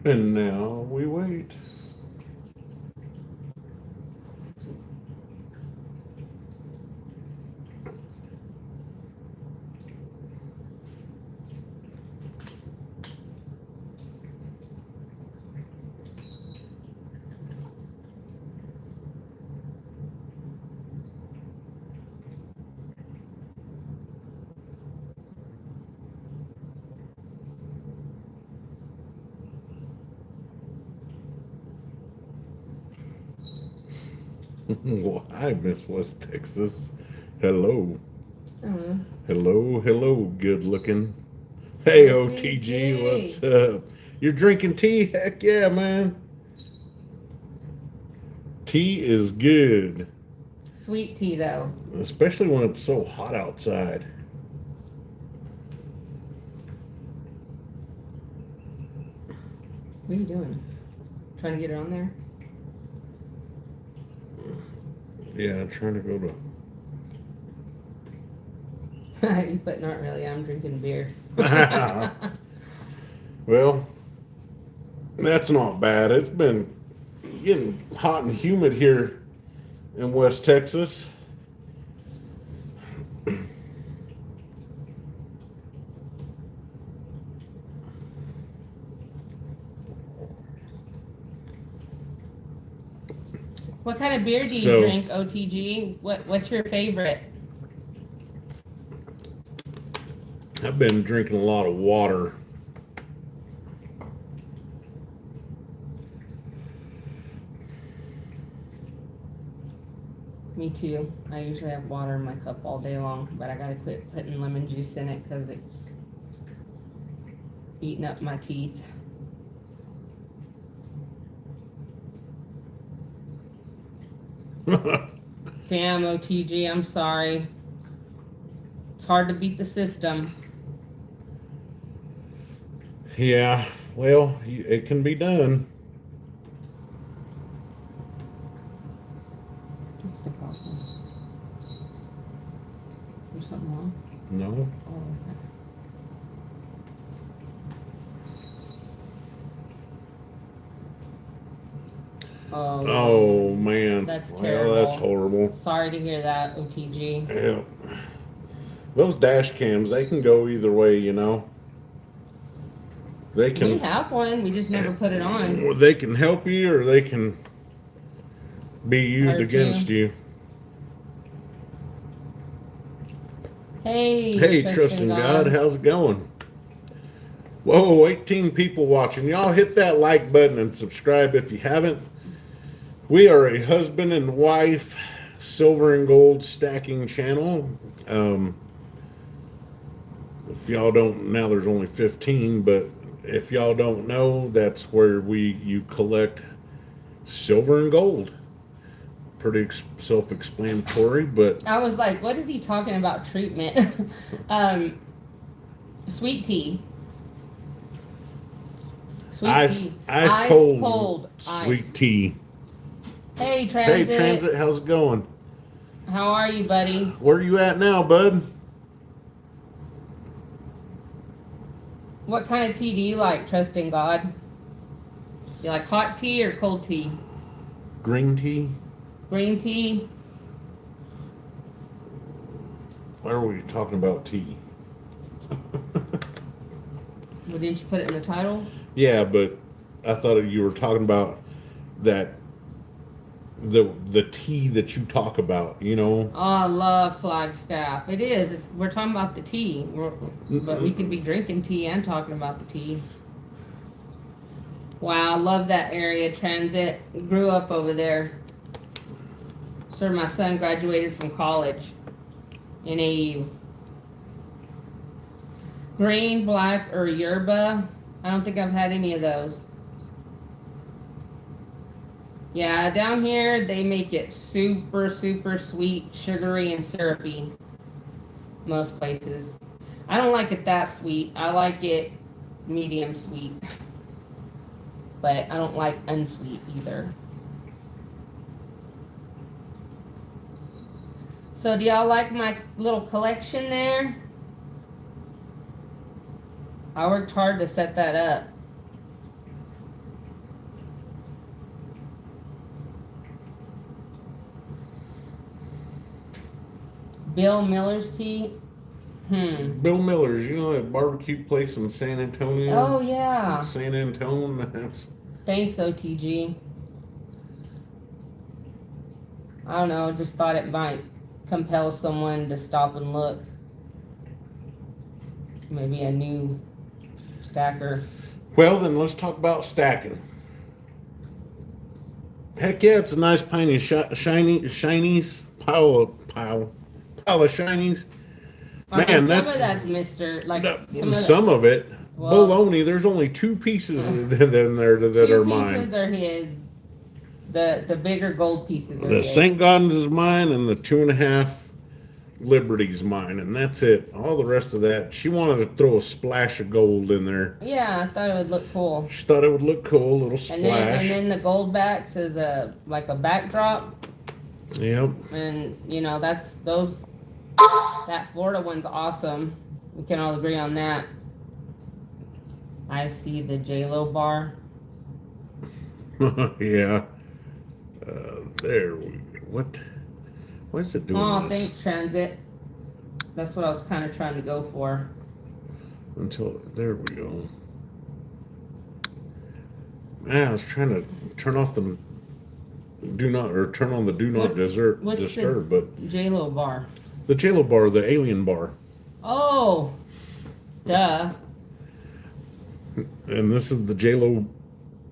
And now we wait. Well, hi, Miss West Texas. Hello. Mm. Hello, hello, good looking. Hey, OTG, what's OTG. up? You're drinking tea? Heck yeah, man. Tea is good, Sweet tea, though. especially when it's so hot outside. What are you doing? Trying to get it on there? Yeah, I'm trying to go But not really. I'm drinking beer. to. Well, that's not bad. It's been getting hot and humid here in West Texas. What kind of beer do you So drink, OTG? What's your favorite? I've been drinking a lot of water. Me too. I usually have water in my cup all day long, but I gotta quit putting lemon juice in it because it's eating up my teeth. Damn, OTG, I'm sorry. It's hard to beat the system. Yeah, well, it can be done. What's the problem? There's something wrong? No. Oh, okay. Oh, Oh man. that's Well, that's terrible. horrible. Sorry to hear that, OTG. Yeah. Those dash cams, they can go either way, you know. They We can have one, we just never put it on. they can help you or they can be used Hurt against you. you. Hey, Hey, trust in trusting God, God. how's it going? Whoa, 18 people watching. Y'all hit that like button and subscribe if you haven't. We are a husband and wife silver and gold stacking channel. Um, if y'all don't, now there's only 15, but if y'all don't know, that's where you collect silver and gold. Pretty self-explanatory, but I was like, what is he talking about treatment? um, sweet tea. Sweet tea. ice Ice cold cold sweet ice. tea. Hey, Hey, Transit. Transit, how's it going? How are you, buddy? Where you at now, bud? What kind of tea do you like, trust in God? You like hot tea or cold tea? Green tea? Green tea? Why are we talking about tea? Well, didn't you put it in the title? Yeah, but I thought you were talking about that the tea that you talk about, you know. Oh, I love Flagstaff. It is. We're talking about the tea. But we could be drinking tea and talking about the tea. Wow, I love that area. Transit. Grew up over there. Sir, my son graduated from college in AU. Green, black, or yerba. I don't think I've had any of those. Yeah, down here they make it super, super sweet, sugary, and syrupy. Most places. I don't like it that sweet. I like it medium sweet. But I don't like unsweet either. So do y'all like my little collection there? I worked hard to set that up. Bill Miller's tea. Bill Miller's, you know that barbecue place in San Antonio? Oh yeah. San Antonio. That's Thanks, OTG. I don't know. Just thought it might compel someone to stop and look. Maybe a new stacker. well. Then let's talk about stacking. Heck yeah, it's a nice shinies pile of shinies. I mean, Man, some that's of that's Mr. Like some of it. Well, Baloney. There's only two pieces in there that are mine. Two pieces are his. The bigger gold pieces are The his. St. Gaudens is mine, and the 2.5 Liberty's mine, and that's it. All the rest of that, she wanted to throw a splash of gold in there. Yeah, I thought it would look cool. She thought it would look cool, a little splash. And then the gold backs is like a backdrop. Yep. And you know that Florida one's awesome. We can all agree on that. I see the J-Lo bar. Yeah. There we what? Why is it doing Oh, this? thanks, Transit. That's what I was kind of trying to go for. Until there we go. Man, I was trying to turn off the turn on the do not disturb, but J-Lo bar. the JLo bar, the alien bar, Oh, duh. and this is the JLo.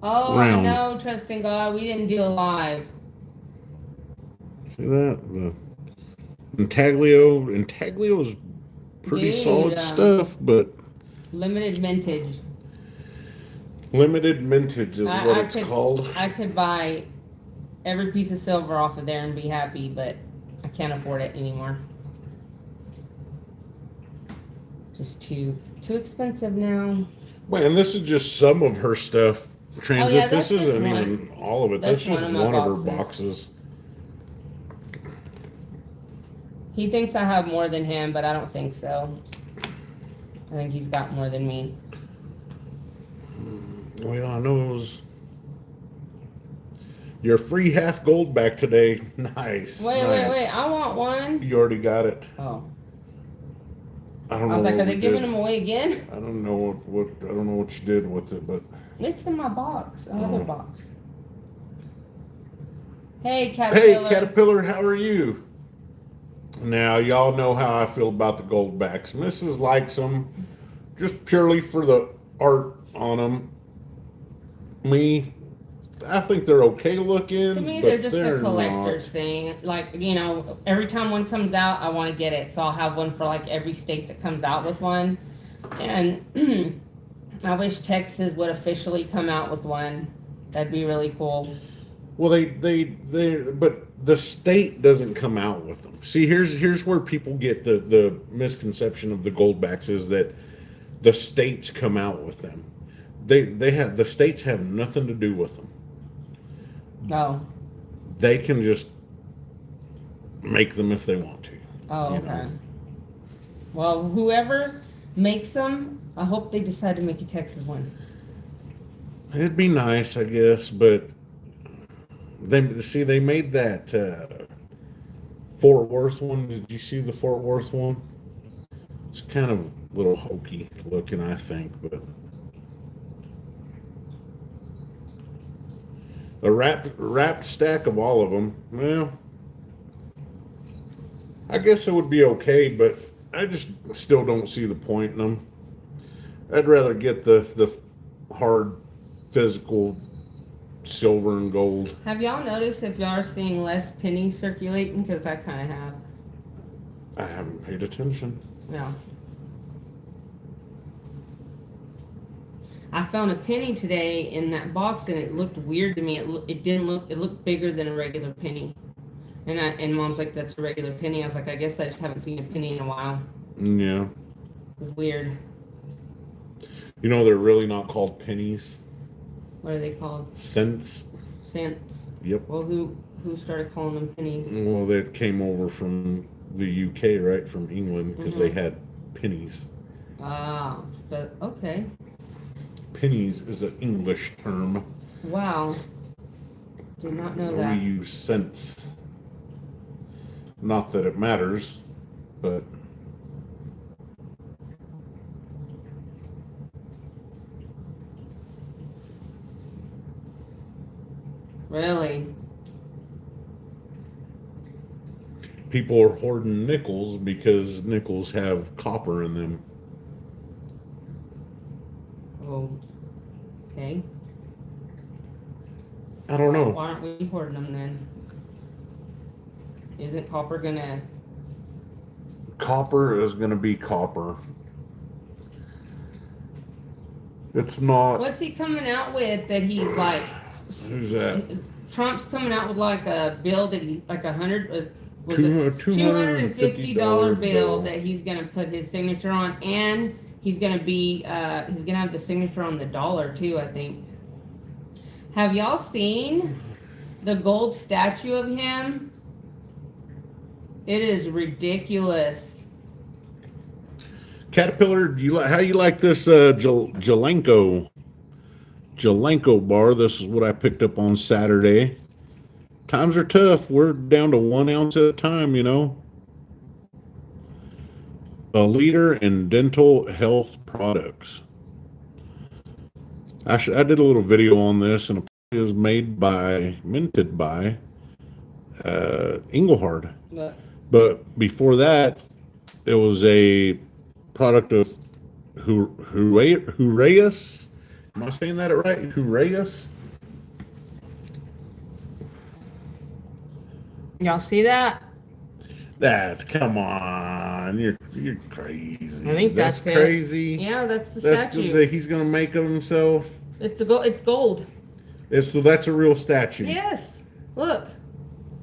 Oh, Round. I know, trust in God. We didn't do a live. See that the Intaglio is pretty Dude, solid stuff, but Limited vintage. limited mintage is what it's called. I could buy every piece of silver off of there and be happy, but I can't afford it anymore. Just too expensive now. Well, and this is just some of her stuff. Transit. Oh, yeah, this that's just isn't one. even all of it. That's just one one of of my her boxes. He thinks I have more than him, but I don't think so. I think he's got more than me. Well, I know it was your free half gold back today. Nice. Wait. I want one. You already got it. Oh. I don't know. I was like, what are they we giving did. them away again? I don't know what I don't know what you did with it, but It's in my box. Another Oh. box. Hey, Caterpillar. hey, Caterpillar, how are you? Now, y'all know how I feel about the gold backs. Mrs. likes them just purely for the art on them. Me, I think they're okay looking. To me, but they're just a collector's not. thing. Like, you know, every time one comes out, I want to get it. So I'll have one for like every state that comes out with one. And I wish Texas would officially come out with one. That'd be really cool. Well, but the state doesn't come out with them. See, here's where people get the misconception of the goldbacks is that the states come out with them. The states have nothing to do with them. Oh. They can just make them if they want to. Oh, you okay. know. Well, whoever makes them, I hope they decide to make a Texas one. It'd be nice, I guess, but they made that Fort Worth one. Did you see the Fort Worth one? It's kind of a little hokey looking, I think, but a wrapped stack of all of them. Well, I guess it would be okay, but I just still don't see the point in them. I'd rather get the hard physical silver and gold. Have y'all noticed if y'all are seeing less pennies circulating? Because I kind of have. I haven't paid attention. Yeah. I found a penny today in that box and it looked weird to me. It didn't look. It looked bigger than a regular penny. And Mom's like, "That's a regular penny." I was like, "I guess I just haven't seen a penny in a while." Yeah. It was weird. You know, they're really not called pennies. What are they called? Cents. Cents. Yep. Well, who started calling them pennies? Well, they came over from the UK, right? From England, because they had pennies. Ah, so okay. Pennies is an English term. Wow. Did not know We that. use cents. Not that it matters. but Really? people are hoarding nickels because nickels have copper in them. Oh, okay. I don't know. Why aren't we hoarding them then? Isn't copper gonna? Copper is going to be copper. It's not. What's he coming out with that he's like? Who's that? Trump's coming out with like a bill that he like $250 bill bill that he's gonna put his signature on, and he's gonna have the signature on the dollar too, I think. Have y'all seen the gold statue of him? It is ridiculous. Caterpillar, do you like how you like this Jelenko bar? This is what I picked up on Saturday. Times are tough. We're down to 1 ounce at a time, you know. A leader in dental health products. Actually, I did a little video on this, and it was minted by Engelhard. But before that, it was a product of Huraeus. Am I saying that right? Huraeus? Y'all see that? Come on, you're crazy. I think that's crazy. It. Yeah, that's the That's statue. that he's gonna make of himself. It's gold. That's a real statue. Yes. Look.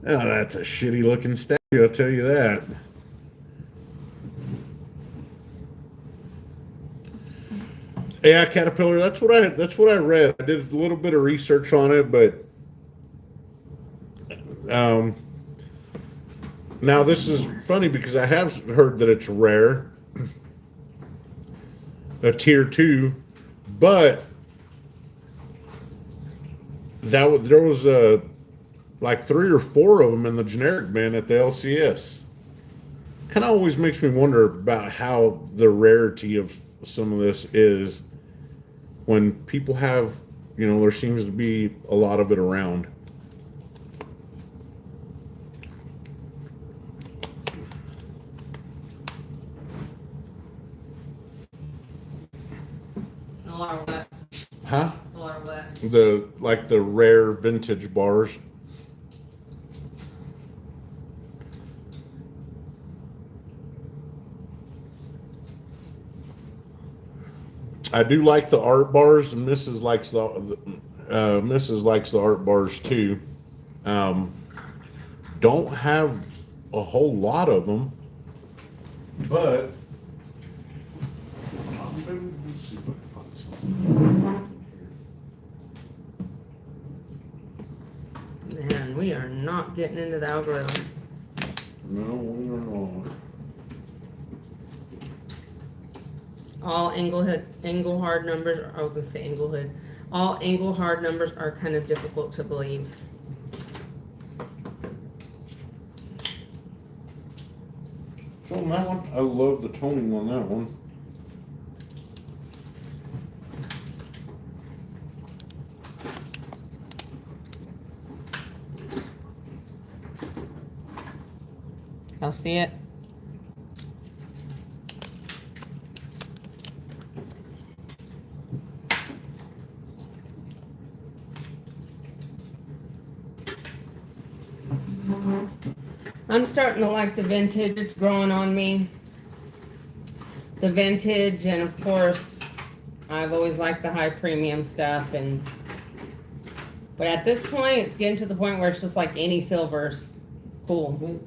Oh, that's a shitty looking statue. I'll tell you that. Yeah, Caterpillar. That's what I read. I did a little bit of research on it, but now this is funny because I have heard that it's rare, a tier 2, but there was like 3 or 4 of them in the generic bin at the LCS. Kind of always makes me wonder about how the rarity of some of this is when people have, there seems to be a lot of it around. A lot of what? Huh? A lot of what? The rare vintage bars. I do like the art bars, and Mrs. likes the art bars too. Don't have a whole lot of them, but Man, we are not getting into the algorithm. no, we are not. All Engelhard numbers, I was gonna say Engelhood. All Engelhard numbers are kind of difficult to believe. So on that one, I love the toning on that one. I'll see it. I'm starting to like the vintage. It's growing on me. The vintage, and of course, I've always liked the high premium stuff. But at this point, it's getting to the point where it's just like any silver's cool.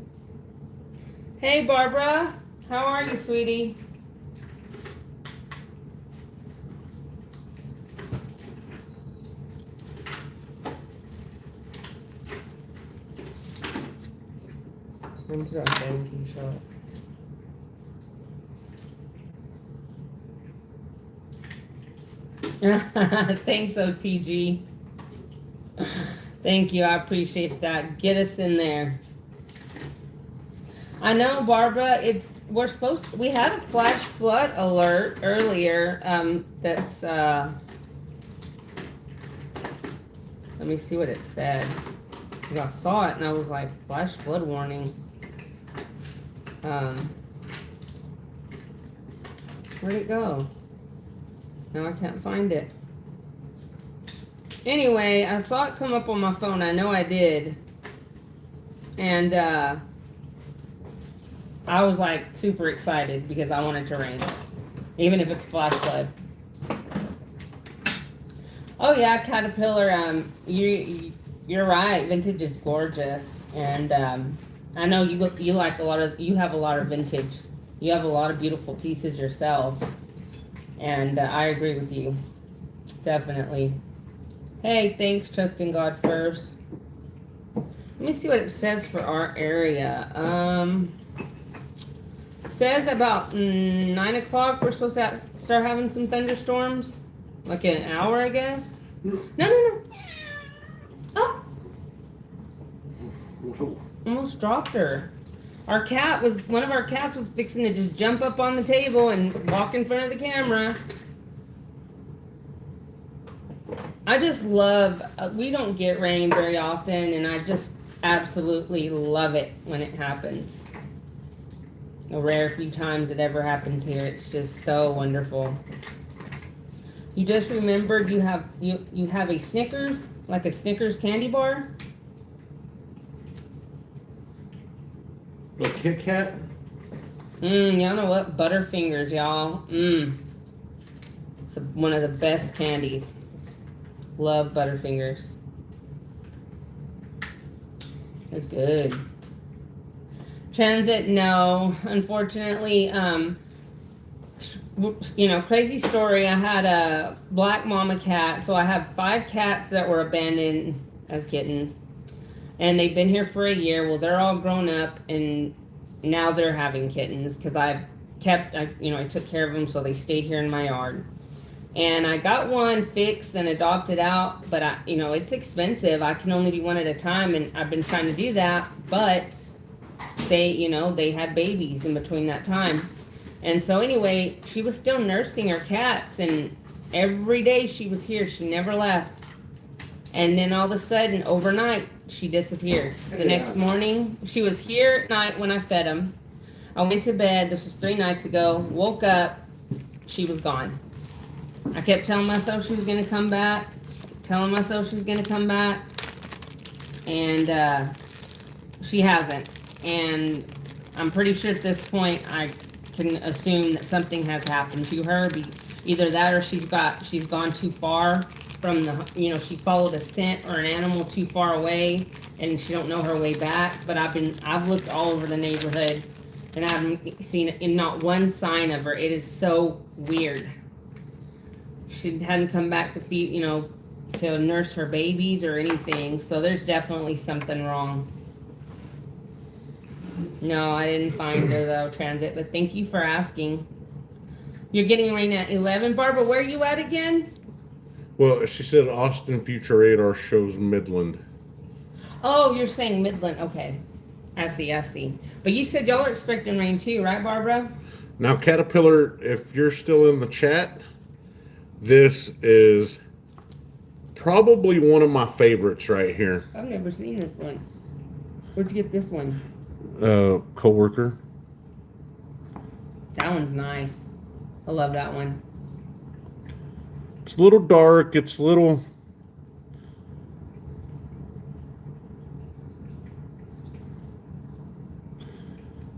Hey, Barbara. How are you, sweetie? I'm just gonna say we can show it. Thanks, OTG. Thank you. I appreciate that. Get us in there. I know, Barbara. We had a flash flood alert earlier. That's let me see what it said, because I saw it and I was like, flash flood warning. Where'd it go? Now I can't find it. Anyway, I saw it come up on my phone. I know I did. And I was like super excited because I want it to rain, even if it's flash flood. Oh yeah, Caterpillar. You're right. Vintage is gorgeous, and I know you like you have a lot of vintage. You have a lot of beautiful pieces yourself, and I agree with you, definitely. Hey, thanks. Trust in God first. Let me see what it says for our area. It says about 9 o'clock we're supposed to start having some thunderstorms, like in an hour, I guess. No. Oh, almost dropped her. One of our cats was fixing to just jump up on the table and walk in front of the camera. I just love, we don't get rain very often, and I just absolutely love it when it happens. A rare few times it ever happens here. It's just so wonderful. You just remembered you have a Snickers, like a Snickers candy bar? A Kit Kat? Y'all know what? Butterfingers, y'all. It's one of the best candies. Love Butterfingers. They're good. Transit, no. Unfortunately, crazy story. I had a black mama cat. So I have 5 cats that were abandoned as kittens. And they've been here for a year. Well, they're all grown up, and now they're having kittens because I took care of them, so they stayed here in my yard. And I got one fixed and adopted out, but it's expensive. I can only do one at a time, and I've been trying to do that, but they had babies in between that time. And so anyway, she was still nursing her cats, and every day she was here. She never left. And then all of a sudden, overnight, she disappeared. The next morning, she was here at night when I fed them. I went to bed. This was 3 nights ago. Woke up. She was gone. I kept telling myself she was going to come back. And she hasn't. And I'm pretty sure at this point I can assume that something has happened to her. Either that or she's gone too far from she followed a scent or an animal too far away and she don't know her way back. But I've looked all over the neighborhood and I haven't seen not one sign of her. It is so weird. She hadn't come back to feed, to nurse her babies or anything. So there's definitely something wrong. No, I didn't find her though, Transit, but thank you for asking. You're getting rain at 11. Barbara, where are you at again? Well, she said Austin Future Radar shows Midland. Oh, you're saying Midland. Okay. I see. But you said y'all are expecting rain too, right, Barbara? Now, Caterpillar, if you're still in the chat, this is probably one of my favorites right here. I've never seen this one. Where'd you get this one? Coworker. That one's nice. I love that one. It's a little dark. It's a little...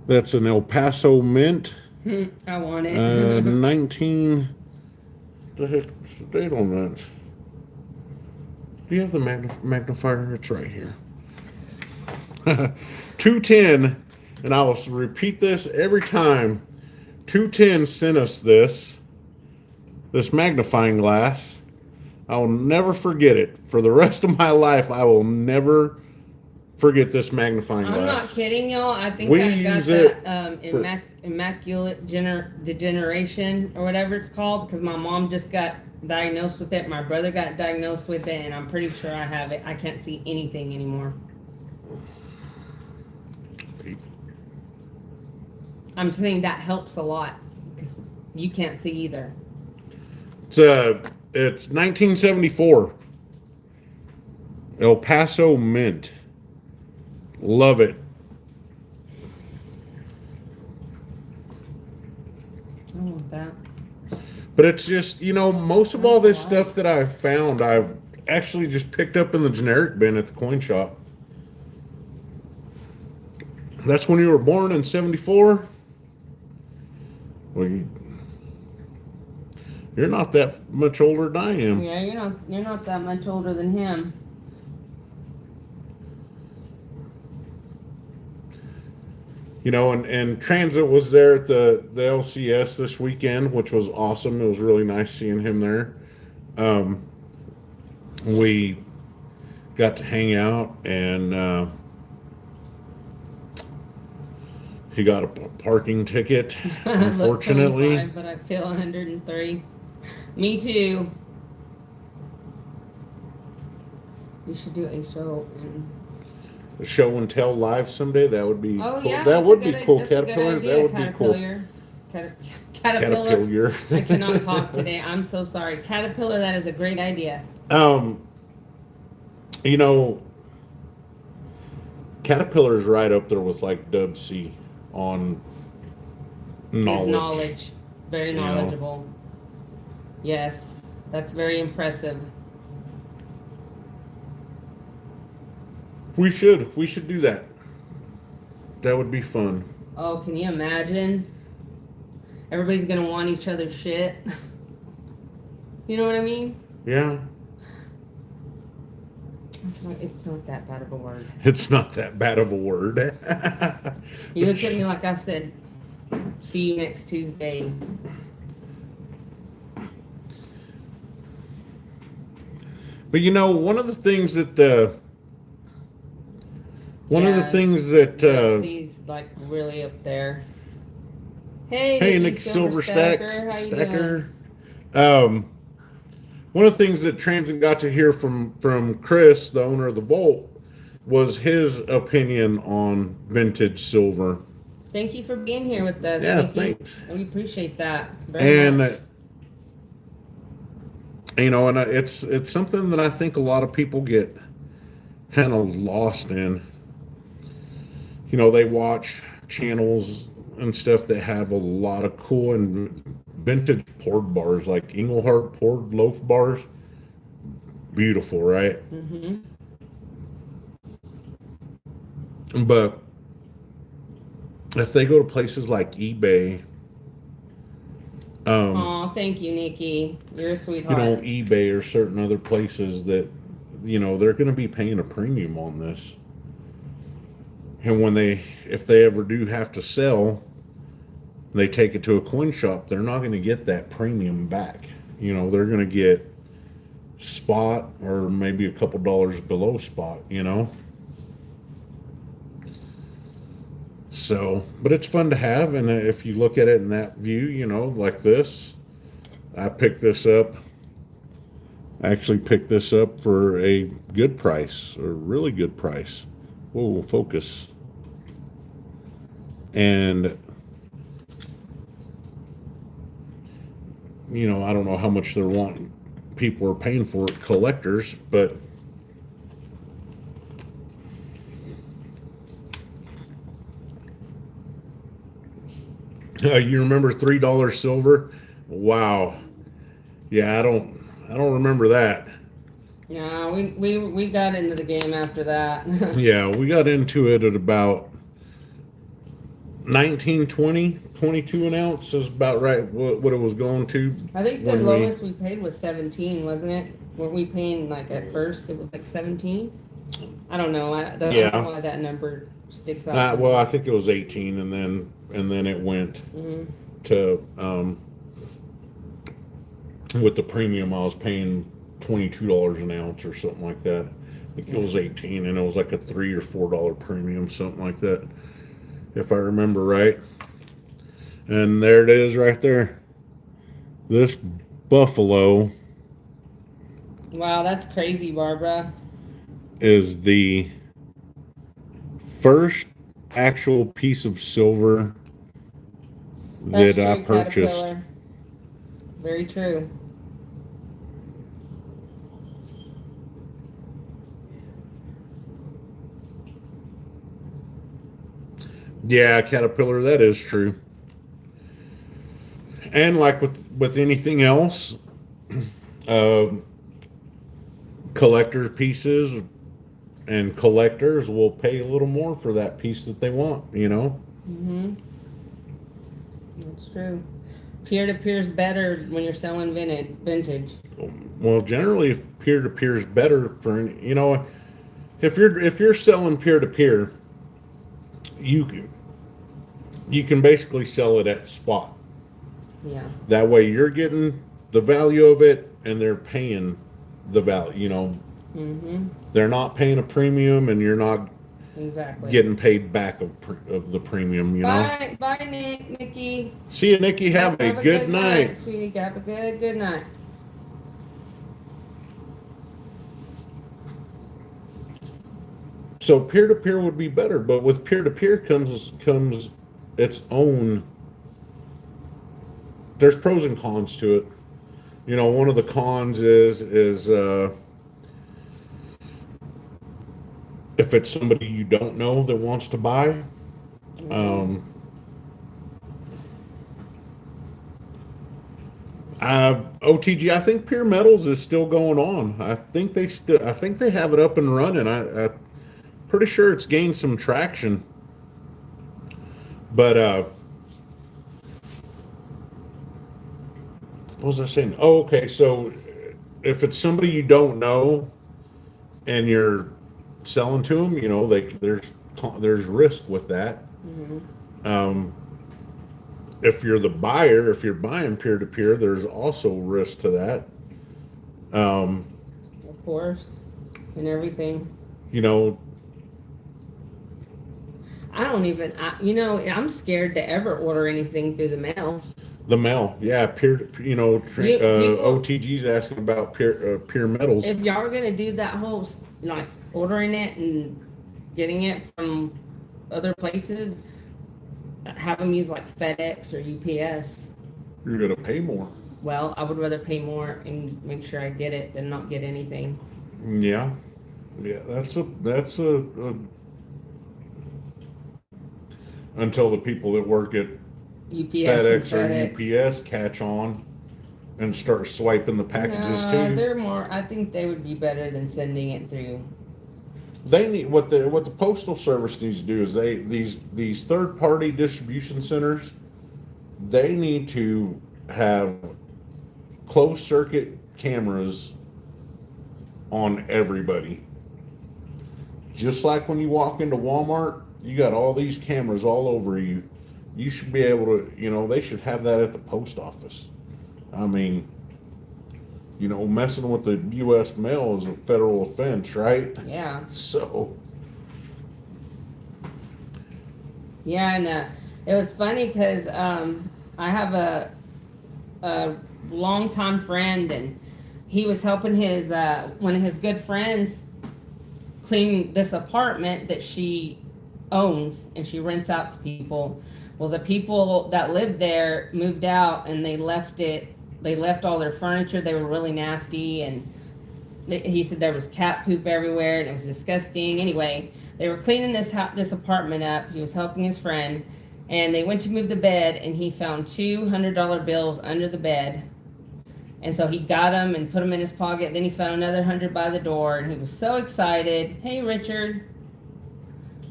That's an El Paso mint. I want it. 19... The heck's the date on that? Do you have the magnifier? It's right here. 210, and I will repeat this every time. 210 sent us this magnifying glass. I will never forget it. For the rest of my life, I will never forget this magnifying glass. I'm not kidding, y'all. I think We I got use that immaculate degeneration or whatever it's called because my mom just got diagnosed with it. My brother got diagnosed with it, and I'm pretty sure I have it. I can't see anything anymore. I'm saying that helps a lot because you can't see either. It's 1974. El Paso Mint. Love it. I want that. But it's just, most of all this stuff that I've found, I've actually just picked up in the generic bin at the coin shop. That's when you were born in 74? Well, you're not that much older than I am. Yeah, you're not that much older than him. And Transit was there at the LCS this weekend, which was awesome. It was really nice seeing him there. We got to hang out, and he got a parking ticket, unfortunately. But I feel 103. Me too. We should do a show A show and tell live someday. That would be cool. Yeah, that would be cool. Caterpillar. That would be cool. Caterpillar. I cannot talk today. I'm so sorry. Caterpillar, that is a great idea. Caterpillar's right up there with like Dub C on knowledge. His knowledge. Very knowledgeable. Yes, that's very impressive. We should do that. That would be fun. Oh, can you imagine? Everybody's gonna want each other's shit. You know what I mean? Yeah. It's not that bad of a word. It's not that bad of a word. You looked at me like I said, see you next Tuesday. But one of the things that He's like really up there. Hey, Nick Silver Stacker. Doing? One of the things that Transit got to hear from Chris, the owner of the Vault, was his opinion on vintage silver. Thank you for being here with us. Yeah, Nikki. thanks. We appreciate that very much. And it's something that I think a lot of people get kind of lost in. They watch channels and stuff that have a lot of cool and vintage poured bars, like Engelhart poured loaf bars. Beautiful, right? Mm-hmm. But if they go to places like eBay, oh, thank you, Nikki. You're a sweetheart. eBay or certain other places that, they're going to be paying a premium on this. And if they ever do have to sell, they take it to a coin shop, they're not going to get that premium back. They're going to get spot or maybe a couple dollars below spot, So, but it's fun to have. And if you look at it in that view, like this, I picked this up. I actually picked this up for a good price, a really good price. Whoa, focus. And, I don't know how much they're wanting. People are paying for it, collectors, but you remember $3 silver? Wow. Yeah, I don't remember that. Yeah, we got into the game after that. Yeah, we got into it at about 19, 20, 22 an ounce is about right what it was going to. I think the lowest we paid was 17, wasn't it? Were we paying like at first it was like 17? I don't know. I don't know why that number sticks out. Well, I think it was 18, and then it went to with the premium. I was paying $22 an ounce or something like that. I think it was 18, and it was like a $3 or $4 premium, something like that, if I remember right. And there it is, right there. This buffalo. Wow, that's crazy, Barbara. Is the first actual piece of silver That's that I true, purchased. Caterpillar. Very true. Yeah, Caterpillar, that is true. And like with anything else, uh, collector pieces and collectors will pay a little more for that piece that they want, you know? Mm-hmm. That's true. Peer to peer is better when you're selling vintage. Well, generally, if peer to peer is better for, you know, if you're selling peer to peer, you can you can basically sell it at spot. Yeah. That way, you're getting the value of it, and they're paying the value. You know, Mm-hmm. they're not paying a premium, and you're not Exactly. getting paid back of the premium. You know. Bye, bye, Nikki. See you, Nikki. Have a Have a good good night. night, sweetie. Have a good night. So peer to peer would be better, but with peer to peer comes its own. There's pros and cons to it. You know, one of the cons is if it's somebody you don't know that wants to buy. Mm-hmm. Um, OTG, I think Pure Metals is still going on. I think they have it up and running. I'm pretty sure it's gained some traction. But what was I saying? Oh, okay. So if it's somebody you don't know and you're selling to them, you know, like there's risk with that. Mm-hmm. Um, if you're the buyer, if you're buying peer to peer, there's also risk to that. Um, Of course. And everything. you know, I don't even, I'm scared to ever order anything through the mail. the mail, yeah, peer, you know, People, OTG's asking about peer metals. if y'all are going to do that whole, like, ordering it and getting it from other places, have them use, like, FedEx or UPS. You're gonna pay more. Well, I would rather pay more and make sure I get it than not get anything. Yeah, yeah, that's a until the people that work at UPS and FedEx or FedEx. UPS catch on and start swiping the packages No, too. they're more. I think they would be better than sending it through. They need what the postal service needs to do is these third party distribution centers, they need to have closed circuit cameras on everybody. Just like when you walk into Walmart, you got all these cameras all over you. You should be able to, you know, they should have that at the post office. I mean, you know, messing with the U.S. mail is a federal offense, right? Yeah. So, Yeah, and it was funny because I have a longtime friend, and he was helping his one of his good friends clean this apartment that she owns and she rents out to people. Well, the people that lived there moved out and they left it. They left all their furniture. They were really nasty, and he said there was cat poop everywhere and it was disgusting. Anyway, they were cleaning this apartment up. He was helping his friend, and they went to move the bed, and he found $200 bills under the bed. And so he got them and put them in his pocket. Then he found another 100 by the door, and he was so excited. Hey, Richard.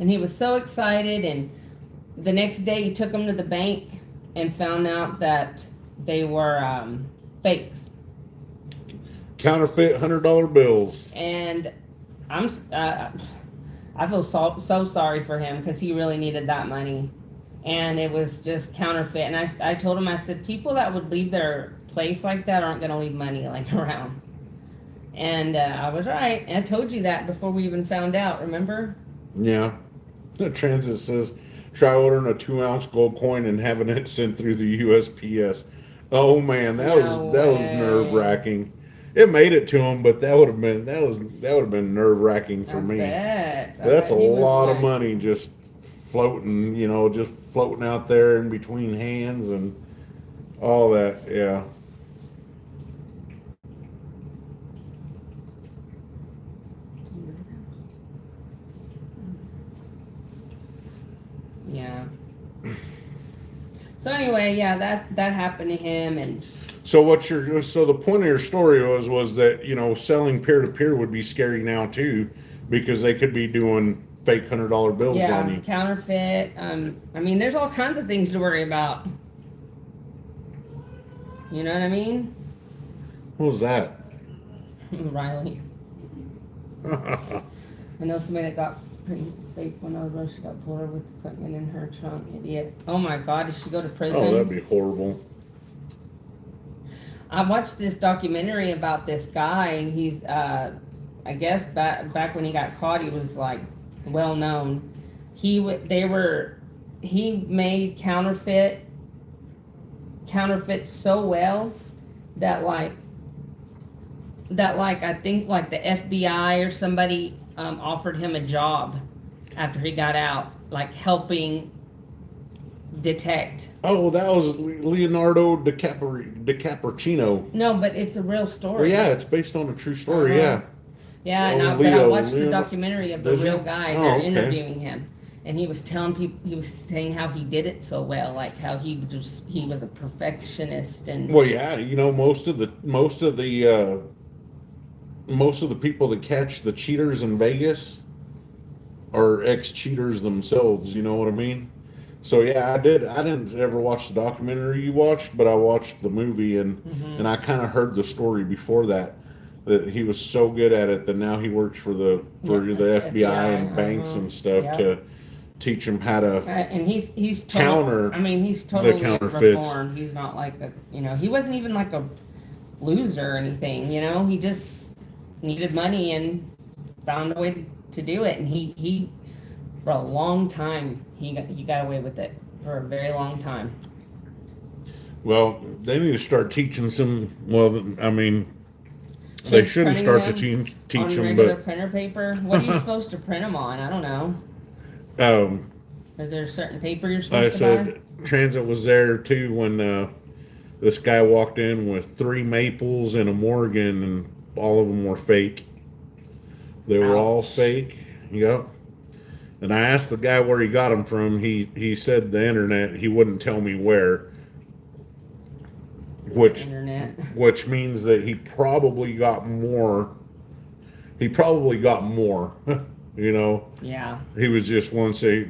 And he was so excited. And the next day he took them to the bank and found out that they were fakes. counterfeit $100 bills. And I feel so sorry for him because he really needed that money. And it was just counterfeit. And I told him, I said, people that would leave their place like that aren't going to leave money like around. And I was right. And I told you that before we even found out, remember? Yeah. The transit says try ordering a 2-ounce gold coin and having it sent through the USPS. Oh man, that No was way. nerve wracking. It made it to him, but that would have been nerve wracking for I me. bet. But that's a bet he was lot of like, money just floating, just floating out there in between hands and all that. Yeah. Yeah. So anyway, yeah, that happened to him, and So the point of your story was that selling peer to peer would be scary now too, because they could be doing fake $100 bills on you. Counterfeit. I mean, there's all kinds of things to worry about. You know what I mean? What was that? Riley. I know somebody that got pretty fake one over. She got pulled over with equipment in her trunk. Idiot. Oh my God, did she go to prison? Oh, that'd be horrible. I watched this documentary about this guy. He's, I guess back when he got caught, he was like well known. He made counterfeit so well that I think like the FBI or somebody offered him a job after he got out, like helping detect. Oh, that was Leonardo DiCaprio. No, but it's a real story. Yeah, it's based on a true story. Uh-huh. Yeah. But I watched the documentary of the real guy. They're okay. interviewing him, and he was telling people, he was saying how he did it so well, like how he was a perfectionist. And well, yeah, most of the people that catch the cheaters in Vegas are ex-cheaters themselves. You know what I mean? So yeah, I didn't ever watch the documentary you watched, but I watched the movie, and I kind of heard the story before that he was so good at it that now he works for the FBI and banks and stuff to teach them how to and he's counter. I mean, he's totally counterfeits. reformed. He's not like he wasn't even like a loser or anything. He just needed money and found a way to do it, and he for a long time he got away with it for a very long time. Well, they need to start teaching some. Well, I mean, they shouldn't start to teach on them, regular but printer paper. What are you supposed to print them on? I don't know. Is there a certain paper you're supposed to buy? I said Transit was there too when this guy walked in with 3 Maples and a Morgan, and all of them were fake. They were all fake. Yep. And I asked the guy where he got them from. He said the internet. He wouldn't tell me where. Which means that he probably got more. He probably got more. Yeah. He was just one say.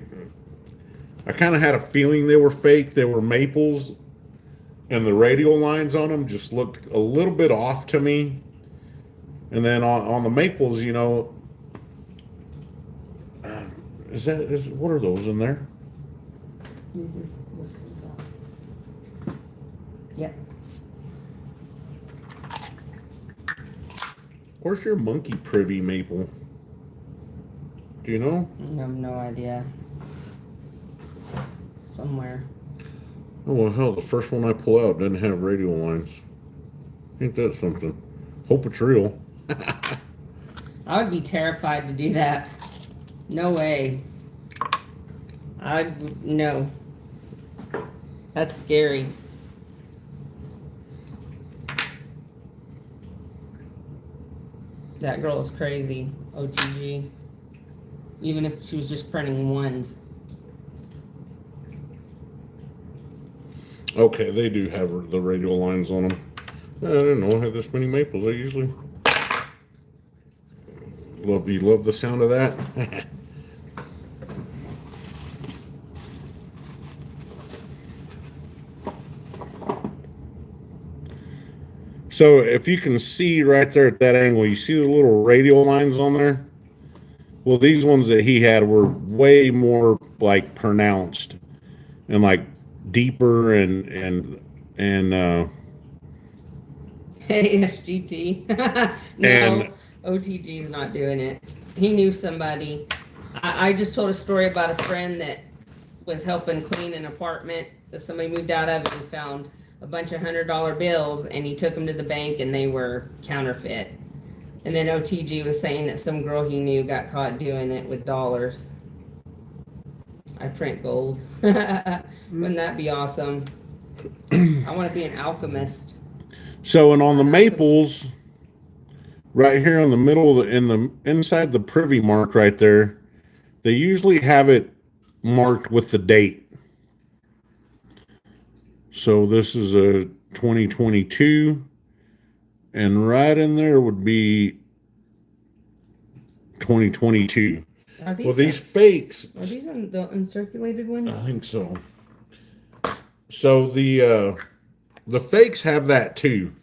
I kind of had a feeling they were fake. They were Maples, and the radial lines on them just looked a little bit off to me. And then on the Maples, what are those in there? This is yep. Where's your monkey privy maple? Do you know? I have no idea. Somewhere. Oh, well, hell, the first one I pull out doesn't have radial lines. Ain't that something? Hope it's real. I would be terrified to do that. No way. No. That's scary. That girl is crazy. OTG. Even if she was just printing ones. Okay, they do have the radial lines on them. I didn't know I had this many Maples. I usually love the sound of that. So if you can see right there at that angle, you see the little radial lines on there? Well, these ones that he had were way more like pronounced and like deeper and SGT. No, and OTG's not doing it. He knew somebody. I just told a story about a friend that was helping clean an apartment that somebody moved out of and found a bunch of $100 bills, and he took them to the bank and they were counterfeit. And then OTG was saying that some girl he knew got caught doing it with dollars. I print gold. Wouldn't that be awesome? I want to be an alchemist. So, and on the maples, right here in the middle, in the inside the privy mark right there, they usually have it marked with the date. So this is a 2022, and right in there would be 2022. Well, these fakes. Are these the uncirculated ones? I think so. So the fakes have that too,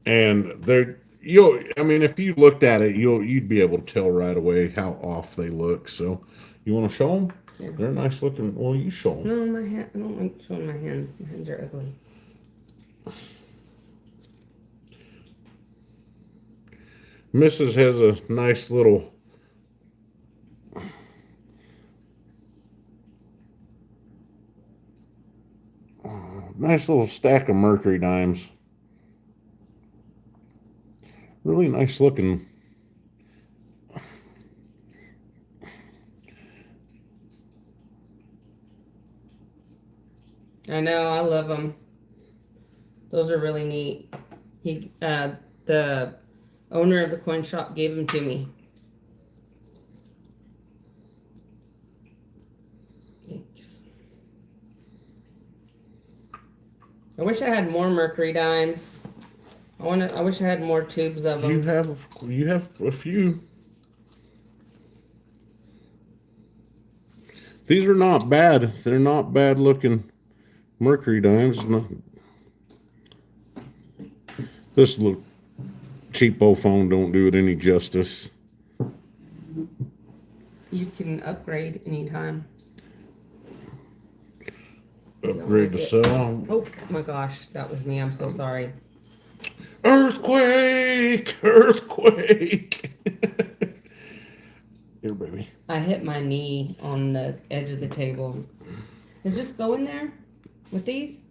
and they're I mean, if you looked at it, you'd be able to tell right away how off they look. So, you want to show them? Yeah. They're nice looking. Well, you show them. No, my hand. I don't like showing my hands. My hands are ugly. Mrs. has a nice little. Nice little stack of Mercury dimes. Really nice looking. I know, I love them. Those are really neat. The owner of the coin shop gave them to me. Thanks. I wish I had more Mercury dimes. I wish I had more tubes of them. You have a few. These are not bad. They're not bad looking Mercury dimes. This little cheapo phone don't do it any justice. You can upgrade anytime. Upgrade to sell. Oh my gosh, that was me. I'm so sorry. Earthquake! Earthquake! Here, baby. I hit my knee on the edge of the table. Does this go in there with these?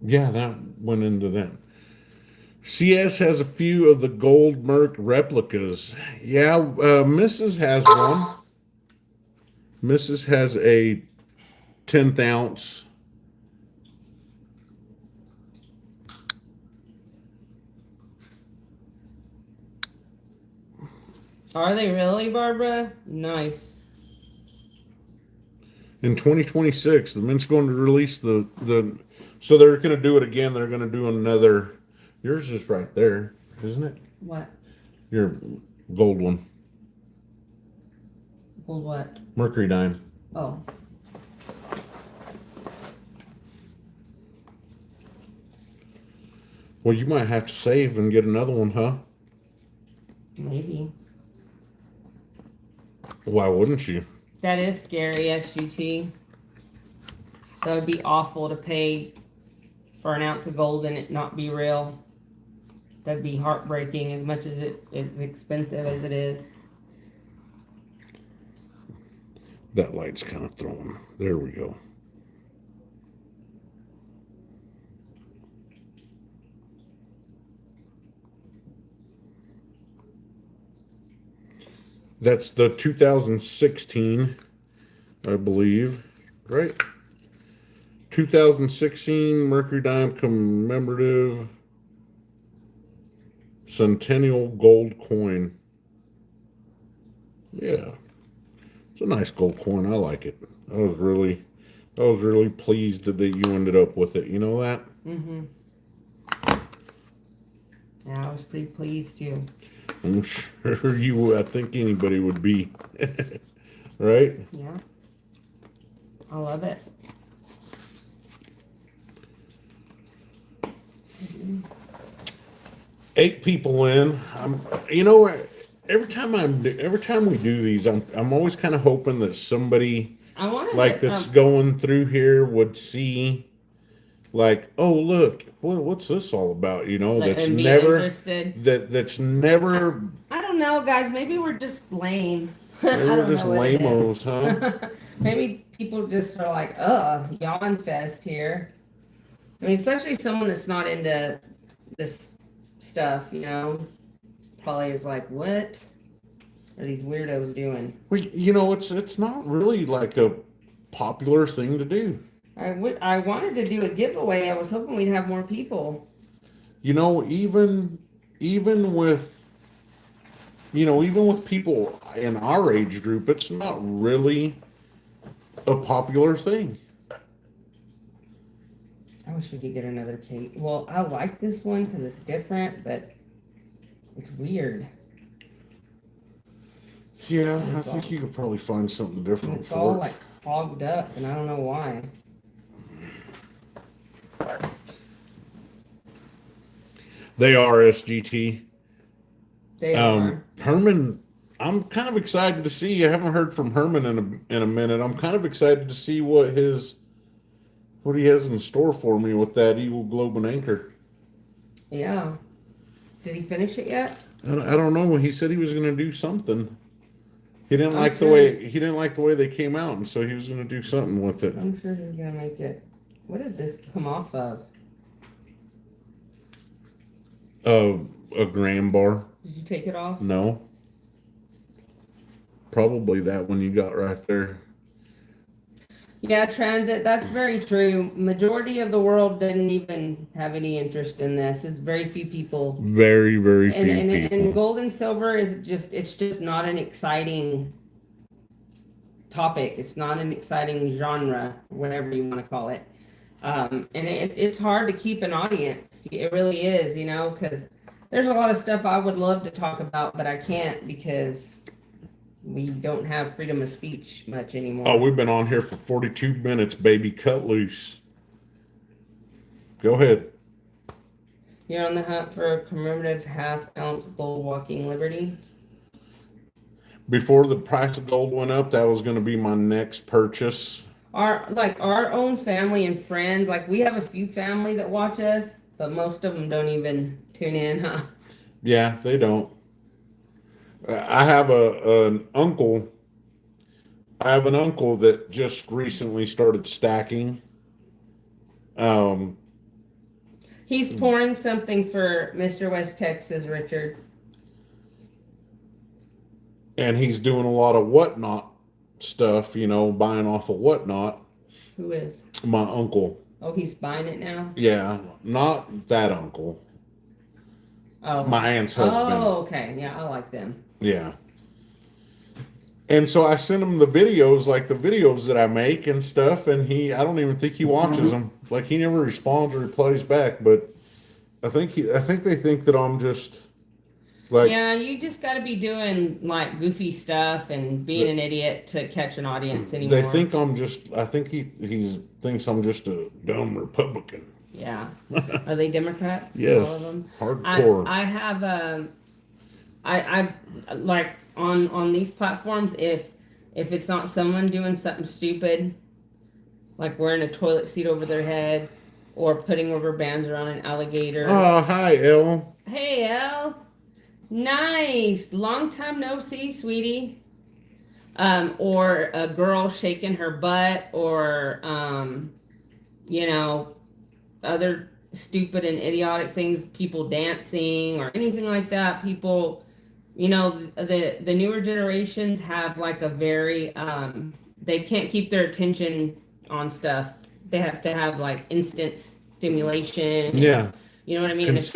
Yeah, that went into that. CS has a few of the gold Merc replicas. Yeah, Mrs. has one. Mrs. has a 10th ounce. Are they really, Barbara? Nice. In 2026, the Mint's going to release the so they're going to do it again. They're going to do another. Yours is right there, isn't it? What? Your gold one. Gold what? Mercury dime. Oh. Well, you might have to save and get another one, huh? Maybe. Why wouldn't you? That is scary, SGT. That would be awful to pay for an ounce of gold and it not be real. That'd be heartbreaking as much as it's expensive as it is. That light's kind of throwing. There we go. That's the 2016, I believe, right? 2016 Mercury Dime commemorative Centennial gold coin. Yeah, it's a nice gold coin. I like it. I was really pleased that you ended up with it. You know that? Mm-hmm. Yeah, I was pretty pleased too. I'm sure I think anybody would be. Right? Yeah. I love it. 8 people in. You know, every time we do these, I'm always kind of hoping that somebody that's going through here would see, like, oh look, what's this all about? You know, that's never interested. That's never. I don't know, guys. Maybe we're just lame. Maybe we're just lame-os, huh? Maybe people just are like, yawn fest here. I mean, especially someone that's not into this stuff, you know, probably is like, what? are these weirdos doing? Well, it's not really like a popular thing to do. I wanted to do a giveaway. I was hoping we'd have more people. Even with even with people in our age group, it's not really a popular thing. I wish we could get another cake. Well, I like this one because it's different, but it's weird. Yeah, I think you could probably find something different It's for all it. like fogged up, and I don't know why. They are SGT. They are. Herman, I'm kind of excited to see. I haven't heard from Herman in a minute. I'm kind of excited to see what he has in store for me with that Eagle Globe and Anchor. Yeah. Did he finish it yet? I don't know. He said he was going to do something. He didn't I'm like sure he didn't like the way they came out, and so he was going to do something with it. I'm sure he's gonna make it. What did this come off of? A gram bar. Did you take it off? No. Probably that one you got right there. Yeah, transit, that's very true. Majority of the world didn't even have any interest in this. It's very few people. Very, very few people. And gold and silver it's just not an exciting topic. It's not an exciting genre, whatever you want to call it. And it's hard to keep an audience. It really is, because there's a lot of stuff I would love to talk about, but I can't because we don't have freedom of speech much anymore. Oh, we've been on here for 42 minutes, baby. Cut loose. Go ahead. You're on the hunt for a commemorative half-ounce gold walking liberty? Before the price of gold went up, that was going to be my next purchase. Our own family and friends, like we have a few family that watch us, but most of them don't even tune in, huh? Yeah, they don't. I have an uncle. I have an uncle that just recently started stacking. He's pouring something for Mr. West Texas, Richard. And he's doing a lot of whatnot stuff, buying off of whatnot. Who is? My uncle. Oh, he's buying it now? Yeah, not that uncle. Oh. My aunt's husband. Oh, okay. Yeah, I like them. Yeah. And so I sent him the videos that I make and stuff, and I don't even think he watches them. Like, he never responds or replies back, but I think they think that I'm just like, yeah, you just got to be doing like goofy stuff and being an idiot to catch an audience anymore. they think I think he thinks I'm just a dumb Republican. Yeah. Are they Democrats? Yes. All of them? Hardcore. I have I like on these platforms, if it's not someone doing something stupid, like wearing a toilet seat over their head or putting rubber bands around an alligator. Oh, hi, El. Hey, El. Nice. Long time no see, sweetie. Or a girl shaking her butt, or other stupid and idiotic things, people dancing or anything like that. People, the newer generations have like a very they can't keep their attention on stuff. They have to have like instant stimulation. Yeah. You know what I mean? If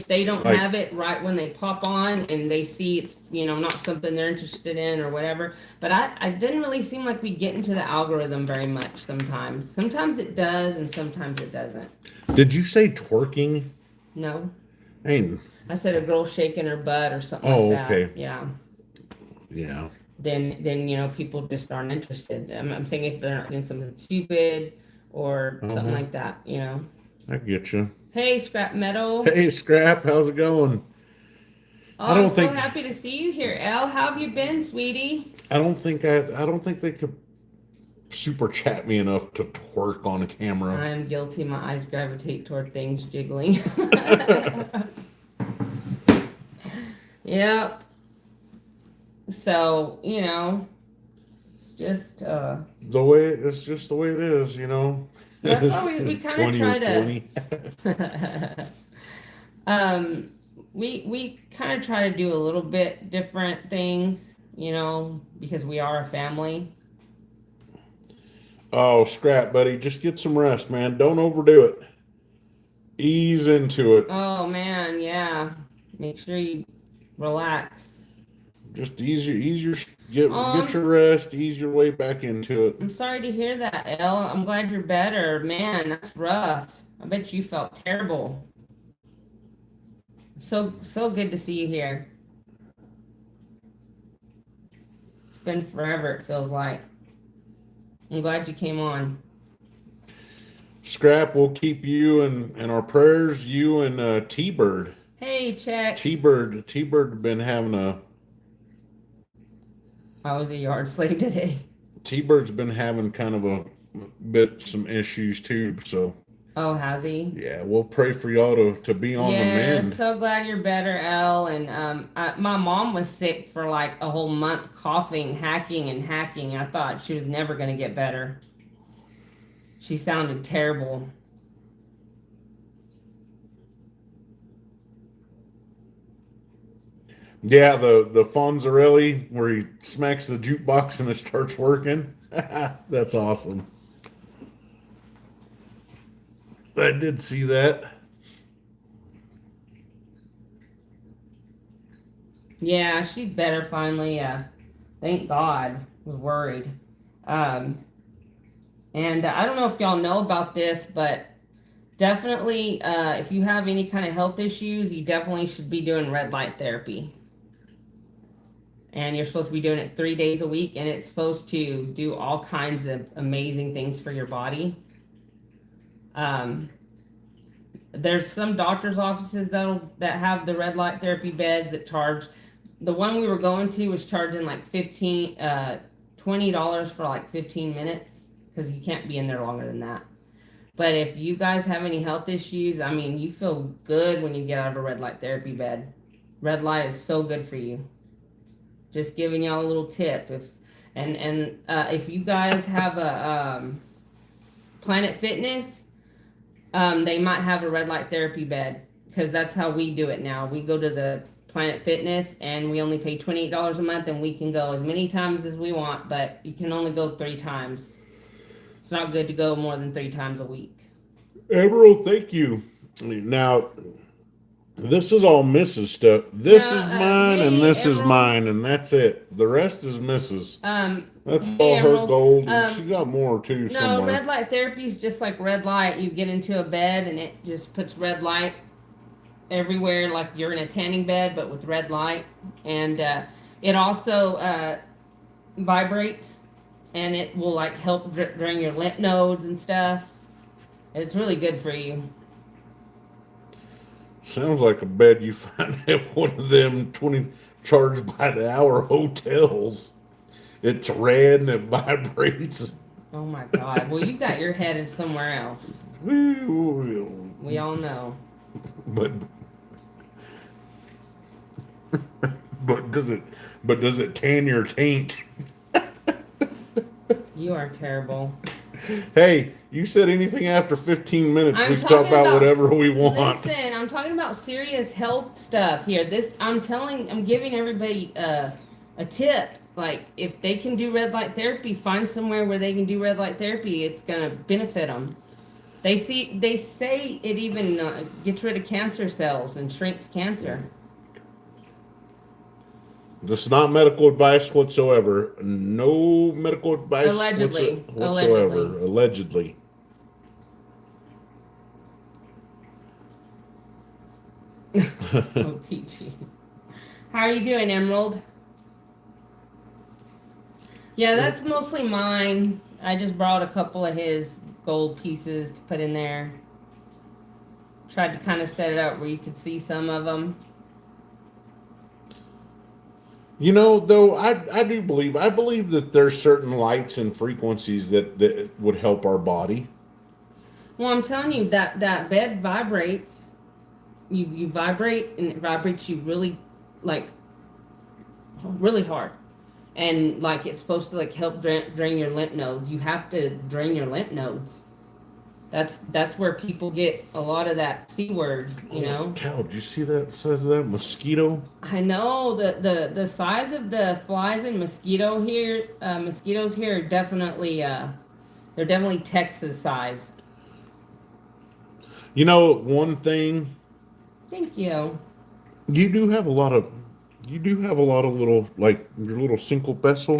they don't like, have it right when they pop on and they see it's, not something they're interested in or whatever. But I didn't really seem like we get into the algorithm very much sometimes. Sometimes it does and sometimes it doesn't. Did you say twerking? No. Hey. I said a girl shaking her butt or something like that. Okay. Yeah. Yeah. Then people just aren't interested. I'm saying if they're not doing something stupid or something like that, I get you. Hey, Scrap Metal. Hey, Scrap, how's it going? Oh, I'm so happy to see you here, Elle. How have you been, sweetie? I don't think they could super chat me enough to twerk on a camera. I'm guilty. My eyes gravitate toward things jiggling. Yep. So, it's just it's just the way it is, That's why we kind of try to. We kind of try to do a little bit different things. because we are a family. Oh, scrap, buddy. Just get some rest, man. Don't overdo it. Ease into it. Oh man, yeah. Make sure you relax. Just Oh, get your rest. Ease your way back into it. I'm sorry to hear that, Elle. I'm glad you're better. Man, that's rough. I bet you felt terrible. So good to see you here. It's been forever, it feels like. I'm glad you came on. Scrap, we'll keep you in our prayers. You and T-Bird. Hey, check. T-Bird been having a I was a yard slave today. T-Bird's been having kind of a bit some issues too. So Oh, has he? yeah, we'll pray for y'all to be on the Yeah, mend. so glad you're better, Elle. And my mom was sick for like a whole month, coughing, hacking, and hacking. I thought she was never going to get better. She sounded terrible. Yeah, the Fonzarelli where he smacks the jukebox and it starts working. That's awesome. I did see that. Yeah, she's better finally. Thank God. I was worried. Um, and I don't know if y'all know about this, but definitely, if you have any kind of health issues, you definitely should be doing red light therapy. And you're supposed to be doing it 3 days a week, and it's supposed to do all kinds of amazing things for your body. Um, there's some doctor's offices that have the red light therapy beds that charge. The one we were going to was charging like $20 for like 15 minutes because you can't be in there longer than that. But if you guys have any health issues, I mean, you feel good when you get out of a red light therapy bed. Red light is so good for you. Just giving y'all a little tip. If you guys have a Planet Fitness, they might have a red light therapy bed because that's how we do it now. We go to the Planet Fitness and we only pay $28 a month and we can go as many times as we want, but you can only go 3 times. It's not good to go more than 3 times a week. Emerald, thank you. Now, this is all Mrs. stuff. This is mine and hey, this is Emerald. mine, and that's it. The rest is Mrs. That's Hey, all her Emerald. gold. She got more too No, somewhere. red light therapy is just like red light. You get into a bed and it just puts red light everywhere, like you're in a tanning bed, but with red light. And it also vibrates, and it will like help drain your lymph nodes and stuff. It's really good for you. Sounds like a bed you find at one of them 20 charged by the hour hotels. It's red and it vibrates. Oh my God. Well, you got your head in somewhere else. We all know. But does it tan your taint? You are terrible. Hey, you said anything after 15 minutes, I'm we can talk talking about whatever we want. Listen, I'm talking about serious health stuff here. I'm giving everybody a tip. Like, if they can do red light therapy, find somewhere where they can do red light therapy. It's gonna benefit them. They say it even gets rid of cancer cells and shrinks cancer. This is not medical advice whatsoever. No medical advice Allegedly. whatsoever. Allegedly. Oh, teach you. How are you doing, Emerald? Yeah, that's mostly mine. I just brought a couple of his gold pieces to put in there. Tried to kind of set it up where you could see some of them. You know, though, I believe that there's certain lights and frequencies that would help our body. Well, I'm telling you that bed vibrates. You vibrate, and it vibrates you really, like, really hard. And like it's supposed to like help drain your lymph nodes. You have to drain your lymph nodes. That's where people get a lot of that C word, you Holy know. cow! Did you see that size of that mosquito? I know the size of the flies and mosquitoes here are definitely they're definitely Texas size. You know, one thing Thank you. you do have a lot of, you do have a lot of little like your little Cinco Peso.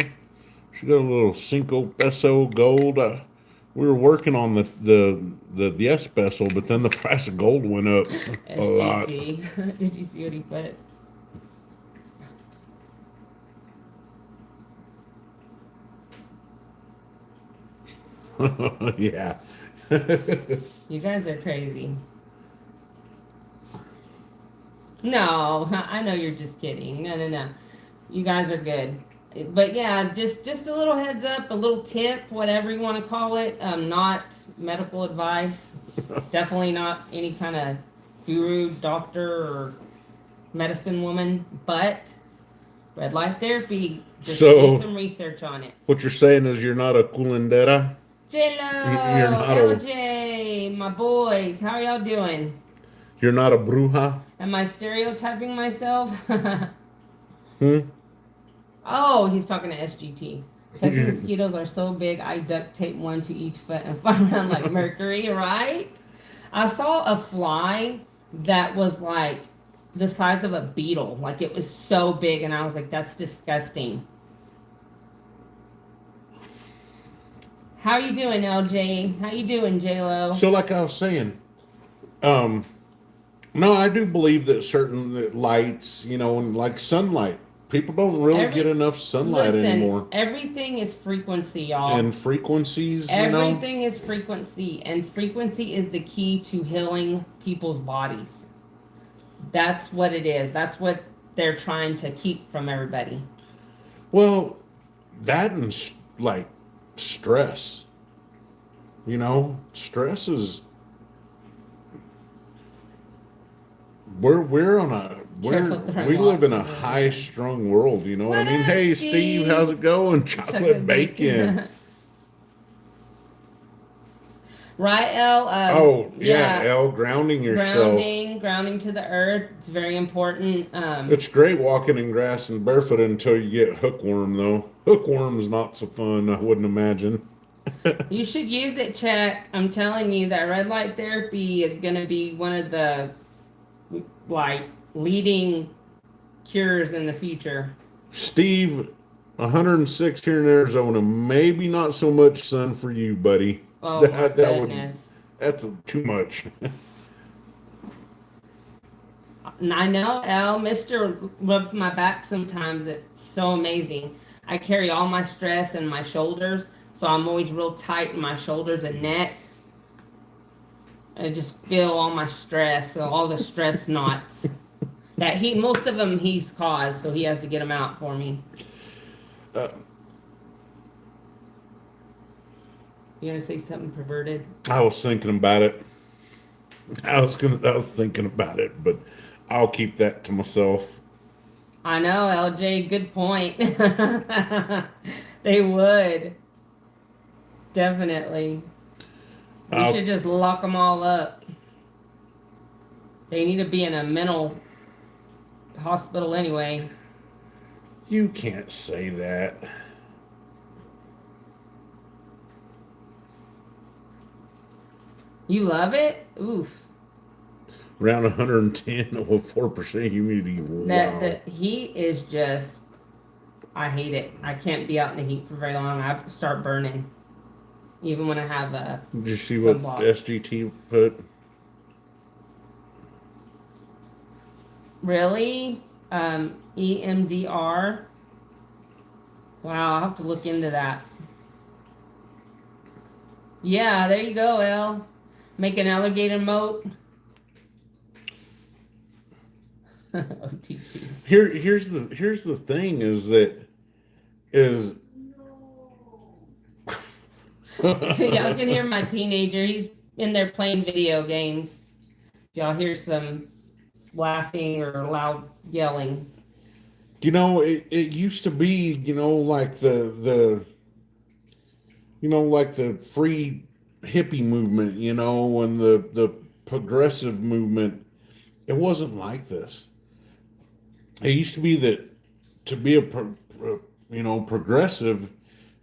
She got a little Cinco Peso gold. We were working on the S peso, but then the price of gold went up a lot. SGT. Did you see what he put? Yeah. You guys are crazy. No, I know you're just kidding. No, no, no. You guys are good. But yeah, just a little heads up, a little tip, whatever you want to call it. Not medical advice. Definitely not any kind of guru, doctor, or medicine woman. But red light therapy. Just do So some research on it. what you're saying is you're not a culendera. You're J-Lo, not a LJ, my boys, how are y'all doing? you're not a bruja. Am I stereotyping myself? Hmm? Oh, he's talking to SGT. Texas mosquitoes are so big, I duct tape one to each foot and fly around like Mercury, right? I saw a fly that was like the size of a beetle. Like it was so big, and I was like, that's disgusting. How you doing, LJ? How you doing, J-Lo? So like I was saying, um, no, I do believe that certain lights, you know, and like sunlight, people don't really get Every enough sunlight Listen, anymore. everything is frequency, y'all. And frequencies, you know. Everything is frequency, and frequency is the key to healing people's bodies. That's what it is. That's what they're trying to keep from everybody. Well, that and like stress, you know, stress is we're on a Careful throwing we live in rocks a over high there. strung world, you know what I What mean? up, Hey Steve, how's Steve? it going? Chocolate Chocolate bacon. bacon. Right, L? Oh yeah, Yeah. L, grounding yourself. Grounding to the earth. It's very important. It's great walking in grass and barefoot until you get hookworm though. Hookworm's not so fun, I wouldn't imagine. You should use it, Check. I'm telling you that red light therapy is going to be one of the like leading cures in the future. Steve, 106 here in Arizona. Maybe not so much sun for you, buddy. Oh my That would goodness. that's too much. I know L. Mister rubs my back sometimes. It's so amazing. I carry all my stress in my shoulders, so I'm always real tight in my shoulders and neck. I just feel all my stress, so all the stress knots that most of them he's caused, so he has to get them out for me. Uh, You gonna say something perverted? I was thinking about it. I was thinking about it, but I'll keep that to myself. I know, LJ. Good point. They would definitely. We Uh, should just lock them all up. They need to be in a mental hospital anyway. you can't say that. You love it? Oof. Around 110 with 4% humidity. That Wow. the heat is just. I hate it. I can't be out in the heat for very long. I start burning, even when I have a Did you see what sunblock. SGT put? Really? EMDR. Wow, I'll have to look into that. Yeah, there you go, L. Make an alligator moat. OTG. Here's the thing is that is Y'all can hear my teenager. He's in there playing video games. Y'all hear some laughing or loud yelling. you know it used to be, you know, like the you know, like the free hippie movement, you know, and the progressive movement, it wasn't like this. It used to be that to be you know, progressive,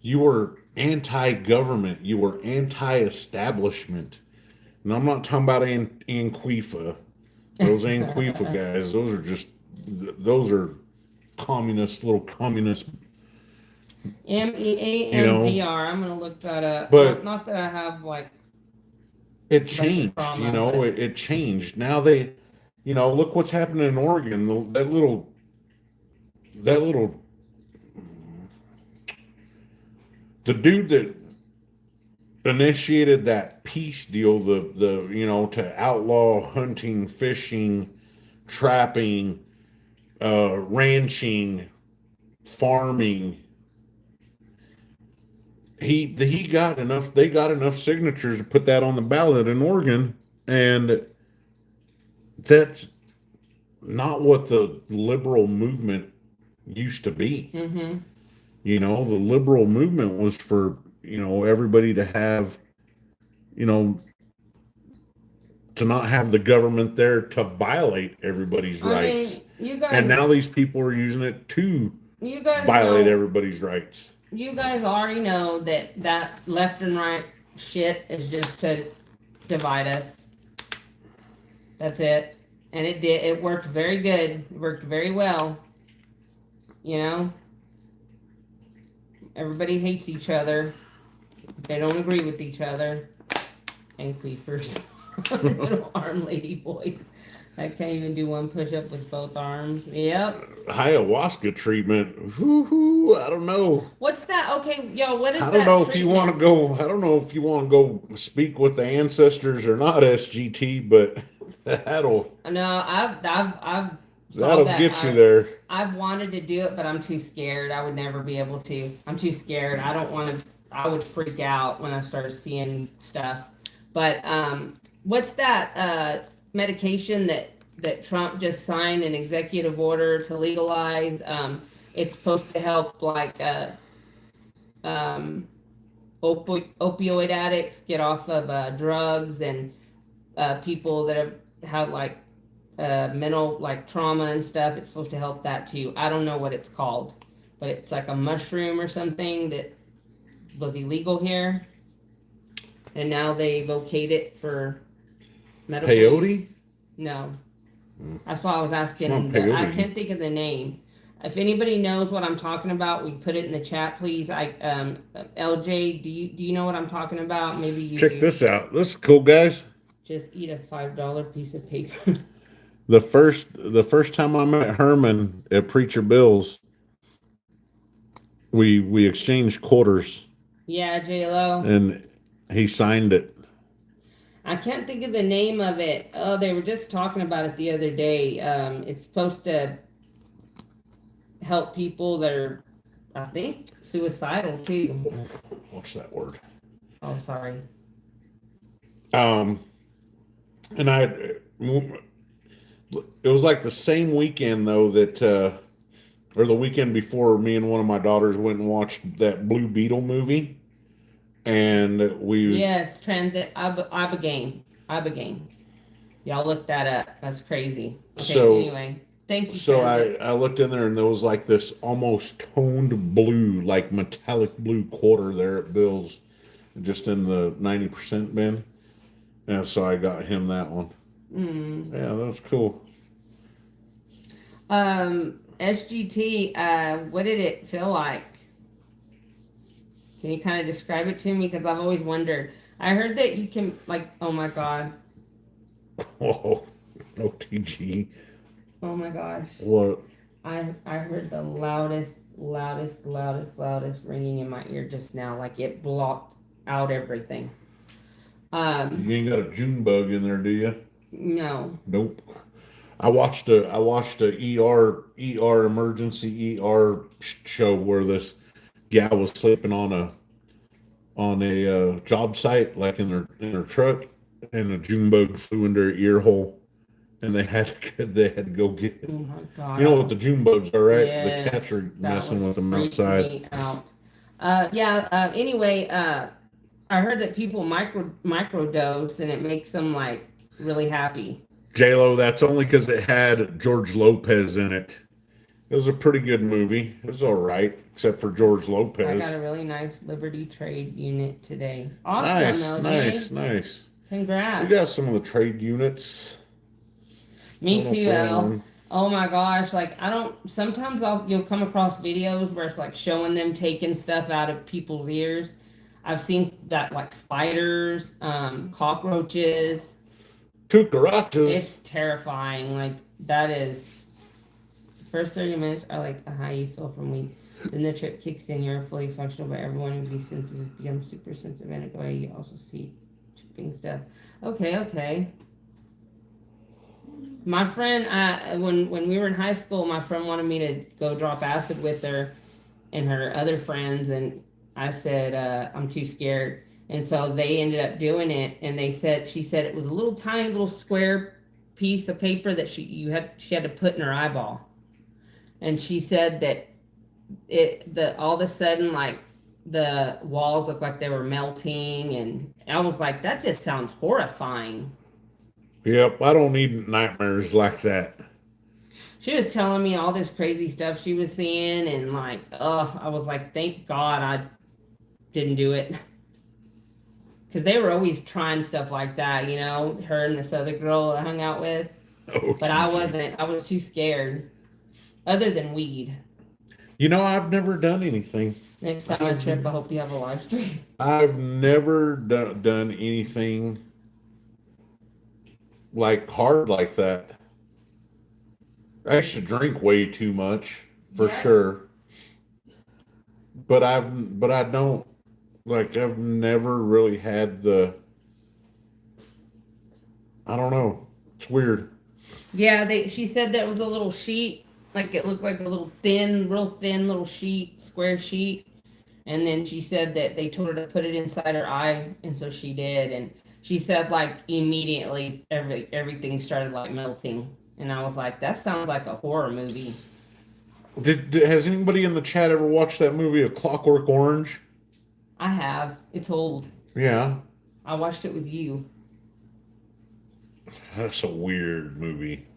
you were anti-government, you were anti-establishment. And I'm not talking about Anquifa. Those Anquifa guys, those are communist, little communist, you know. MEAMPR. I'm gonna look that up. But Not that I have like it a bunch of changed, you trauma, know. but It changed. Now they, you know, look what's happening in Oregon. That little, the dude that initiated that peace deal, the you know, to outlaw hunting, fishing, trapping, ranching, farming. He got enough. They got enough signatures to put that on the ballot in Oregon, and that's not what the liberal movement used to be. mm-hmm. You know, the liberal movement was for, you know, everybody to have, you know, to not have the government there to violate everybody's I mean, rights. And now these people are using it to you guys violate know, everybody's rights. you guys already know that left and right shit is just to divide us. That's it. And it did. It worked very good. It worked very well. You know, everybody hates each other. They don't agree with each other. And queefers. Little arm lady boys. I can't even do one push up with both arms. Yep. Ayahuasca treatment. Woo-hoo, I don't know. What's that? Okay, yo, what is I that? don't know if you treatment? want to go. I don't know if you want to go speak with the ancestors or not, SGT. But that'll No, I've saw that'll that. get you there. I've wanted to do it, but I'm too scared. I would never be able to. I'm too scared. I don't want to. I would freak out when I started seeing stuff. But what's that medication that Trump just signed an executive order to legalize? It's supposed to help like opioid addicts get off of drugs, and people that have had like mental like trauma and stuff. It's supposed to help that too. I don't know what it's called, but it's like a mushroom or something that was illegal here, and now they've okayed it for medical Peyote? use. No, that's why I was asking. It's not I peyote. can't think of the name. If anybody knows what I'm talking about, we put it in the chat, please. LJ, do you know what I'm talking about? Maybe you Check do. this out. This is cool, guys. Just eat a $5 piece of paper. The first time I met Herman at Preacher Bill's, we exchanged quarters, Yeah, J-Lo. and he signed it. I can't think of the name of it. Oh, they were just talking about it the other day. It's supposed to help people that are, I think, suicidal too. What's that word? Oh, sorry. And it was like the same weekend though that, or the weekend before, me and one of my daughters went and watched that Blue Beetle movie, and we Yes, Transit Ibogaine. Ibogaine. Y'all look that up. That's crazy. Okay, So- anyway. Thank you, so Transit. I looked in there and there was like this almost toned blue, like metallic blue quarter there at Bill's, just in the 90% bin. And so I got him that one. Mm. Yeah, that was cool. SGT, what did it feel like? Can you kind of describe it to me? Because I've always wondered. I heard that you can, like, oh my God. Whoa, OTG. Oh my gosh. What? I heard the loudest ringing in my ear just now. Like it blocked out everything. You ain't got a June bug in there, do you? No. Nope. I watched a ER emergency ER show where this gal was sleeping on a job site, like in her truck, and a June bug flew into her ear hole, and they had to go get it. Oh my God. You know what the June bugs are, right? Yes, The cats are that messing was with them freaking outside. me out. Yeah. Anyway, I heard that people microdose and it makes them like really happy. J-Lo, that's only because it had George Lopez in it. It was a pretty good movie. It was all right, except for George I got Lopez. a really nice Liberty Trade unit today. Awesome, Nice, nice, LJ. nice. We got Congrats. some of the trade units. I Me don't know if too, we have El. one. Oh my gosh, like I don't sometimes you'll come across videos where it's like showing them taking stuff out of people's ears. I've seen that like spiders, cockroaches. Cucarachas. It's terrifying. Like that is first 30 minutes are like how you feel from weed. Then the trip kicks in, you're fully functional, but everyone with these senses becomes super sensitive in a way. You also see tripping stuff. Okay, okay. My friend, when we were in high school, my friend wanted me to go drop acid with her and her other friends, and I said I'm too scared. And so they ended up doing it, and she said it was a little tiny little square piece of paper that she had to put in her eyeball, and she said that all of a sudden like the walls looked like they were melting, and I was like that just sounds horrifying. Yep, I don't need nightmares like that. She was telling me all this crazy stuff she was seeing, and like, oh, I was like, thank God I didn't do it. Because they were always trying stuff like that, her and this other girl I hung out with. But I OTG. wasn't. I was too scared. Other than weed. I've never done anything. Next time I I've, trip, I hope you have a live stream. I've never done anything like hard like that. I used to drink way too much, for Yeah. sure. But I don't like. I've never really had the. I don't know. It's weird. Yeah, she said that was a little sheet. Like it looked like a little thin, real thin little sheet, square sheet. And then she said that they told her to put it inside her eye, and so she did. And she said like immediately everything started like melting. And I was like, that sounds like a horror movie. Has anybody in the chat ever watched that movie, A Clockwork Orange? I have. It's old. Yeah, I watched it with you. that's a weird movie.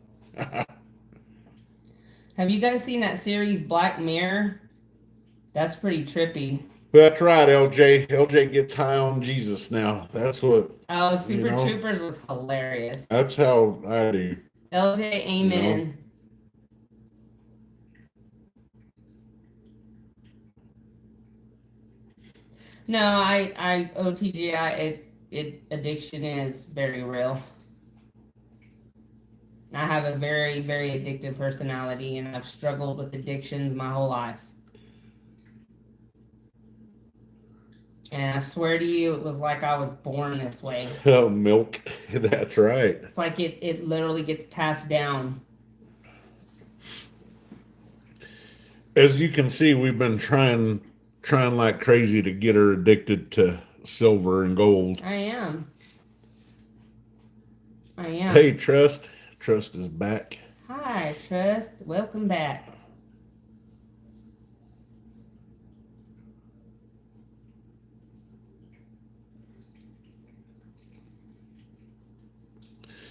Have you guys seen that series Black Mirror? That's pretty trippy. That's right, LJ. LJ gets high on Jesus now. That's what, Oh, you Super know, Troopers was hilarious. that's how I do, LJ, you know. amen. No, addiction is very real. I have a very, very addictive personality, and I've struggled with addictions my whole life. And I swear to you, it was like I was born this way. Oh, milk. That's right. It's like it literally gets passed down. As you can see, we've been trying like crazy to get her addicted to silver and gold. I am. I am. Hey, Trust. Trust is back. Hi, Trust. Welcome back.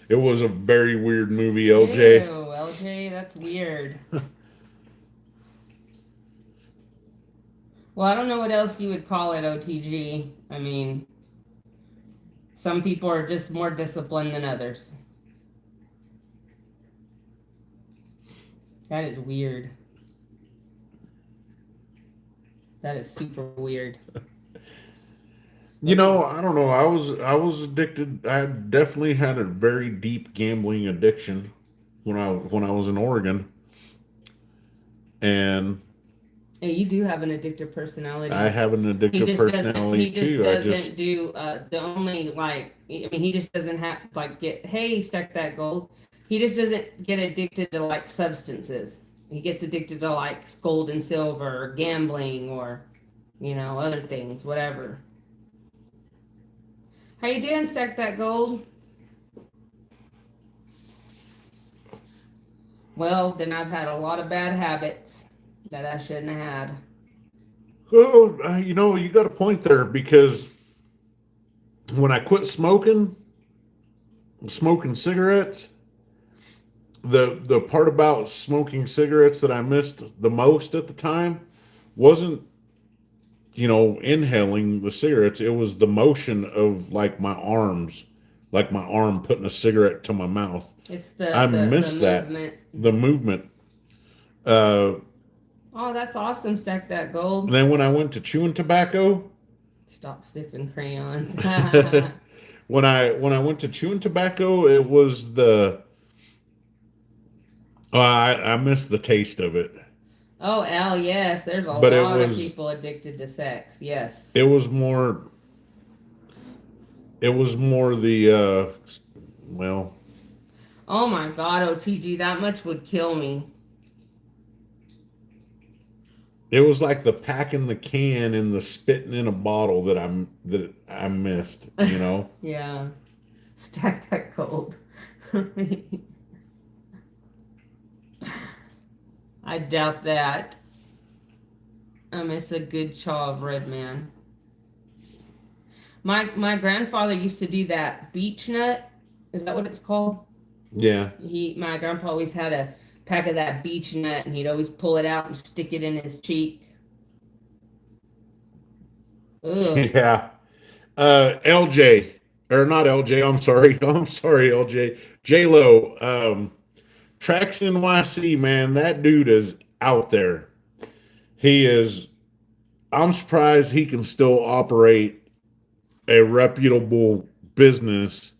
It was a very weird movie, LJ. Ew, LJ, that's weird. Well, I don't know what else you would call it, OTG. I mean, some people are just more disciplined than others. That is weird. That is super weird. I don't know. I was addicted. I definitely had a very deep gambling addiction when I was in Oregon, and Yeah, you do have an addictive personality. I have an He addictive just personality too. I doesn't just do the only like. I mean, he just doesn't have like get. Hey, stack that gold. He just doesn't get addicted to like substances. He gets addicted to like gold and silver, or gambling, or other things, whatever. How you doing, stack that gold? Well, then I've had a lot of bad habits that I shouldn't have had. oh, you got a point there because when I quit smoking cigarettes, the part about smoking cigarettes that I missed the most at the time wasn't, inhaling the cigarettes. It was the motion of like my arms, like my arm putting a cigarette to my mouth. It's I the miss that. movement. The movement. Uh, Oh, that's awesome. Stack that gold. and then when I went to chewing tobacco, Stop sniffing crayons. when I went to chewing tobacco, it was I missed the taste of it. Oh, Al, yes. There's a But lot of people addicted to sex. Yes. it was more the well, Oh my God, OTG, that much would kill me. it was like the packing the can and the spitting in a bottle that I missed, Yeah. Stack that gold. I doubt that. I miss a good chaw of red man. My grandfather used to do that beech nut. Is that what it's called? Yeah. My grandpa always had a pack of that beech nut, and he'd always pull it out and stick it in his cheek. Ugh. Yeah. LJ, or not LJ, I'm sorry. I'm sorry, LJ. J-Lo, Trax NYC, man, that dude is out there. He is, I'm surprised he can still operate a reputable business.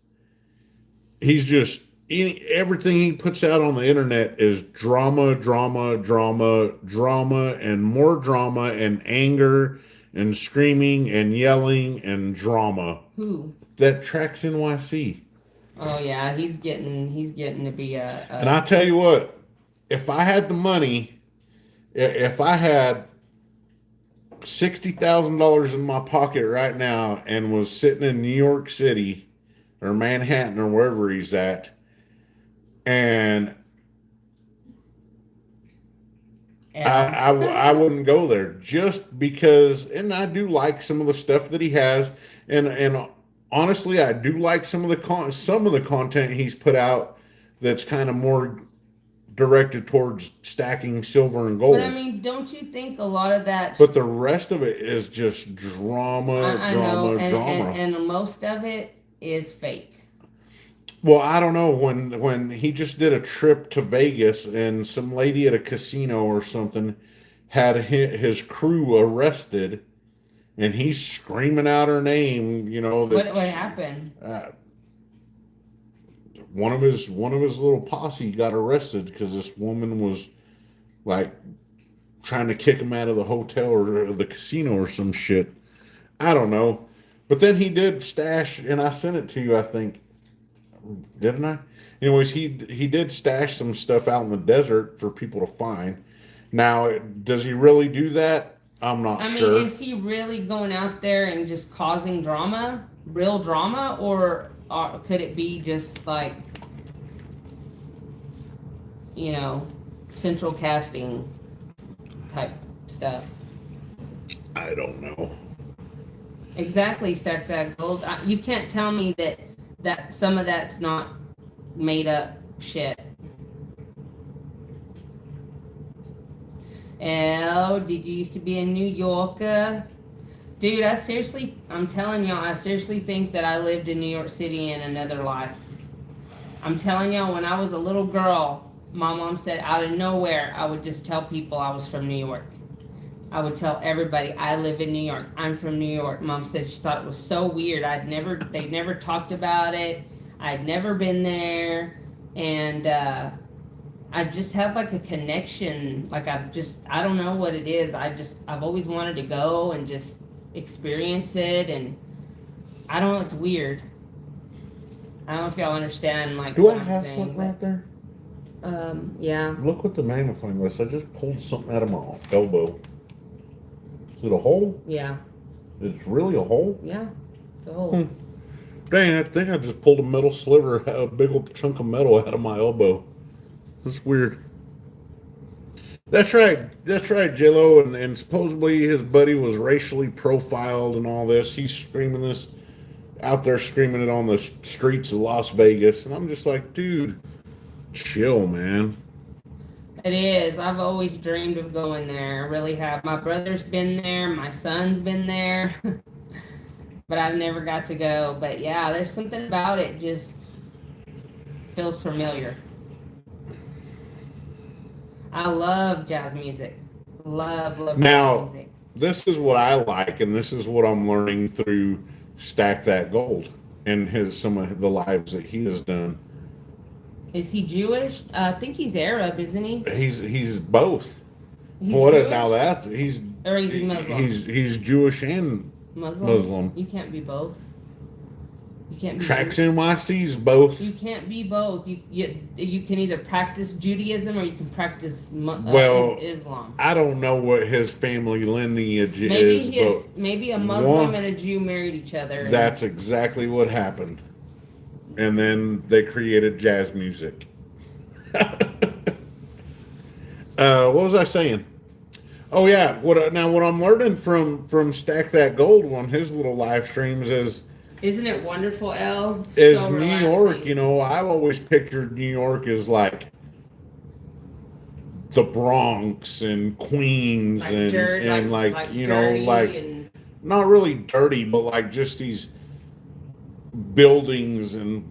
He's just, everything he puts out on the internet is drama, drama, drama, drama, and more drama, and anger, and screaming, and yelling, and drama. Who? That Trax NYC. Oh yeah, he's getting to be And I tell you what, if I had the money, if I had $60,000 in my pocket right now and was sitting in New York City or Manhattan or wherever he's at, and I wouldn't go there just because, and I do like some of the stuff that he has, and honestly, I do like some of the content he's put out that's kind of more directed towards stacking silver and gold. But I mean, don't you think a lot of that? But the rest of it is just drama, I drama, know, and, drama, and most of it is fake. Well, I don't know, when he just did a trip to Vegas and some lady at a casino or something had his crew arrested, and he's screaming out her name. What happened? One of his little posse got arrested because this woman was like trying to kick him out of the hotel or the casino or some shit. I don't know, but then he did stash, and I sent it to you, I think. Didn't I? Anyways, he did stash some stuff out in the desert for people to find. Now, does he really do that? I'm not sure. I mean, is he really going out there and just causing drama, real drama, or could it be just like, central casting type stuff? I don't know. Exactly, Stack That Gold. You can't tell me that some of that's not made up shit. Oh, did you used to be a New Yorker? Dude, I'm telling y'all, I seriously think that I lived in New York City in another life. I'm telling y'all, when I was a little girl, my mom said out of nowhere, I would just tell people I was from New York. I would tell everybody I live in New York. I'm from New York. Mom said she thought it was so weird. They never talked about it. I'd never been there, and I just had like a connection. Like I don't know what it is. I've always wanted to go and just experience it, and I don't know. It's weird. I don't know if y'all understand. Like, do I have something right there? Yeah. Look with the magnifying glass. I just pulled something out of my elbow. Is it a hole? Yeah. It's really a hole? Yeah. It's a hole. Dang, I think I just pulled a big old chunk of metal out of my elbow. That's weird. That's right, J-Lo, and supposedly his buddy was racially profiled and all this. He's screaming this. out there screaming it on the streets of Las Vegas, and I'm just like, dude, chill, man. It is. I've always dreamed of going there. I really have. My brother's been there. My son's been there. But I've never got to go. But yeah, there's something about it just feels familiar. I love jazz music. Love Now, jazz music. this is what I like, and this is what I'm learning through Stack That Gold and some of the lives that he has done. Is he Jewish? I think he's Arab, isn't he? He's both. He's What Jewish? now that's Or is he Muslim? he's Jewish and Muslim. You can't be both. You can't be Tracks NYC's both. You can't be both. You can either practice Judaism or you can practice Islam. I don't know what his family lineage is, but maybe a Muslim and a Jew married each other. That's exactly what happened. And then they created jazz music. What was I saying? Oh yeah, what I'm learning from Stack That Gold on his little live streams isn't it wonderful, Elle? Is so New relaxing. York, I've always pictured New York as like the Bronx and Queens like and dirt, and like and not really dirty, but like just these buildings and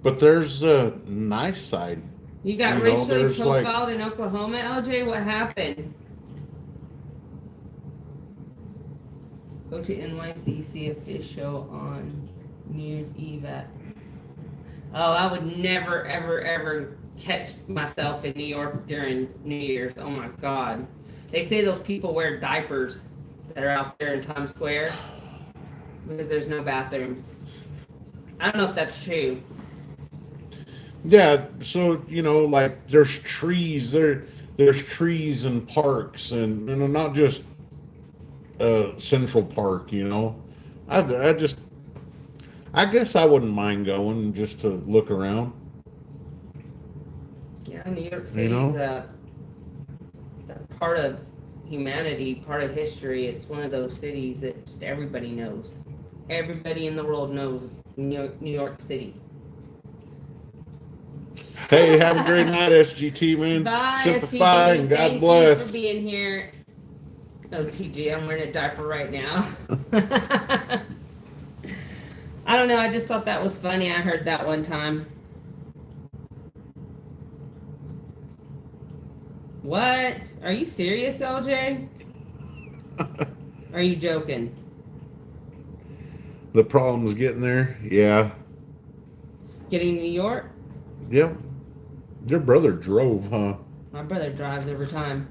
but there's a nice side. You got racially profiled in Oklahoma, LJ? What happened? Go to NYCC official on New Year's Eve Oh, I would never, ever, ever catch myself in New York during New Year's. Oh my God. They say those people wear diapers that are out there in Times Square because there's no bathrooms. I don't know if that's true. Yeah, so like there's trees there's trees and parks and not just Central Park. I guess I wouldn't mind going just to look around. Yeah, New York City is that's part of humanity, part of history. It's one of those cities that just everybody knows. Everybody in the world knows New York City. Hey, have a great night, SGT, man. Bye, Simplify SGT. and God Thank bless. you for being here. Oh, TG, I'm wearing a diaper right now. I don't know. I just thought that was funny. I heard that one time. What? Are you serious, LJ? Are you joking? The problem's getting there. Yeah. Getting to New York? Yep. Your brother drove, huh? My brother drives every time.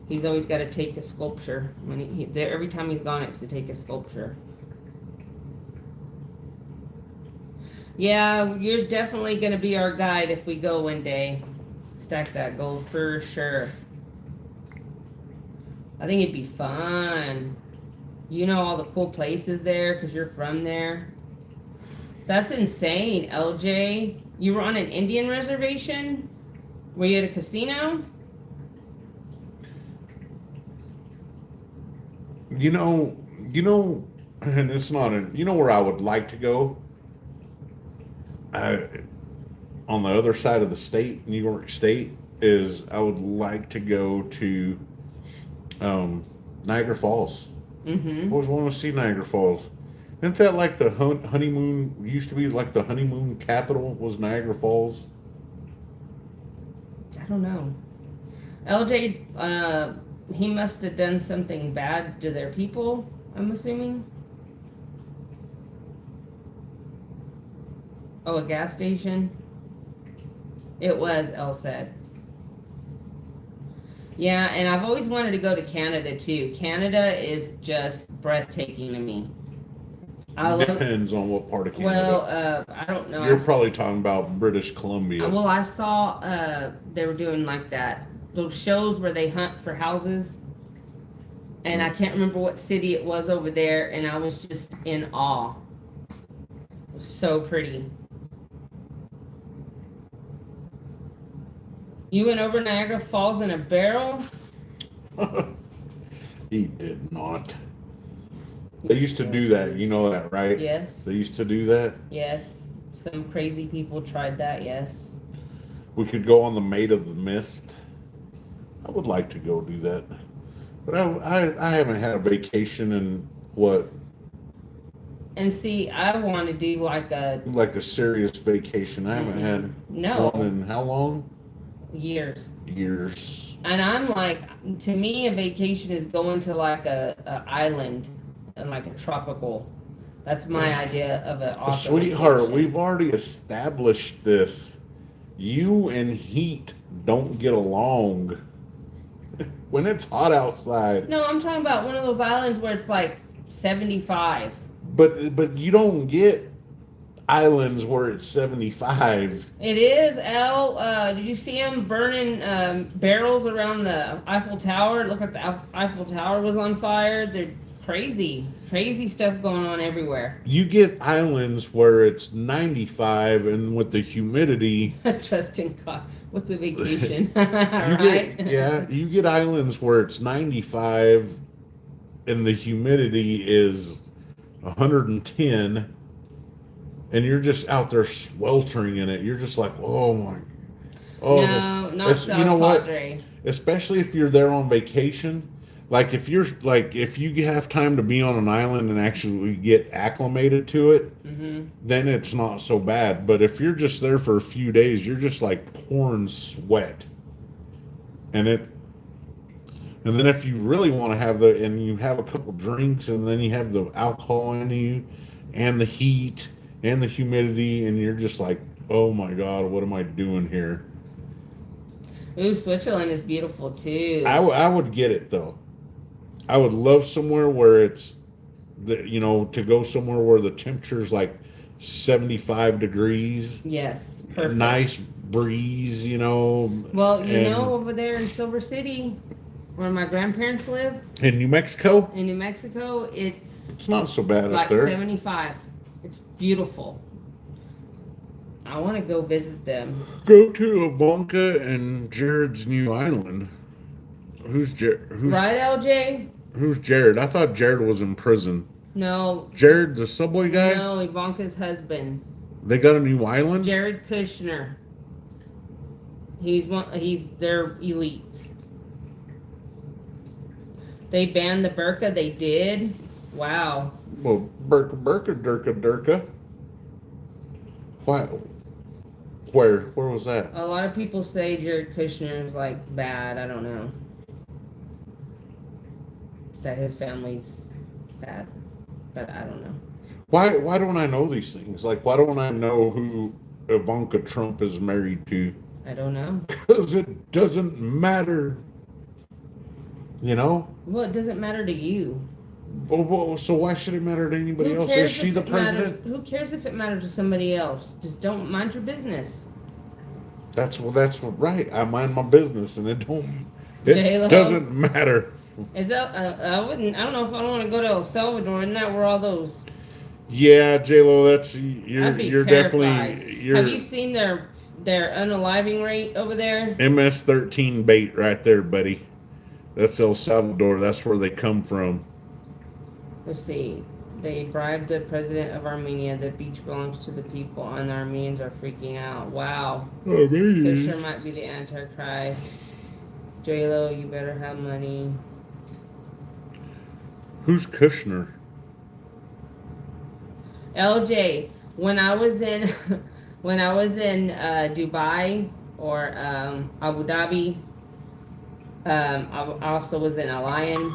He's always got to take a sculpture. Every time he's gone, it's to take a sculpture. Yeah, you're definitely going to be our guide if we go one day. Stack That Gold for sure. I think it'd be fun. You know all the cool places there because you're from there. That's insane, LJ. You were on an Indian reservation? Were you at a casino? And it's not where I would like to go? On the other side of the state, New York State, I would like to go to Niagara Falls. Mm-hmm. I always want to see Niagara Falls. Isn't that like the honeymoon, used to be like the honeymoon capital was Niagara Falls? I don't know. LJ, he must have done something bad to their people, I'm assuming. Oh, a gas station? It was, Elle said. Yeah, and I've always wanted to go to Canada, too. Canada is just breathtaking to me. Depends on what part of Canada. Well, I don't know. You're probably talking about British Columbia. Well, I saw they were doing like that. Those shows where they hunt for houses. And I can't remember what city it was over there, and I was just in awe. It was so pretty. You went over Niagara Falls in a barrel? He did not. They used to do that. You know that, right? Yes. They used to do that. Yes. Some crazy people tried that. Yes. We could go on the Maid of the Mist. I would like to go do that, but I haven't had a vacation in what, And see, I want to do like like a serious vacation. I haven't had no one in how long? years. Years. And I'm like, to me, a vacation is going to like a island and like a tropical. That's my idea of an awesome Sweetheart, vacation. we've already established this. You and heat don't get along. When it's hot outside. No, I'm talking about one of those islands where it's like 75. But you don't get islands where it's 75. It is, Al. Did you see him burning barrels around the Eiffel Tower? It looked like the Eiffel Tower was on fire. They're crazy. Crazy stuff going on everywhere. You get islands where it's 95 and with the humidity. Justin, what's a vacation? You get islands where it's 95 and the humidity is 110 and you're just out there sweltering in it. You're just like, oh my. Oh, no, not South you know Padre. What? Especially if you're there on vacation. Like if you have time to be on an island and actually get acclimated to it, then it's not so bad. But if you're just there for a few days, you're just like pouring sweat, and then if you really want to have and you have a couple drinks, and then you have the alcohol in you, and the heat and the humidity, and you're just like, oh my God, what am I doing here? Ooh, Switzerland is beautiful too. I would get it though. I would love somewhere where it's, to go somewhere where the temperature's like 75 degrees. Yes, perfect. Nice breeze, Well, over there in Silver City, where my grandparents live. In New Mexico? In New Mexico, it's not so bad like up there. 75. It's beautiful. I want to go visit them. Go to Ivanka and Jared's new island. Who's Jared? Right, LJ? Who's Jared? I thought Jared was in prison. No. Jared, the Subway guy? No, Ivanka's husband. They got a new island? Jared Kushner. He's their elite. They banned the burqa. They did. Wow. Well, burqa, durka. Why? Where was that? A lot of people say Jared Kushner is like bad. I don't know. That his family's bad, but I don't know. Why don't I know these things? Like, why don't I know who Ivanka Trump is married to? I don't know. Because it doesn't matter. Well, it doesn't matter to you. Well, so why should it matter to anybody else? Is she the president? Who cares if it matters to somebody else? Just don't mind your business. That's right. I mind my business, and it J-Lo. doesn't matter. Is that I don't know if I want to go to El Salvador. Isn't that where all those? Yeah, J-Lo, you're terrified. definitely. Have you seen their unaliving rate over there? MS-13 bait right there, buddy. That's El Salvador. That's where they come from. Let's see. They bribed the president of Armenia. The beach belongs to the people, and the Armenians are freaking out. Wow. Kushner might be the Antichrist. J-Lo, you better have money. Who's Kushner? LJ, when I was in Dubai or Abu Dhabi, I also was in Al-Ain.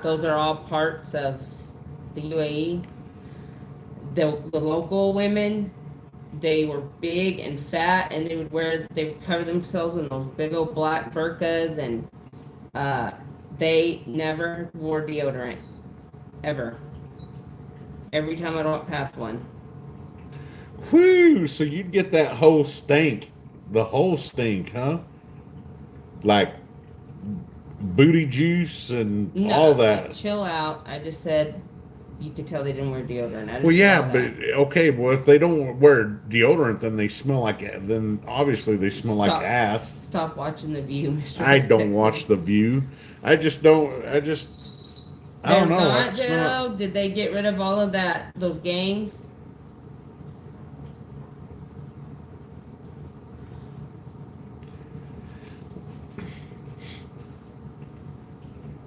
Those are all parts of the UAE. The local women, they were big and fat, and they would cover themselves in those big old black burqas, and they never wore deodorant, ever. Every time I walked past one. Whew, so you'd get that whole stink. The whole stink, huh? Like booty juice and all that. Chill out. I just said you could tell they didn't wear deodorant. Well, yeah, but okay. Well, if they don't wear deodorant, then they smell like. Then obviously they smell like ass. Stop watching The View, Mr. I don't Texas. watch The View. I just don't. I don't There's know. not, It's not. Joe. Did they get rid of all of those gangs?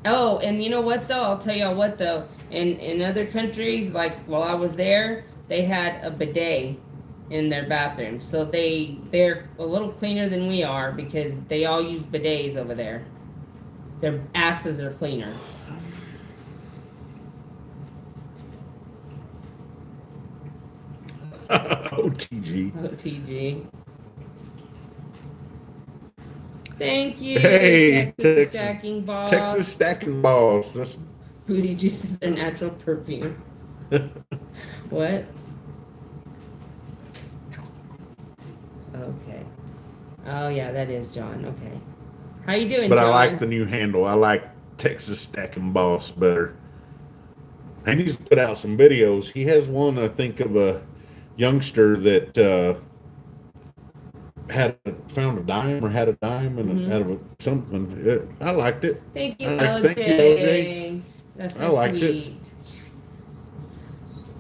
Oh, and you know what though? I'll tell y'all what though. In other countries, like while I was there, they had a bidet in their bathroom, so they're a little cleaner than we are because they all use bidets over there. Their asses are cleaner. OTG. OTG. Thank you, Hey, Texas Stacking Boss. Texas Stacking Boss. That's Booty juice is their natural perfume. What? Okay. Oh yeah, that is John. Okay. How you doing, but John? I like the new handle. I like Texas Stacking Boss better. And he's put out some videos. He has one, I think, of a youngster that found a dime or had a dime and out of something. I liked it. Thank you, Thank you, LJ. That's I so liked sweet.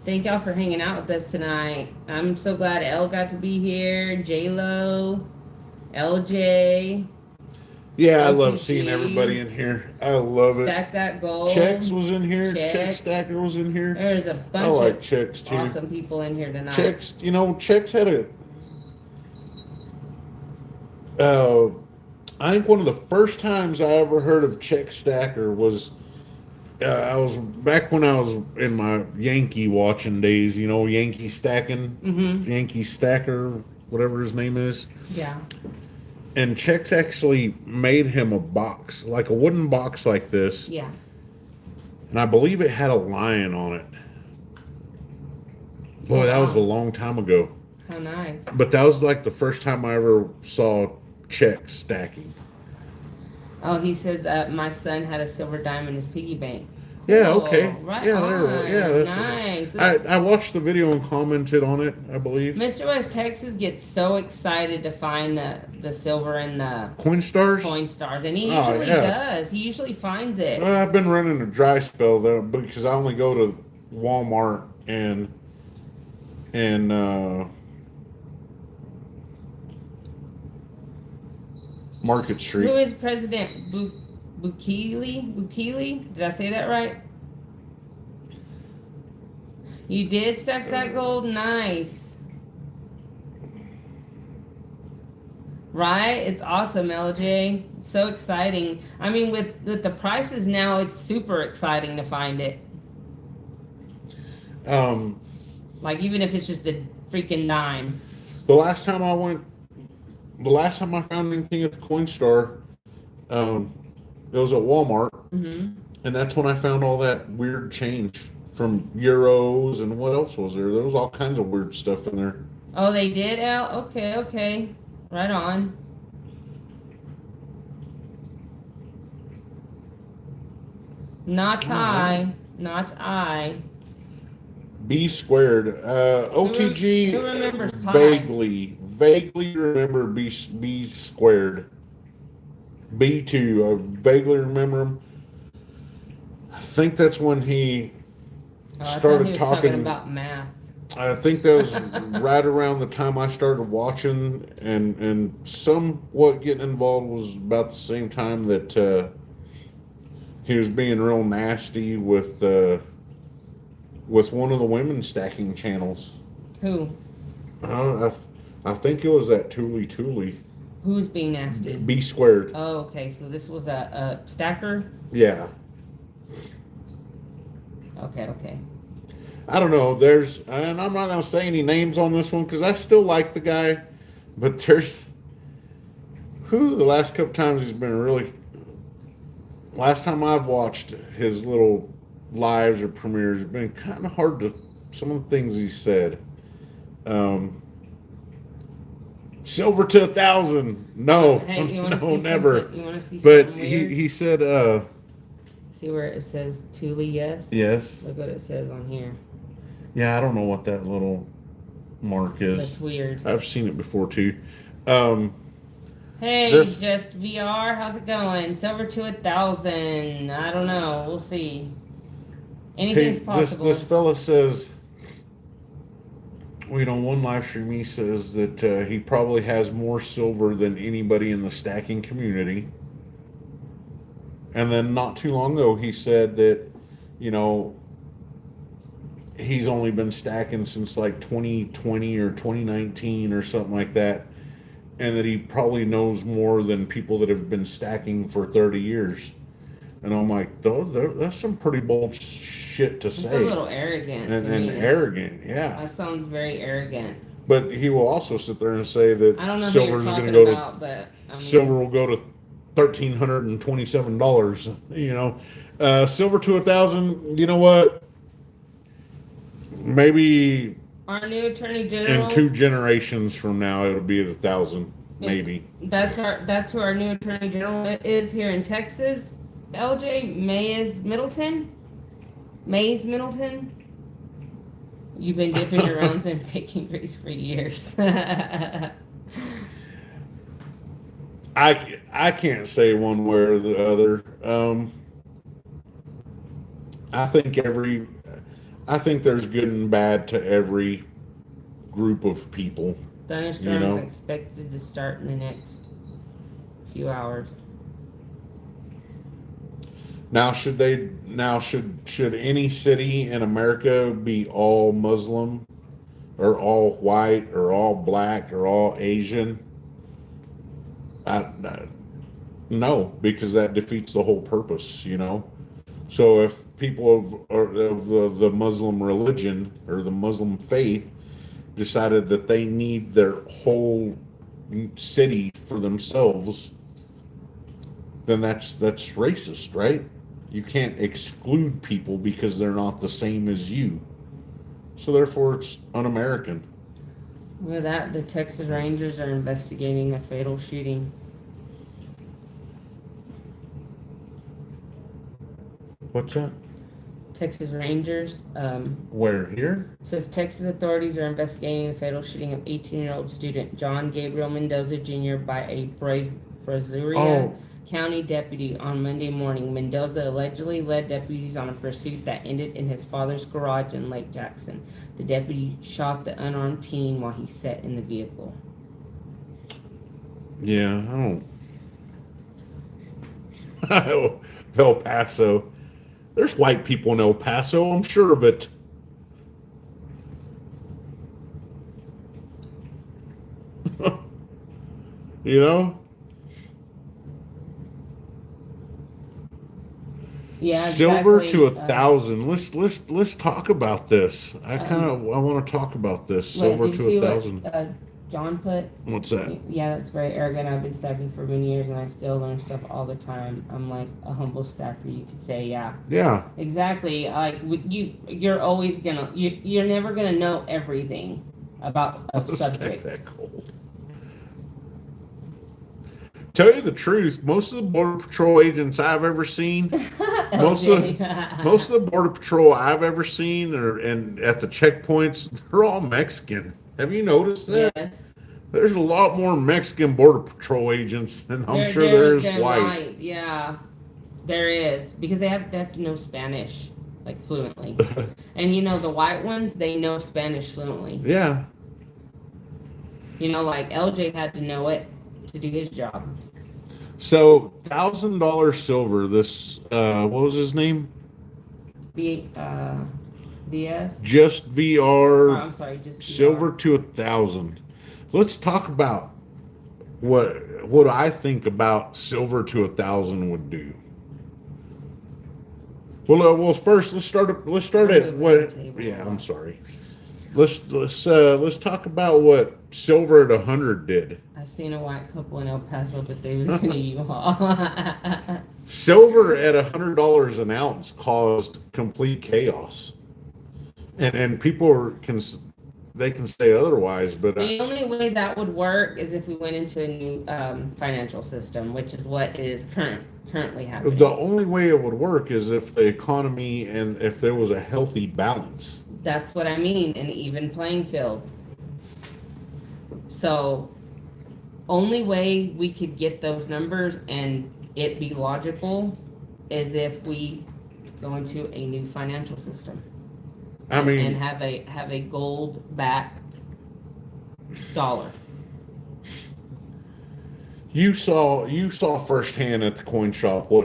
Thank y'all for hanging out with us tonight. I'm so glad Elle got to be here, J-Lo, LJ. Yeah, I love OTG. seeing everybody in here. I love it. Stack that gold. Chex was in here. Chex. Chex Stacker was in here. There's a I bunch like of Chex too. awesome people in here tonight. Chex, Chex had I think one of the first times I ever heard of Chex Stacker was I was back when I was in my Yankee watching days. Yankee Stacking, Yankee Stacker, whatever his name is. Yeah. And Chex actually made him a box, like a wooden box like this. Yeah. And I believe it had a lion on it. Boy, that was a long time ago. How nice. But that was like the first time I ever saw Chex stacking. Oh, he says my son had a silver dime in his piggy bank. Yeah, Cool. okay. Right yeah, on. that's nice. I watched the video and commented on it, I believe. Mr. West Texas gets so excited to find the silver and the Coin stars? Coin stars, and he usually does. He usually finds it. I've been running a dry spell though because I only go to Walmart and Market Street. Who is President Bukele? Bukele? Did I say that right? You did stack that gold? Nice. Right? It's awesome, LJ. It's so exciting. I mean, with the prices now, it's super exciting to find it. Like, even if it's just a freaking dime. The last time I found anything at the Coin Star, it was at Walmart, and that's when I found all that weird change from euros and what else was there? There was all kinds of weird stuff in there. Oh, they did, Al? Okay. Right on. Not I. B squared. OTG. Who remembers pi? Vaguely remember B squared. B2. I vaguely remember him. I think that's when he started he was talking about math. I think that was right around the time I started watching, and somewhat getting involved was about the same time that he was being real nasty with one of the women stacking channels. Who? I think it was that Thule. Who's being nasty? B squared. Oh, okay. So this was a stacker? Yeah. Okay. I don't know. And I'm not going to say any names on this one because I still like the guy, but the last couple times he's been really. Last time I've watched his little lives or premieres, it's been kind of hard to. Some of the things he said. Silver to 1,000. No, hey, no, never. You want to see but something weird? he said. See where it says Thule? Yes. Yes. Look what it says on here. Yeah, I don't know what that little mark is. That's weird. I've seen it before too. Hey, just VR, how's it going? Silver to 1,000. I don't know. We'll see. Anything's possible. This fella says, one live stream, he says that he probably has more silver than anybody in the stacking community. And then not too long ago, he said that, you know, he's only been stacking since like 2020 or 2019 or something like that. And that he probably knows more than people that have been stacking for 30 years. And I'm like, that's some pretty bold shit to say. It's a little arrogant. And arrogant, yeah. That sounds very arrogant. But he will also sit there and say that I don't know silver's going to go about, but silver will go to $1,327. You know, silver to 1,000. You know what? Maybe our new attorney general in 2 generations from now it'll be at 1,000. Maybe that's who our new attorney general is here in Texas. LJ Mays Middleton. You've been dipping your rounds in bacon grease for years. I can't say one way or the other. I think there's good and bad to every group of people. Thunderstorms expected to start in the next few hours. Now should any city in America be all Muslim or all white or all black or all Asian? No, because that defeats the whole purpose, you know. So if people of the Muslim religion or the Muslim faith decided that they need their whole city for themselves, then that's racist, right? You can't exclude people because they're not the same as you. So therefore it's un-American. With that, the Texas Rangers are investigating a fatal shooting. What's that? Texas Rangers. Where, here? Says Texas authorities are investigating the fatal shooting of 18-year-old student John Gabriel Mendoza Jr. by a Brazuria County deputy on Monday morning. Mendoza allegedly led deputies on a pursuit that ended in his father's garage in Lake Jackson. The deputy shot the unarmed teen while he sat in the vehicle. Yeah, I don't. El Paso. There's white people in El Paso, I'm sure of it. You know? Yeah, silver exactly. to 1,000. Let's talk about this. I want to talk about this. Silver to 1,000. John put. What's that? Yeah, that's very arrogant. I've been stacking for many years and I still learn stuff all the time. I'm like a humble stacker, you could say. Yeah, exactly. Like you're always gonna you're never gonna know everything about a subject. That cold. Tell you the truth, most of the Border Patrol agents I've ever seen, most of the Border Patrol I've ever seen and at the checkpoints, they're all Mexican. Have you noticed that? Yes. There's a lot more Mexican Border Patrol agents than I'm sure there is white. Yeah, there is. Because they have to know Spanish, like, fluently. And, you know, the white ones, they know Spanish fluently. Yeah. You know, like, LJ had to know it to do his job. So, $1,000 silver, this, what was his name? VS? Just VR. Oh, I'm sorry, just silver VR. To 1,000. Let's talk about what I think about silver to 1,000 would do. Well, first let's start at what. Yeah, I'm sorry. Let's talk about what silver at 100 did. I seen a white couple in El Paso, but they was in a U-Haul. Silver at $100 an ounce caused complete chaos, and people can say otherwise, but the only way that would work is if we went into a new financial system, which is what is currently happening. The only way it would work is if the economy and if there was a healthy balance. That's what I mean, an even playing field. So, only way we could get those numbers and it be logical is if we go into a new financial system. I mean, and have a gold backed dollar. you saw firsthand at the coin shop what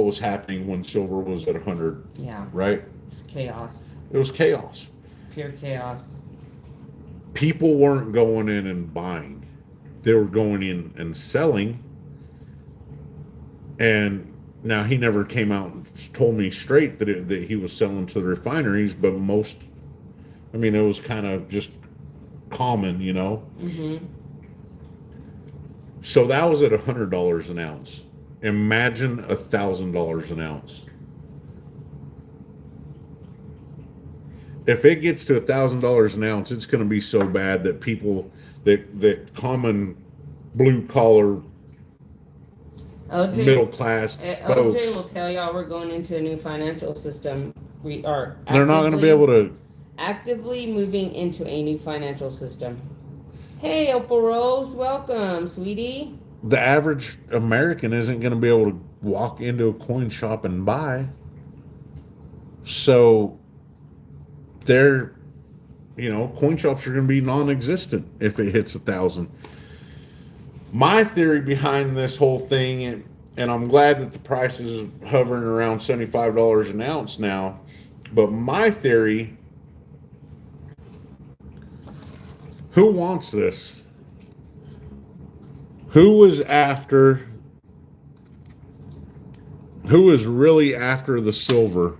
was happening when silver was at 100, Yeah, right? it's chaos, It was chaos. pure chaos. People weren't going in and buying. They were going in and selling. And now he never came out and told me straight that he was selling to the refineries, but it was kind of just common, you know. Mm-hmm. So that was at $100 an ounce. Imagine $1,000 an ounce. If it gets to $1,000 an ounce, it's going to be so bad that people that common blue collar middle class folks, OJ will tell y'all we're going into a new financial system. We are. They're not going to be able to. Actively moving into a new financial system. Hey, Opal Rose, welcome, sweetie. The average American isn't going to be able to walk into a coin shop and buy. So coin shops are going to be non-existent if it hits 1,000. My theory behind this whole thing, and I'm glad that the price is hovering around $75 an ounce now, but my theory, who wants this? Who is really after the silver?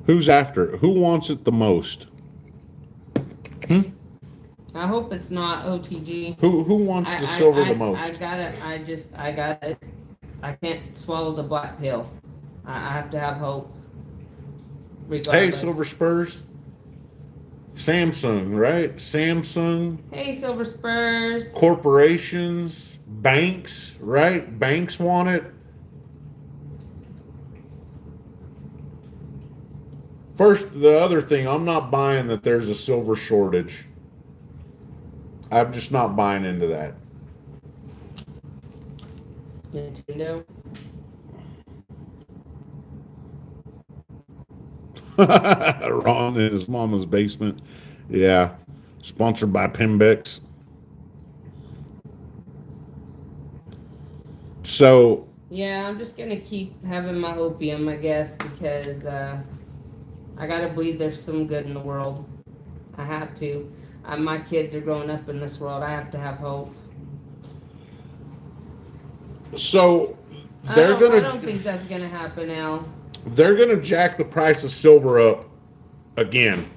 Who's after it? Who wants it the most? I hope it's not OTG. Who wants the silver the most? I got it. I can't swallow the black pill. I have to have hope. Regardless. Hey, Silver Spurs. Samsung, right? Samsung. Hey, Silver Spurs. Corporations, banks, right? Banks want it. First, the other thing, I'm not buying that there's a silver shortage. I'm just not buying into that. Nintendo. Ron in his mama's basement. Yeah. Sponsored by Pembex. So. Yeah, I'm just going to keep having my hopium, I guess, because I got to believe there's some good in the world. I have to. My kids are growing up in this world. I have to have hope. So, I don't think that's going to happen now. They're going to jack the price of silver up again.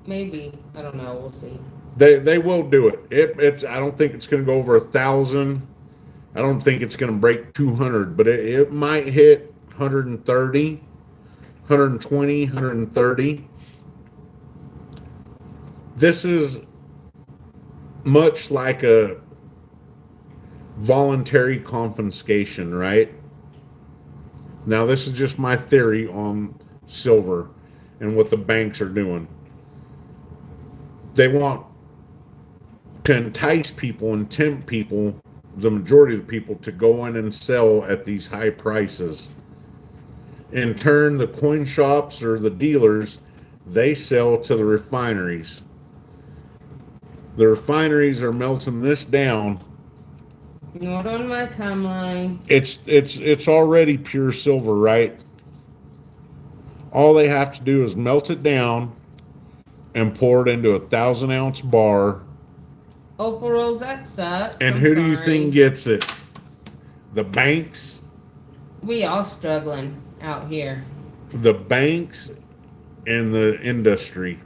Maybe. I don't know. We'll see. They will do it. I don't think it's going to go over 1,000. I don't think it's going to break 200, but it might hit 130, 120, 130. This is much like a voluntary confiscation, right? Now, this is just my theory on silver and what the banks are doing. They want to entice people and tempt people, the majority of the people, to go in and sell at these high prices. In turn, the coin shops or the dealers, they sell to the refineries. The refineries are melting this down. Not on my timeline. It's already pure silver, right? All they have to do is melt it down and pour it into a 1,000-ounce bar. Opal Rose, that sucks. And who do you think gets it? The banks? We all struggling out here. The banks and the industrial,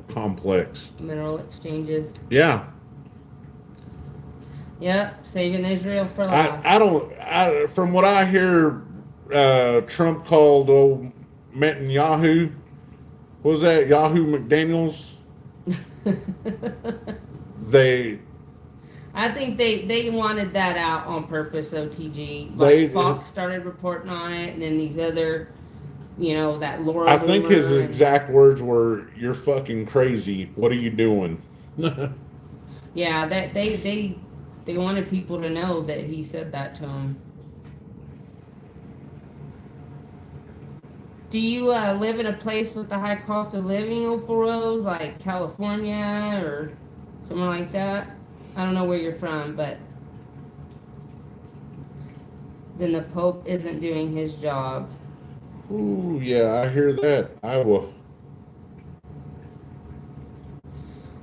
complex. Mineral exchanges. Yeah. Yep, saving Israel for last. From what I hear, Trump called old Netanyahu. What was that? Yahoo McDaniels? I think they wanted that out on purpose, OTG. Fox started reporting on it, and then these other, that Laura. I think his exact words were, "You're fucking crazy. What are you doing?" Yeah, that they wanted people to know that he said that to him. Do you live in a place with a high cost of living, Opal Rose, like California or somewhere like that? I don't know where you're from, but then the Pope isn't doing his job. Ooh, yeah, I hear that. Iowa.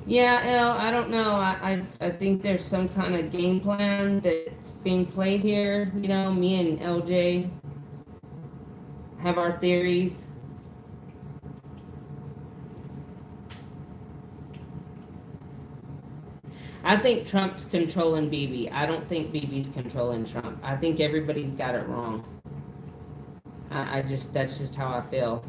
Yeah, El, I don't know. I think there's some kind of game plan that's being played here. You know, me and LJ have our theories. I think Trump's controlling Bibi. I don't think Bibi's controlling Trump. I think everybody's got it wrong. I just, that's just how I feel.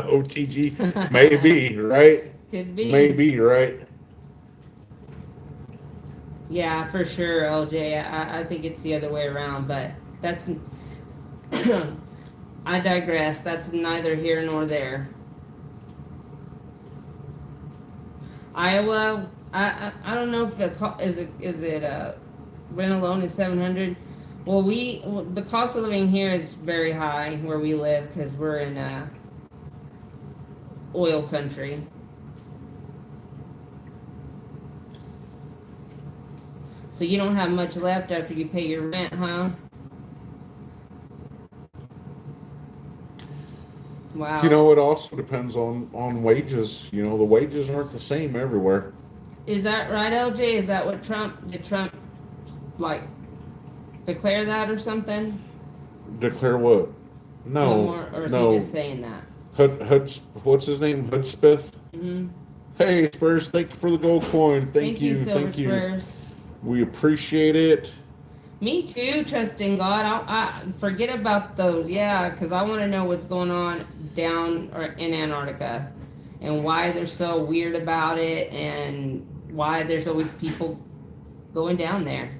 OTG. Maybe, right? Could be. Maybe, right? Yeah, for sure, LJ. I think it's the other way around, but that's. I digress. That's neither here nor there. Iowa, I don't know if is it rent alone is 700. Well, the cost of living here is very high where we live because we're in oil country. So you don't have much left after you pay your rent, huh? Wow. You know, it also depends on wages. You know, the wages aren't the same everywhere. Is that right, LJ? Is that what did Trump like declare that or something? Declare what? No, More, or is no. he just saying that? What's his name? Hudspeth. Mm-hmm. Hey, Spurs, thank you for the gold coin. Thank you, Silver thank you. Spurs. We appreciate it. Me too, trust in God. I forget about those, yeah, because I want to know what's going on down or in Antarctica, and why they're so weird about it, and why there's always people going down there.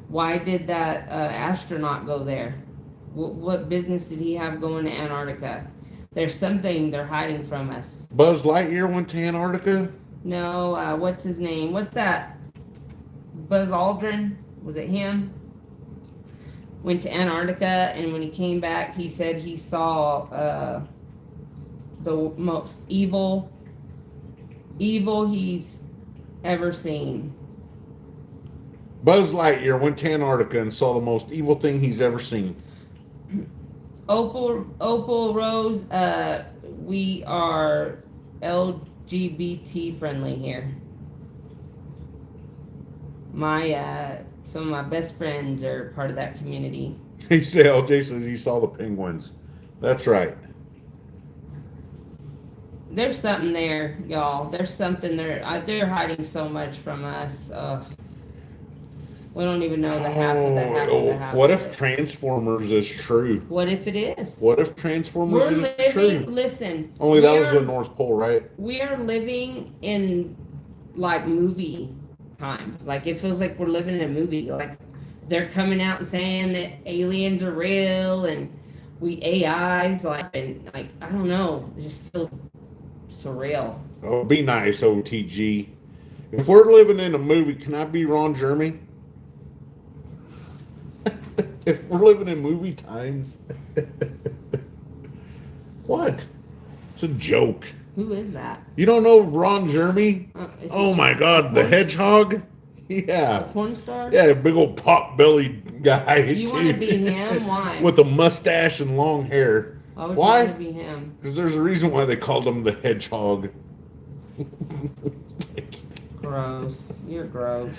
Why did that astronaut go there? What business did he have going to Antarctica? There's something they're hiding from us. Buzz Lightyear went to Antarctica? No, what's his name? What's that? Buzz Aldrin? Was it him? Went to Antarctica, and when he came back, he said he saw the most evil he's ever seen. Buzz Lightyear went to Antarctica and saw the most evil thing he's ever seen. Opal Rose, we are LGBT friendly here. Some of my best friends are part of that community. He said, LJ says he saw the penguins. That's right. There's something there, y'all. There's something there. They're hiding so much from us. We don't even know the half of the half. What if Transformers is true? What if it is? What if Transformers is true? Listen. Only that was the North Pole, right? We are living in like movie times. Like it feels like we're living in a movie. Like they're coming out and saying that aliens are real and we AIs and I don't know. It just feels surreal. Oh, be nice, OTG. If we're living in a movie, can I be Ron Jeremy? If we're living in movie times. What? It's a joke. Who is that? You don't know Ron Jeremy? Oh my God, the hedgehog? Yeah. A porn star? Yeah, big old pot belly guy. You want to be him? Why? With a mustache and long hair. Why would Why? you want to be him? Because there's a reason why they called him the hedgehog. Gross. You're gross.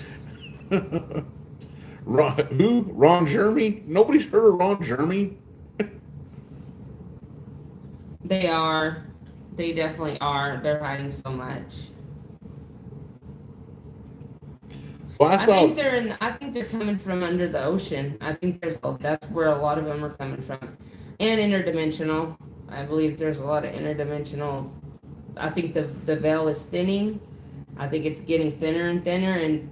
Who? Ron Jeremy? Nobody's heard of Ron Jeremy? They are. They definitely are. They're hiding so much. Well, I think they're coming from under the ocean. I think that's where a lot of them are coming from, and interdimensional. I believe there's a lot of interdimensional. I think the veil is thinning. I think it's getting thinner and thinner, and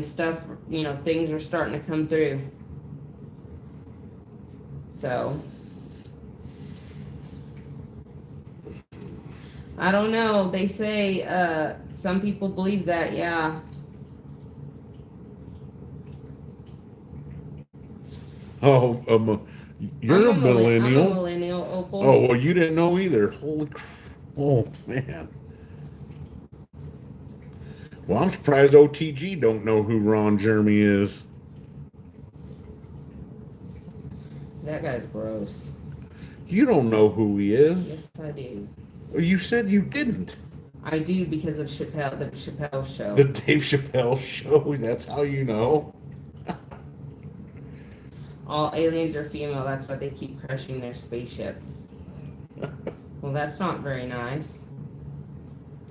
stuff. You know, things are starting to come through. So I don't know. They say some people believe that, yeah. Oh, you're a I'm a millennial. millennial, Oh, Opal. well, you didn't know either. Holy crap. Oh, man. Well, I'm surprised OTG don't know who Ron Jeremy is. That guy's gross. You don't know who he is. Yes, I do. You said you didn't. I do because of the Chappelle The show. Dave Chappelle show. That's how you know. All aliens are female. That's why they keep crashing their spaceships. Well, that's not very nice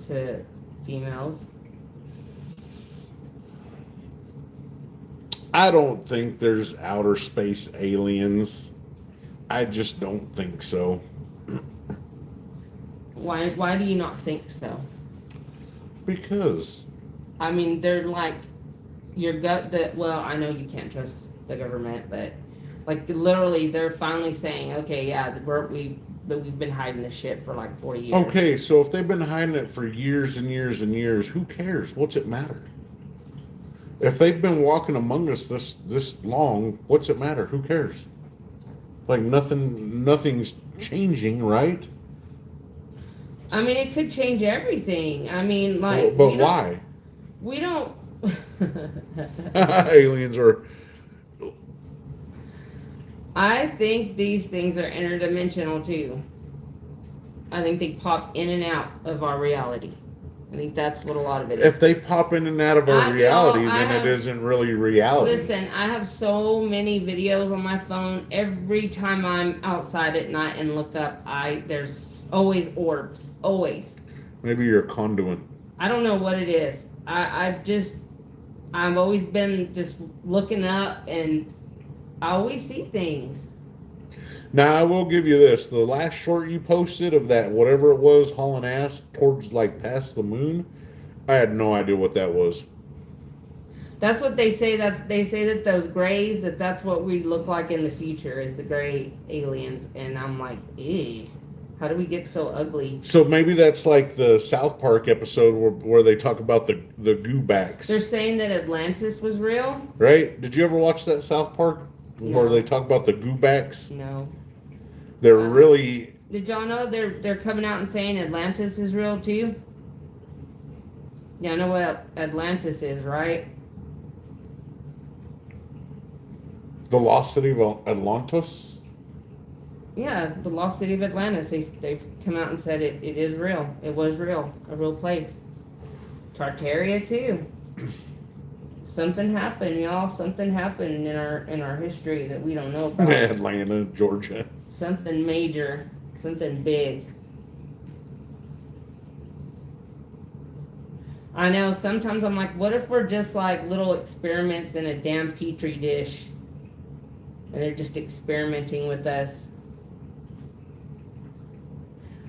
to females. I don't think there's outer space aliens. I just don't think so. Why do you not think so? Because I mean, they're like your gut. That well, I know you can't trust the government, but like literally, they're finally saying, okay, yeah, we've been hiding this shit for like 40 years. okay, so if they've been hiding it for years and years and years, who cares? What's it matter? If they've been walking among us this long, what's it matter? Who cares? Like nothing's changing, right? I mean, it could change everything. I mean, like, But why? We don't. Aliens are. I think these things are interdimensional too. I think they pop in and out of our reality. I think that's what a lot of it is. If they pop in and out of our reality, then it isn't really reality. Listen, I have so many videos on my phone. Every time I'm outside at night and look up, there's always orbs. Always. Maybe you're a conduit. I don't know what it is. I've always been just looking up and I always see things. Now, I will give you this. The last short you posted of that, whatever it was, hauling ass towards, like, past the moon, I had no idea what that was. That's what they say. They say that those grays, that's what we look like in the future, is the gray aliens. And I'm like, ew. How do we get so ugly? So maybe that's like the South Park episode where they talk about the goobacks. They're saying that Atlantis was real? Right? Did you ever watch that South Park where No. they talk about the goobacks? No. They're really... Did y'all know they're coming out and saying Atlantis is real too? Yeah, I know what Atlantis is, right? The lost city of Atlantis? Yeah, the lost city of Atlantis. They've come out and said it is real. It was real. A real place. Tartaria too. Something happened, y'all. Something happened in our history that we don't know about. Atlanta, Georgia. Something major. Something big. I know, sometimes I'm like, what if we're just like little experiments in a damn petri dish? And they're just experimenting with us.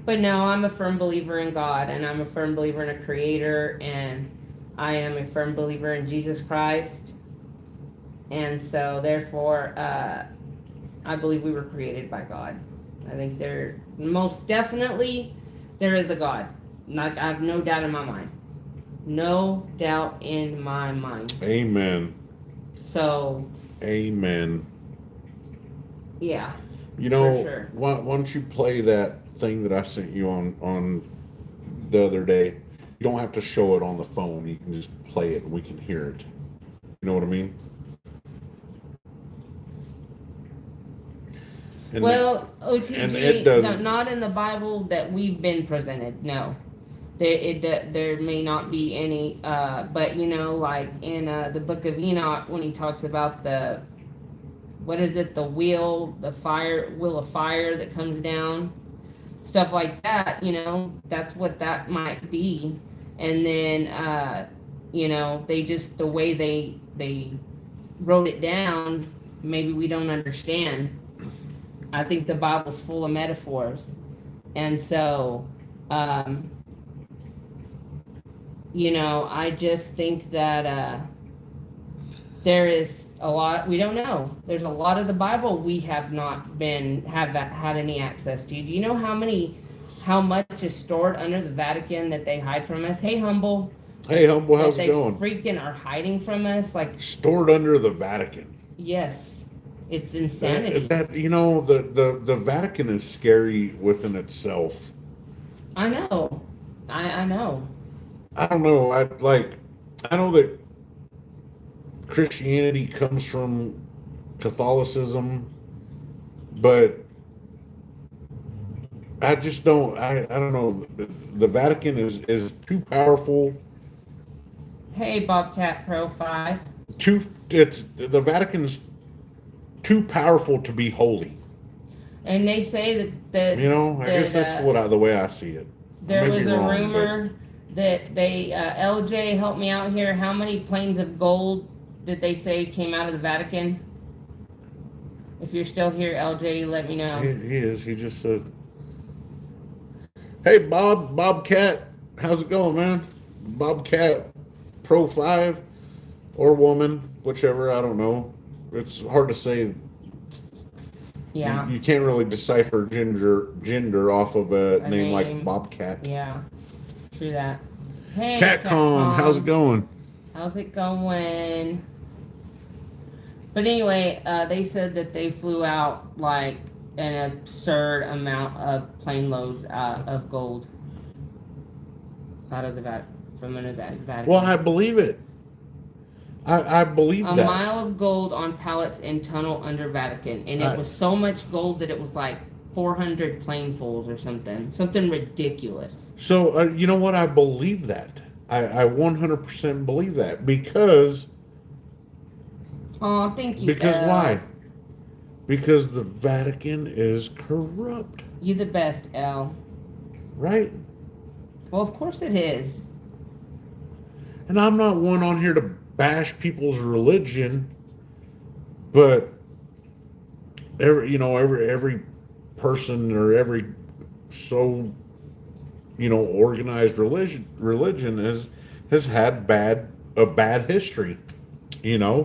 But no, I'm a firm believer in God, and I'm a firm believer in a creator, and I am a firm believer in Jesus Christ. And so, therefore, I believe we were created by God. I think most definitely, there is a God. Like, I have no doubt in my mind. No doubt in my mind. Amen. So. Amen. Yeah. You know, for sure. Why don't you play that thing that I sent you on the other day? You don't have to show it on the phone. You can just play it and we can hear it. You know what I mean? And well, OTG, and it doesn't. Not in the Bible that we've been presented. No, there may not be any. But you know, like in the Book of Enoch, when he talks about the wheel of fire that comes down, stuff like that. You know, that's what that might be. And then, you know, the way they wrote it down, maybe we don't understand. I think the Bible's full of metaphors. And so, you know, I just think that there is a lot we don't know. There's a lot of the Bible we have not had any access to. Do you know how how much is stored under the Vatican that they hide from us. Hey, Humble. Hey, Humble, That how's it they going? freaking are hiding from us. Like, Stored under the Vatican. yes, it's insanity. The Vatican is scary within itself. I know. I know. I don't know. I know that Christianity comes from Catholicism, but I just don't. I don't know. The Vatican is too powerful. Hey, Bobcat Pro 5. It's the Vatican's too powerful to be holy. And they say I guess that's the way I see it. There was a rumor that they LJ helped me out here. How many planes of gold did they say came out of the Vatican? If you're still here, LJ, let me know. He is. He just said, "Hey, Bobcat, how's it going, man? Bobcat Pro 5 or woman, whichever. I don't know. It's hard to say. Yeah. You can't really decipher gender off of a name like Bobcat. Yeah. True that. Hey, Catcom, how's it going? How's it going? But anyway, they said that they flew out like an absurd amount of plane loads of gold out of the from under that Vatican. Well, I believe it. I believe that. A mile of gold on pallets in tunnel under Vatican, and it was so much gold that it was like 400 planefuls or something ridiculous. So you know what? I believe that. I 100% believe that because. Oh, thank you. Because why? Because the Vatican is corrupt. You the best, L. Right? Well, of course it is. And I'm not one on here to bash people's religion, but every person or every organized religion has had a bad history, Yeah,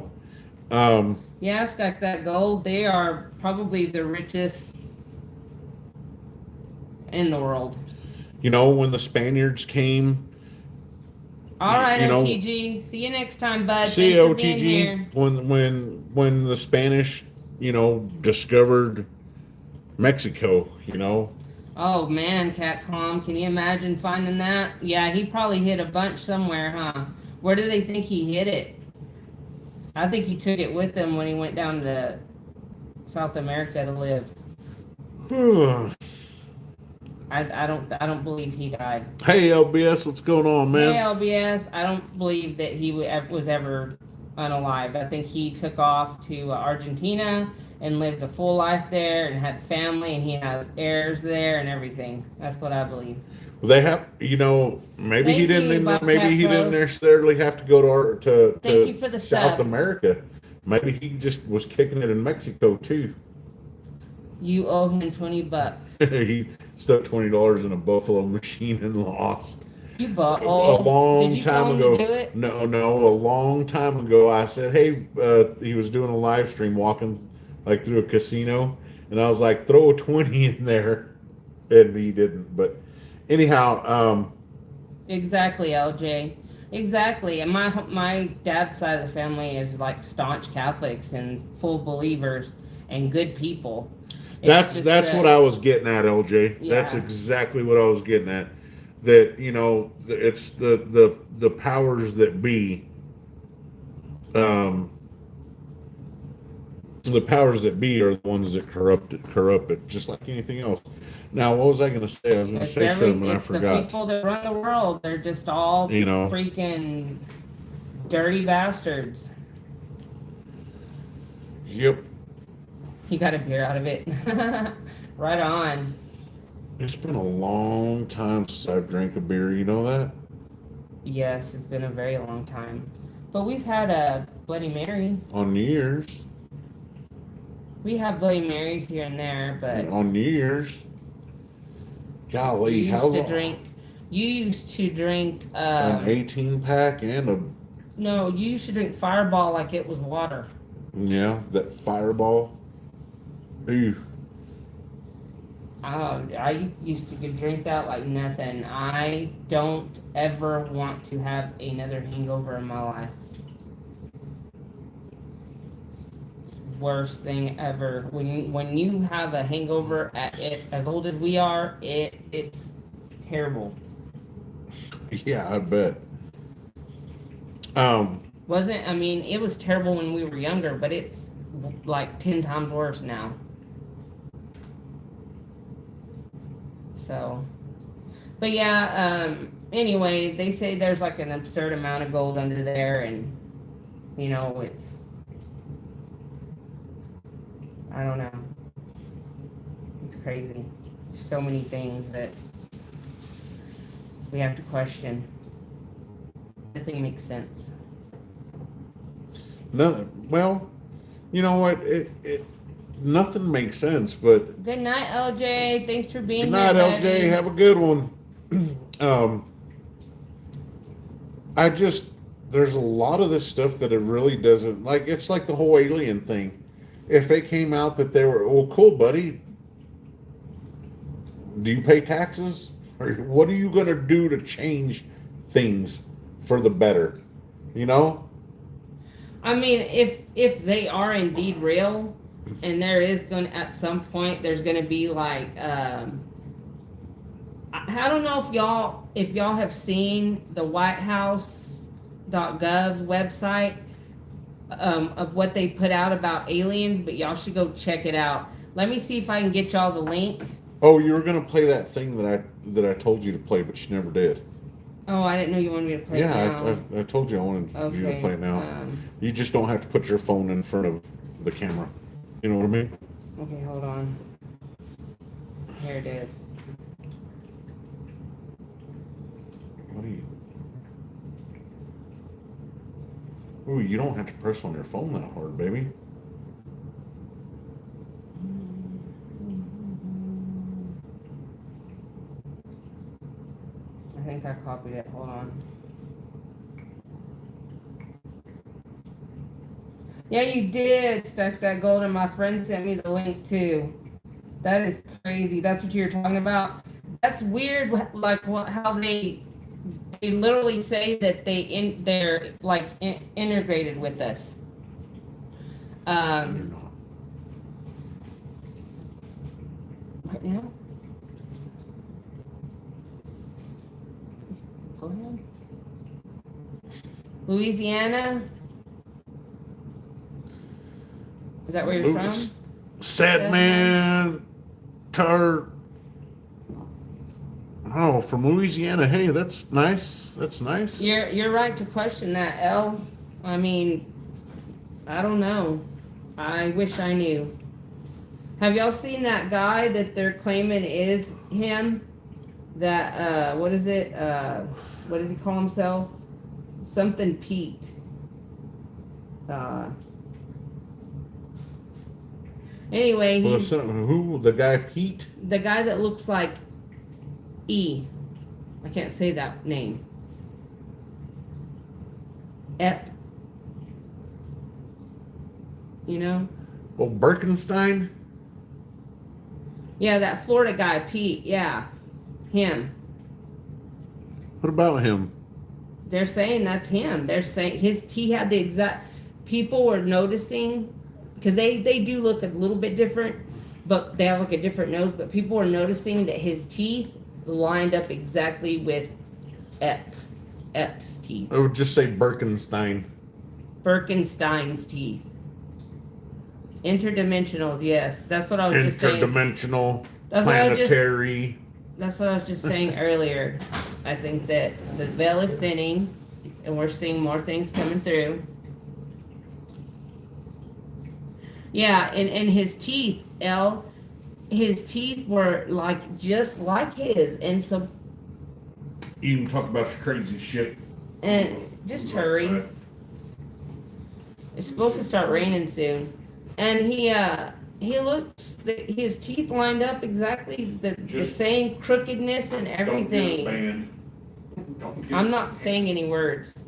stack that gold. They are probably the richest in the world. When the Spaniards came. All right, OTG. See you next time, bud. See you, OTG. When the Spanish, discovered Mexico, Oh man, Catcom, can you imagine finding that? Yeah, he probably hit a bunch somewhere, huh? Where do they think he hit it? I think he took it with him when he went down to South America to live. I don't believe he died. Hey LBS, what's going on, man? Hey LBS, I don't believe that he was ever unalive. I think he took off to Argentina and lived a full life there and had family, and he has heirs there and everything. That's what I believe. Well, they have, maybe he didn't necessarily have to go to South America. Maybe he just was kicking it in Mexico too. You owe him $20. He stuck $20 in a buffalo machine and lost. You bought a long did you time tell him ago. To do it? No, a long time ago. I said, hey, he was doing a live stream walking like through a casino, and I was like, throw a 20 in there, and he didn't. But anyhow, exactly, LJ. Exactly, and my dad's side of the family is like staunch Catholics and full believers and good people. That's what I was getting at, LJ. Yeah. That's exactly what I was getting at. That it's the powers that be. The powers that be are the ones that corrupt it, just like anything else. Now, what was I going to say? I was going to say something and I forgot. The people that run the world, they're just all freaking dirty bastards. Yep. He got a beer out of it. Right on. It's been a long time since I've drank a beer. You know that? Yes, it's been a very long time. But we've had a Bloody Mary. On New Year's. We have Bloody Marys here and there, but... On New Year's. Golly, you used to drink... an 18-pack and a... No, you used to drink Fireball like it was water. Yeah, that Fireball. Ew. I used to get drink that like nothing. I don't ever want to have another hangover in my life. Worst thing ever. When you have a hangover at it as old as we are, it's terrible. Yeah, I bet. Um, Wasn't I mean it was terrible when we were younger, but it's like 10 times worse now. So, but yeah. Anyway, they say there's like an absurd amount of gold under there, and it's I don't know. It's crazy. So many things that we have to question. Nothing makes sense. no, well, you know what? Nothing makes sense. But Good night, LJ. Thanks for being good night, here, LJ. baby. Have a good one. um, I just there's a lot of this stuff that it really doesn't like. It's like the whole alien thing. If it came out that they were, well, cool, buddy. Do you pay taxes? Or what are you going to do to change things for the better? You know? I mean, if they are indeed real, and there is going to at some point there's going to be like I don't know if y'all have seen the WhiteHouse.gov website of what they put out about aliens, but y'all should go check it out. Let me see if I can get y'all the link. Oh, you were going to play that thing that I told you to play, but you never did. Oh, I didn't know you wanted me to play it Yeah, now. I told you I wanted you to play it now. You just don't have to put your phone in front of the camera. You know what I mean? Okay, hold on. Here it is. What are you? Ooh, you don't have to press on your phone that hard, baby. I think I copied it. Hold on. Yeah, you did stack that gold, and my friend sent me the link too. That is crazy. That's what you're talking about. That's weird. Like how they literally say that they're like integrated with us. You're not. Right now. Go ahead. Louisiana. Is that where you're from? Sad man. Oh, from Louisiana. Hey, that's nice. That's nice. You're right to question that, L. I mean, I don't know. I wish I knew. Have y'all seen that guy that they're claiming is him? That what is it? What does he call himself? Something Pete. Anyway, Well, he's who? The guy Pete? the guy that looks like E. I can't say that name. Ep. You know? Well, Birkenstein? Yeah, that Florida guy, Pete. Yeah. Him. What about him? They're saying that's him. They're saying he had the exact. People were noticing because they do look a little bit different, but they have like a different nose. But people were noticing that his teeth lined up exactly with Ep's teeth. I would just say Birkenstein. Birkenstein's teeth. Interdimensional, yes. That's what I was just saying. Interdimensional, That's what I was planetary. That's what I was just saying earlier. I think that the veil is thinning, and we're seeing more things coming through. Yeah, and his teeth, his teeth were like just like his, and so. You can talk about your crazy shit. And just hurry. It's supposed to start raining soon, and he looked. His teeth lined up exactly the same crookedness and everything. I'm not saying any words.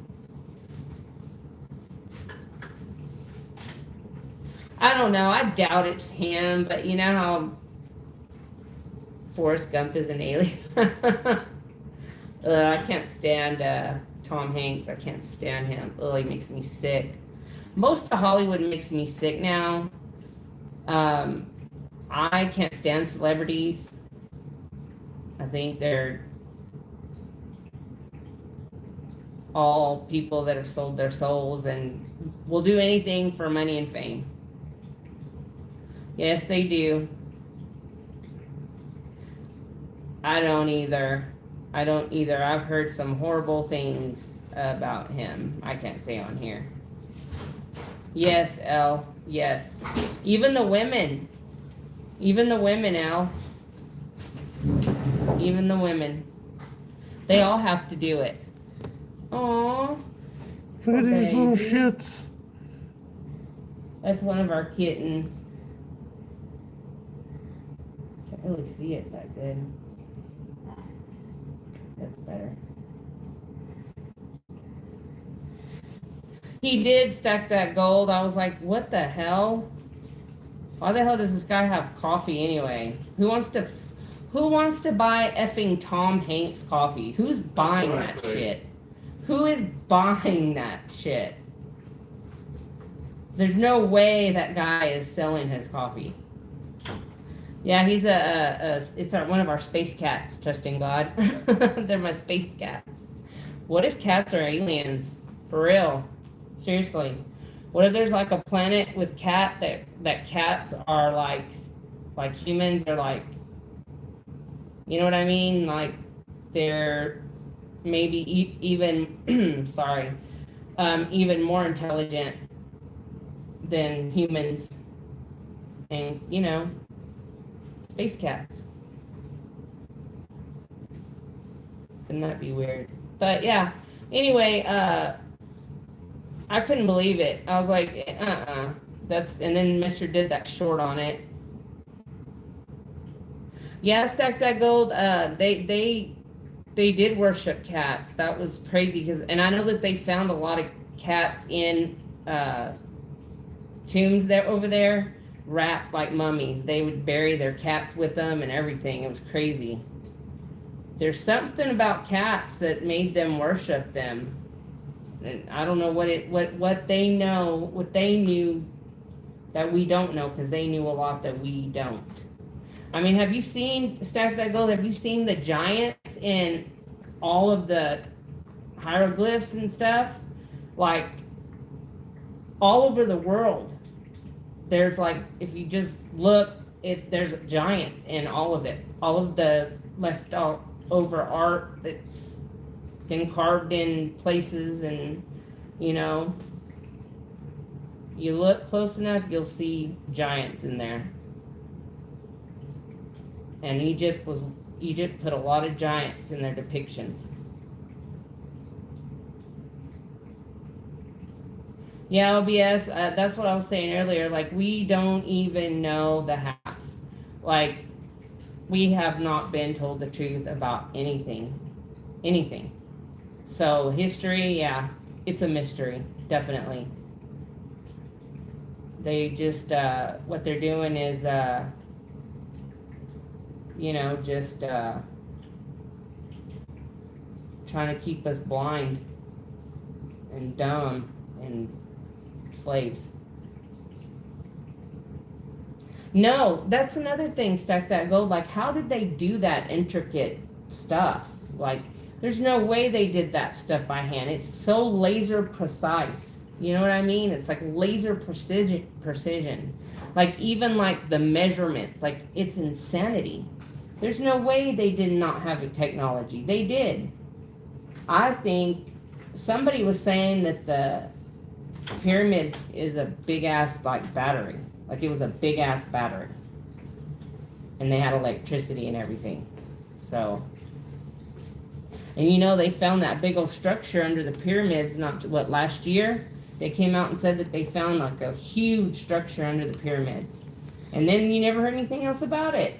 I don't know. I doubt it's him, but you know how Forrest Gump is an alien. I can't stand Tom Hanks. I can't stand him. Oh, he makes me sick. Most of Hollywood makes me sick now. I can't stand celebrities. I think they're all people that have sold their souls and will do anything for money and fame. Yes, they do. I don't either. I've heard some horrible things about him. I can't say on here. Yes, Elle. Yes. Even the women. Elle. Even the women. They all have to do it. Aww. Look at these little shits. That's one of our kittens. Can't really see it that good. That's better. He did stack that gold. I was like, what the hell? Why the hell does this guy have coffee anyway? Who wants to buy effing Tom Hanks coffee? Who's buying that shit? Who is buying that shit? There's no way that guy is selling his coffee. Yeah, he's it's one of our space cats, trusting God. They're my space cats. What if cats are aliens? For real. Seriously. What if there's like a planet with that cats are like humans are like, you know what I mean? Like they're maybe even, sorry, even more intelligent than humans. And, you know, space cats. Wouldn't that be weird? But yeah, anyway, I couldn't believe it. I was like, and then Mr. did that short on it. Yeah, Stack That Gold, they did worship cats. That was crazy, and I know that they found a lot of cats in tombs over there, wrapped like mummies. They would bury their cats with them and everything. It was crazy. There's something about cats that made them worship them. And I don't know what they knew that we don't know, because they knew a lot that we don't. I mean, have you seen Stack That Gold? Have you seen the giants in all of the hieroglyphs and stuff? Like all over the world, there's like, if you just look, there's giants in all of it. All of the left over art that's been carved in places, and you know, you look close enough, you'll see giants in there. And Egypt put a lot of giants in their depictions. Yeah, OBS, that's what I was saying earlier. Like, we don't even know the half. Like, we have not been told the truth about anything. Anything. So, history, yeah, it's a mystery, definitely. They just, what they're doing is, you know, just trying to keep us blind and dumb and slaves. No, that's another thing, Stack That Gold. Like, how did they do that intricate stuff? Like, there's no way they did that stuff by hand. It's so laser precise. You know what I mean? It's like laser precision. Like, even like the measurements, like, it's insanity. There's no way they did not have a technology. They did. I think somebody was saying that the pyramid is a big ass like battery. Like, it was a big ass battery. And they had electricity and everything. So, and you know, they found that big old structure under the pyramids, last year? They came out and said that they found like a huge structure under the pyramids. And then you never heard anything else about it.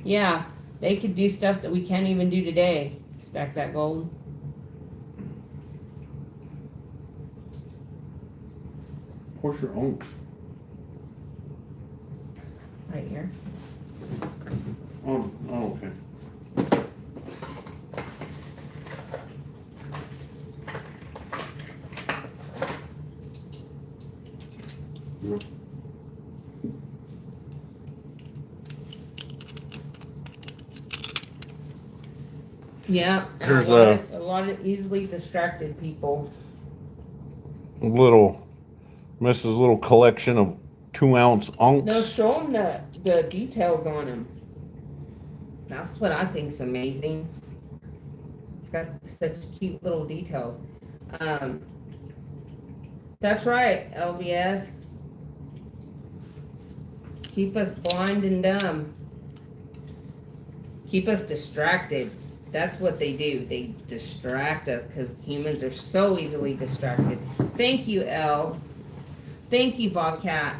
Yeah, they could do stuff that we can't even do today. Stack That Gold. Where's your unks? Right here. Oh, okay. Yeah, and Here's a lot of easily distracted people. little Mrs. Little collection of 2-ounce No, unks. show them the details on them. That's what I think's amazing. It's got such cute little details. Um, that's right, LBS. Keep us blind and dumb. Keep us distracted. That's what they do. They distract us because humans are so easily distracted. Thank you, Elle. Thank you, Bobcat.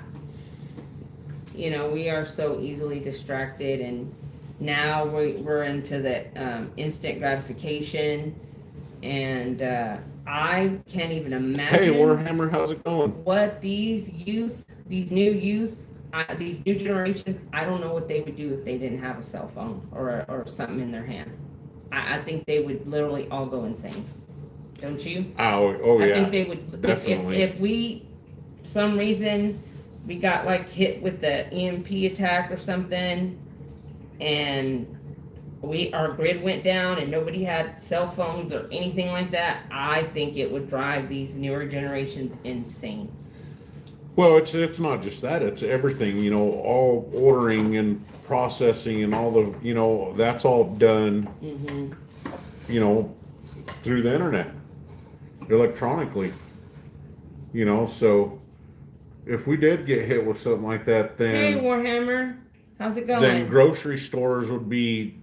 You know, we are so easily distracted, and now we're into the instant gratification, and I can't even imagine. Hey, Warhammer, how's it going? What these new youth, these new generations, I don't know what they would do if they didn't have a cell phone or something in their hand. I think they would literally all go insane. Don't you? Oh yeah. I think they would. Definitely. If we, some reason, we got like hit with the EMP attack or something, and our grid went down and nobody had cell phones or anything like that, I think it would drive these newer generations insane. Well, it's not just that; it's everything. You know, all ordering and processing and all the that's all done. Mm-hmm. You know, through the internet, electronically. You know, so if we did get hit with something like that, Hey, then Warhammer, how's it going? then grocery stores would be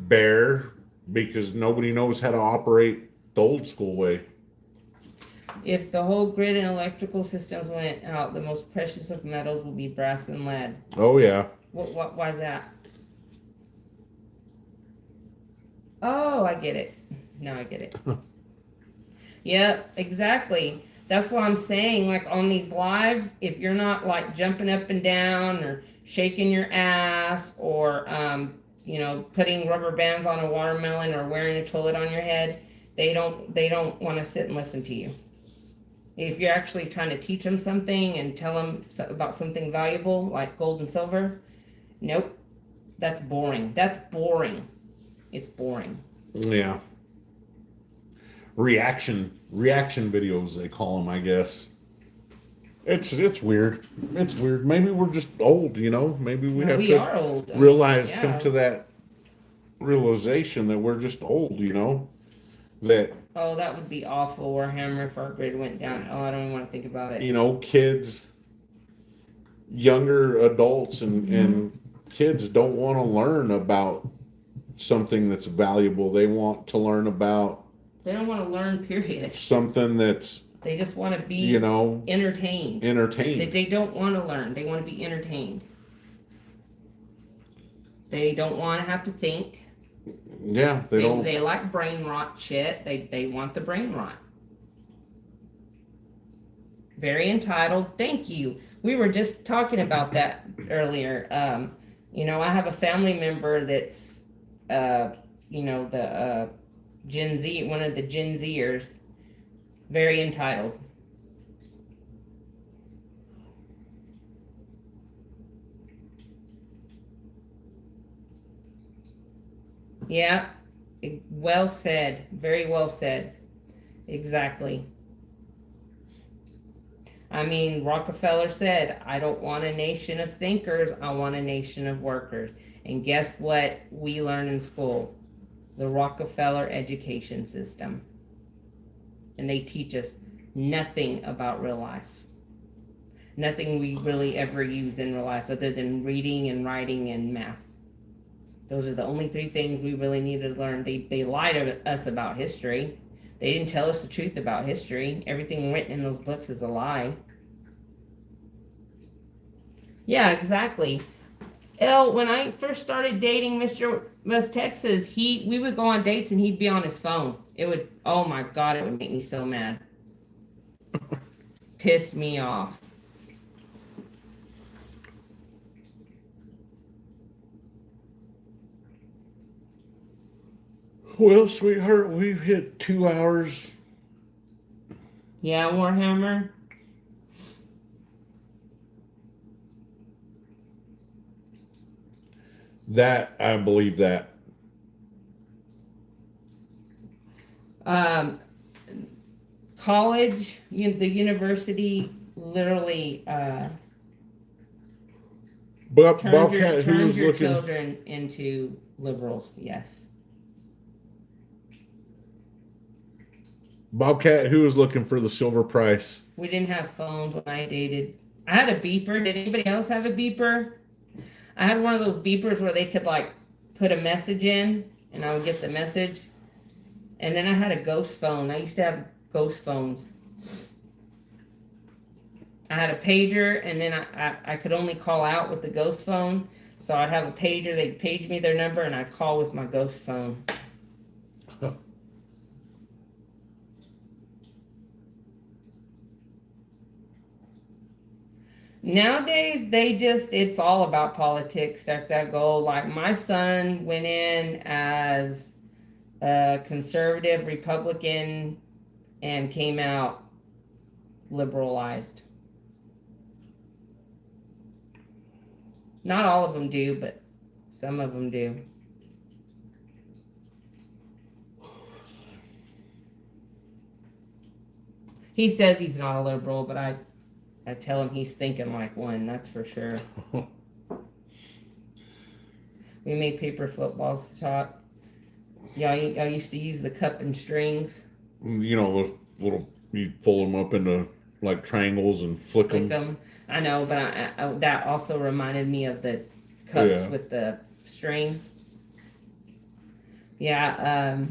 bare because nobody knows how to operate the old school way. If the whole grid and electrical systems went out, the most precious of metals will be brass and lead. Oh yeah. Why is that? Oh, I get it. Now I get it. Yep, exactly. That's what I'm saying. Like on these lives, if you're not like jumping up and down or shaking your ass or putting rubber bands on a watermelon or wearing a toilet on your head, they don't want to sit and listen to you. If you're actually trying to teach them something and tell them about something valuable like gold and silver, nope, that's boring. That's boring. It's boring. Yeah. Reaction videos, they call them, I guess. It's weird. It's weird. Maybe we're just old, Maybe we have to are old. realize, Yeah. come to that realization that we're just old, That Oh, that would be awful, Warhammer, if our grid went down. Oh, I don't even want to think about it. Kids, younger adults, and kids don't want to learn about something that's valuable. They want to learn about. They don't want to learn, period. Something that's. They just want to be, entertained. Entertained. They don't want to learn. They want to be entertained. They don't want to have to think. Yeah, they don't. They like brain rot shit. They want the brain rot. Very entitled. Thank you. We were just talking about that earlier. I have a family member that's, the Gen Z, one of the Gen Zers. Very entitled. Yeah, well said. Very well said. Exactly. I mean, Rockefeller said, I don't want a nation of thinkers, I want a nation of workers. And guess what we learn in school? The Rockefeller education system. And they teach us nothing about real life. Nothing we really ever use in real life other than reading and writing and math. Those are the only 3 things we really need to learn. They lied to us about history. They didn't tell us the truth about history. Everything written in those books is a lie. Yeah, exactly. When I first started dating Mr. West Texas, we would go on dates and he'd be on his phone. Oh my God, it would make me so mad. Pissed me off. Well, sweetheart, we've hit 2 hours. Yeah, Warhammer. That, I believe that. Um, college, the university literally Bobcat, who turns was your looking. children into liberals. Yes. Bobcat, who was looking for the silver price. We didn't have phones when I dated. I had a beeper. Did anybody else have a beeper? I had one of those beepers where they could like put a message in and I would get the message. And then I had a ghost phone. I used to have ghost phones. I had a pager and then I could only call out with the ghost phone. So I'd have a pager, they'd page me their number and I'd call with my ghost phone. Nowadays, it's all about politics, stack that goal. Like my son went in as a conservative Republican and came out liberalized. Not all of them do, but some of them do. He says he's not a liberal, but I tell him he's thinking like one, that's for sure. We made paper footballs to talk. Yeah, I used to use the cup and strings. You know, the little, you fold them up into like triangles and flick them. I know, but that also reminded me of the cups with the string. Yeah,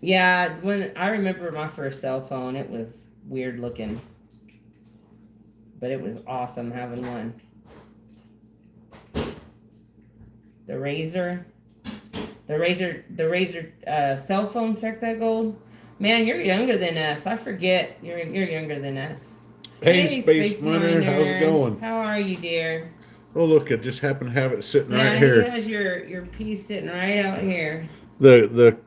yeah, when I remember my first cell phone, it was weird looking. But it was awesome having one. The Razor cell phone, Sec that gold. Man, you're younger than us. I forget you're younger than us. Hey, Space Miner, how's it going? How are you, dear? Oh, look, I just happen to have it sitting right Yeah, here. he has your piece sitting right out here. The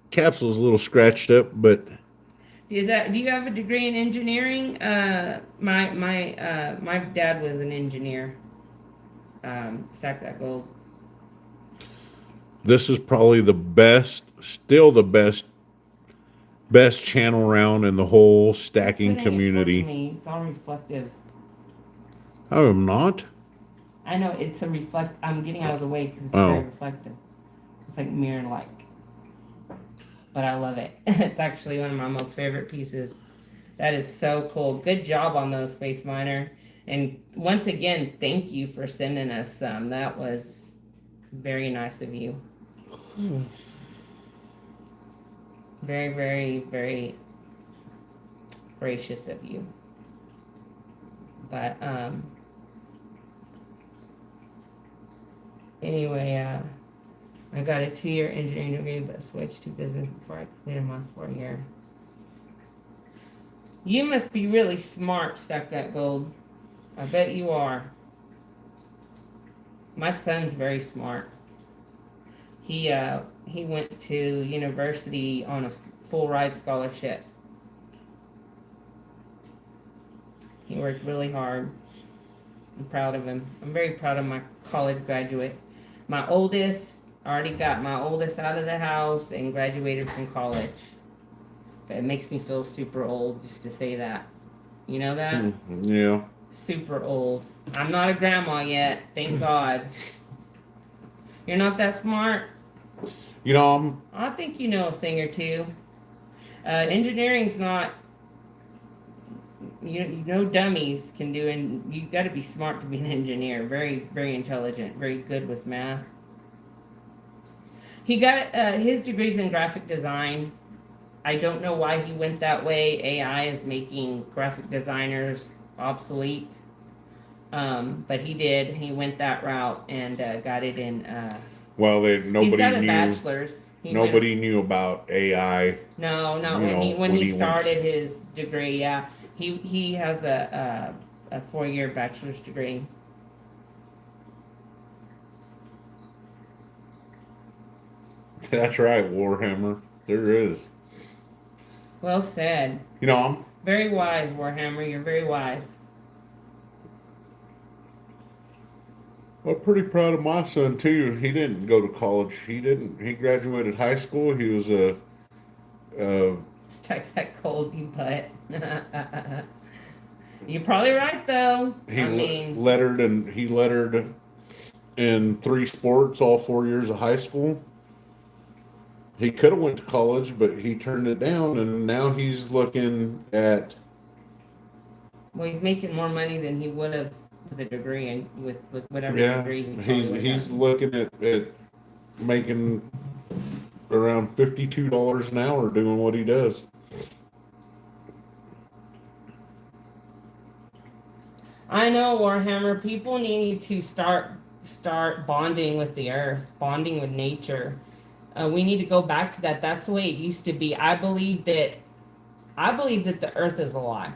capsule's a little scratched up, but Do you have a degree in engineering? My dad was an engineer. Stack that gold. this is probably the best, still the best channel round in the whole stacking community. Me. It's all reflective. I am not. I know it's a reflect. I'm getting out of the way because it's very reflective. It's like mirror like. But I love it. It's actually one of my most favorite pieces. That is so cool. Good job on those, Space Miner. And once again, thank you for sending us some. That was very nice of you. Very, very, very gracious of you. But anyway, I got a 2-year engineering degree, but switched to business before I completed my 4-year. You must be really smart, Stack That Gold. I bet you are. My son's very smart. He went to university on a full ride scholarship. He worked really hard. I'm proud of him. I'm very proud of my college graduate. My oldest, already got my oldest out of the house and graduated from college. But it makes me feel super old just to say that. You know that? Yeah. Super old. I'm not a grandma yet, thank God. You're not that smart? You know, I think you know a thing or two. Engineering's not, you know, dummies can do, and you got to be smart to be an engineer. Very, very intelligent, very good with math. He got his degrees in graphic design. I don't know why he went that way. AI is making graphic designers obsolete. But he did. He went that route and got it in. Well, he's got a bachelor's. Nobody knew about AI. No, not when he started his degree. Yeah, he has a 4-year bachelor's degree. That's right, Warhammer. There is. Well said. You know, I'm Very wise, Warhammer. You're very wise. I'm pretty proud of my son too. He didn't go to college. He didn't. He graduated high school. He was a Strike that cold, you butt. You're probably right, though. he I mean, lettered in 3 sports all 4 years of high school. He could have went to college, but he turned it down, and now he's looking at well, he's making more money than he would have with a degree and with whatever yeah. degree he probably He's would he's have. looking at making around $52 an hour doing what he does. I know, Warhammer. People need to start bonding with the earth, bonding with nature. We need to go back to that. That's the way it used to be. I believe that the earth is alive.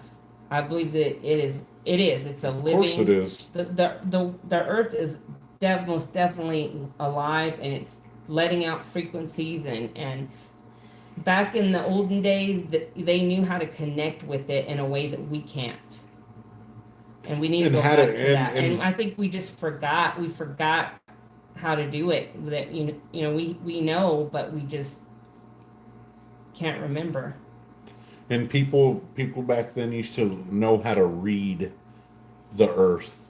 I believe that it is. It is. It's a Of course, it living. is. The earth is most definitely alive, and it's letting out frequencies. And back in the olden days, that they knew how to connect with it in a way that we can't. And we need to And go had back it, to that. and And I think we just forgot. We forgot how to do it. That we know, but we just can't remember. and people back then used to know how to read the earth.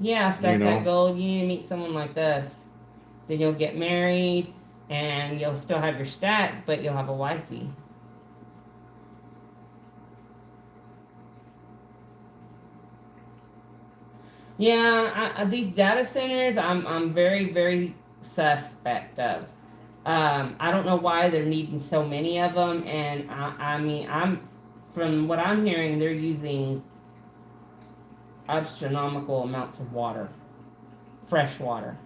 Yeah, You stack that know, gold. You need to meet someone like us. Then you'll get married, and you'll still have your stack, but you'll have a wifey. Yeah, these data centers, I'm very very suspect of. I don't know why they're needing so many of them, and I mean, from what I'm hearing, they're using astronomical amounts of water, fresh water.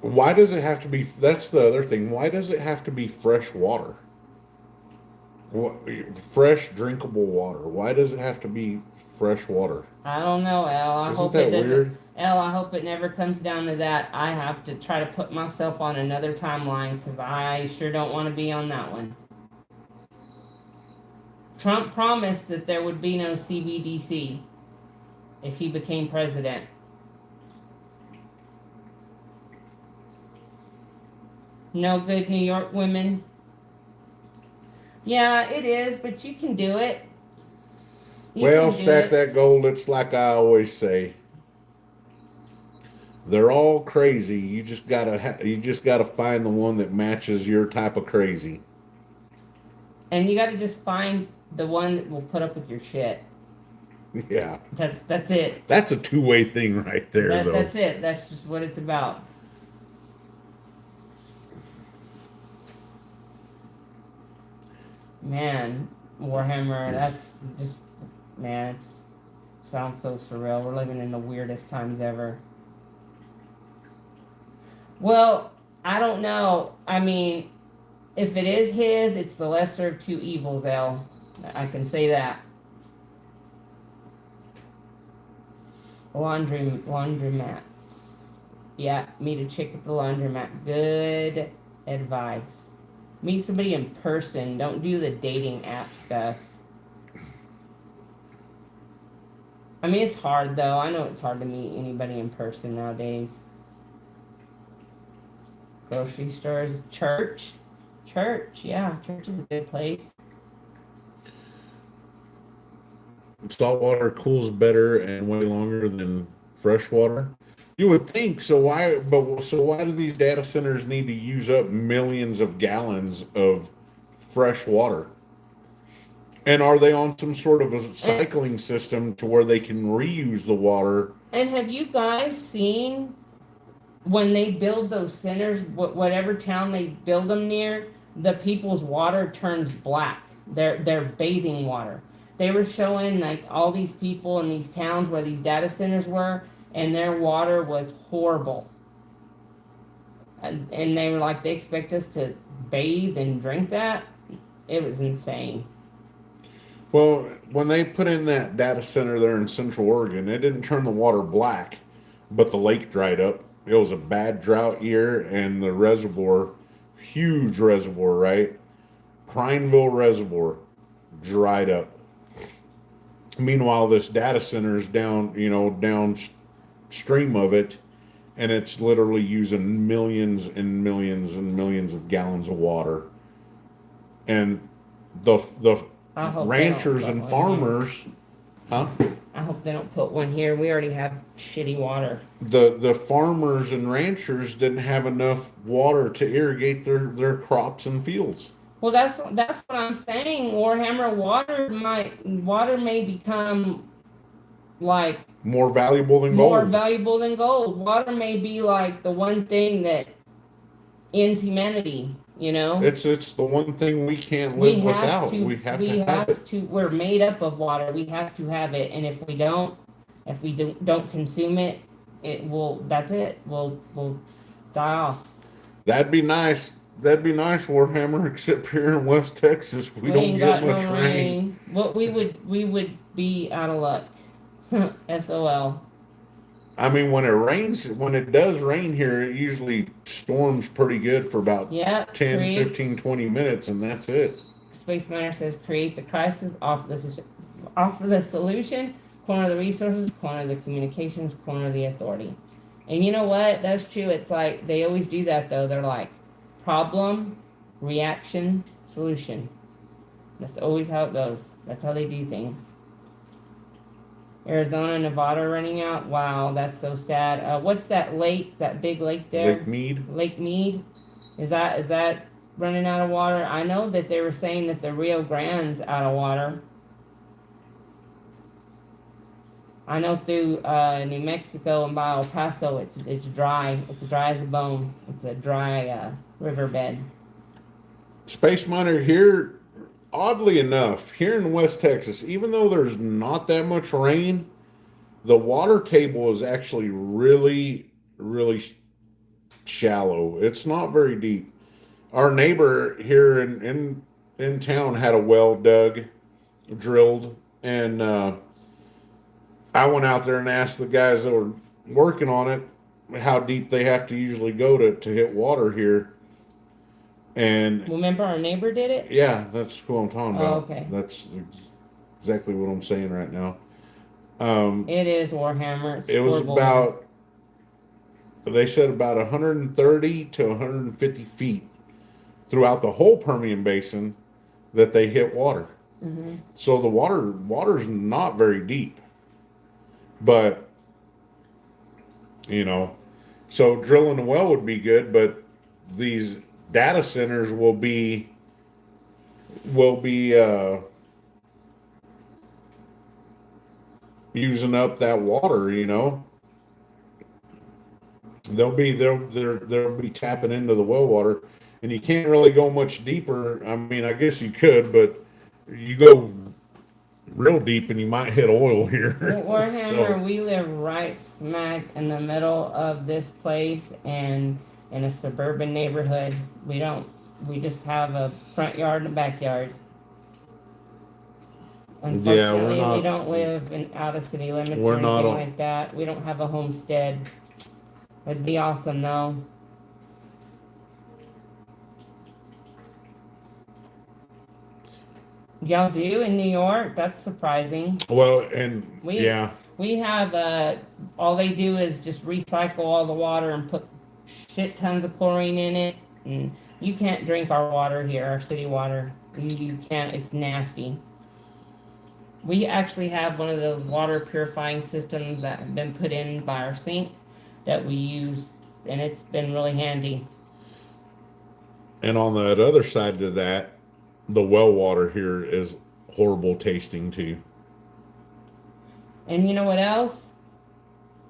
why does it have to be? That's the other thing. Why does it have to be fresh water? What, fresh drinkable water? Why does it have to be fresh water? I don't know, El. I Isn't hope it that doesn't. weird? El, I hope it never comes down to that. I have to try to put myself on another timeline because I sure don't want to be on that one. Trump promised that there would be no CBDC if he became president. No good New York women. Yeah, it is, but you can do it. You Well, can do stack it. that gold. It's like I always say. They're all crazy. You just gotta find the one that matches your type of crazy. And you got to just find the one that will put up with your shit. Yeah, That's it. that's a two-way thing right there, though. That's it. That's just what it's about. Man, Warhammer, that's just, man, it sounds so surreal. We're living in the weirdest times ever. Well, I don't know. I mean, if it is his, it's the lesser of two evils, L. I can say that. Laundromats. Yeah, meet a chick at the laundromat. Good advice. Meet somebody in person. Don't do the dating app stuff. I mean, it's hard though. I know it's hard to meet anybody in person nowadays. Grocery stores, church. Yeah, church is a good place. Salt water cools better and way longer than fresh water. You would think so. Why do these data centers need to use up millions of gallons of fresh water? And are they on some sort of a And, cycling system to where they can reuse the water? and have you guys seen when they build those centers, whatever town they build them near, the people's water turns black. Their bathing water. They were showing like all these people in these towns where these data centers were, and their water was horrible. And they were like, they expect us to bathe and drink that. It was insane. Well, when they put in that data center there in Central Oregon, it didn't turn the water black, but the lake dried up. it was a bad drought year, and the reservoir, huge reservoir, right? Prineville Reservoir, dried up. Meanwhile, this data center is down, downstream of it, and it's literally using millions and millions and millions of gallons of water. And the I hope they don't ranchers put and one here. farmers, huh? I hope they don't put one here. We already have shitty water. The farmers and ranchers didn't have enough water to irrigate their crops and fields. Well, that's what I'm saying. Warhammer water may become like More valuable than more gold. valuable than gold. Water may be like the one thing that ends humanity. You know, It's the one thing we can't we live have without. to We have we to have have it. to. We're made up of water. We have to have it, and if we don't consume it, it will. That's it. We'll die off. That'd be nice. That'd be nice, Warhammer. Except here in West Texas, we We don't ain't get got much no rain. rain. What we would be out of luck. SOL. I mean, when it does rain here, it usually storms pretty good for about Yep. 10, Create 15, 20 minutes, and that's it. Space Miner says create the crisis, offer the solution, corner the resources, corner the communications, corner the authority. And you know what? That's true. It's like they always do that though. They're like problem, reaction, solution. That's always how it goes. That's how they do things. Arizona, Nevada running out. Wow, that's so sad. What's that lake? That big lake there? Lake Mead. Lake Mead. Is that running out of water? I know that they were saying that the Rio Grande's out of water. I know through New Mexico and by El Paso, it's dry. It's dry as a bone. It's a dry riverbed. Space Miner here. Oddly enough, here in West Texas, even though there's not that much rain, the water table is actually really, really shallow. It's not very deep. Our neighbor here in town had a well dug, drilled, and I went out there and asked the guys that were working on it how deep they have to usually go to hit water here. And Remember our neighbor did it? yeah, that's who I'm talking Oh, about. okay. That's exactly what I'm saying right now. It is Warhammer. It's It was horrible. about, they said about 130 to 150 feet throughout the whole Permian Basin that they hit water. Mm-hmm. So the water's not very deep, but so drilling a well would be good, but these data centers will be using up that water. They'll be tapping into the well water, and you can't really go much deeper. I mean, I guess you could, but you go real deep and you might hit oil here. Warhammer, So we live right smack in the middle of this place and in a suburban neighborhood. We just have a front yard and a backyard. yeah, Unfortunately, we don't live in out of city limits or we're not anything on. like that. We don't have a homestead. It'd be awesome though. Y'all do in New York? That's surprising. Well, and We yeah, we have all they do is just recycle all the water and put shit tons of chlorine in it, and you can't drink our water here, our city water. You can't. It's nasty. We actually have one of those water purifying systems that have been put in by our sink that we use, and it's been really handy. and on that other side of that, the well water here is horrible tasting too. And you know what else?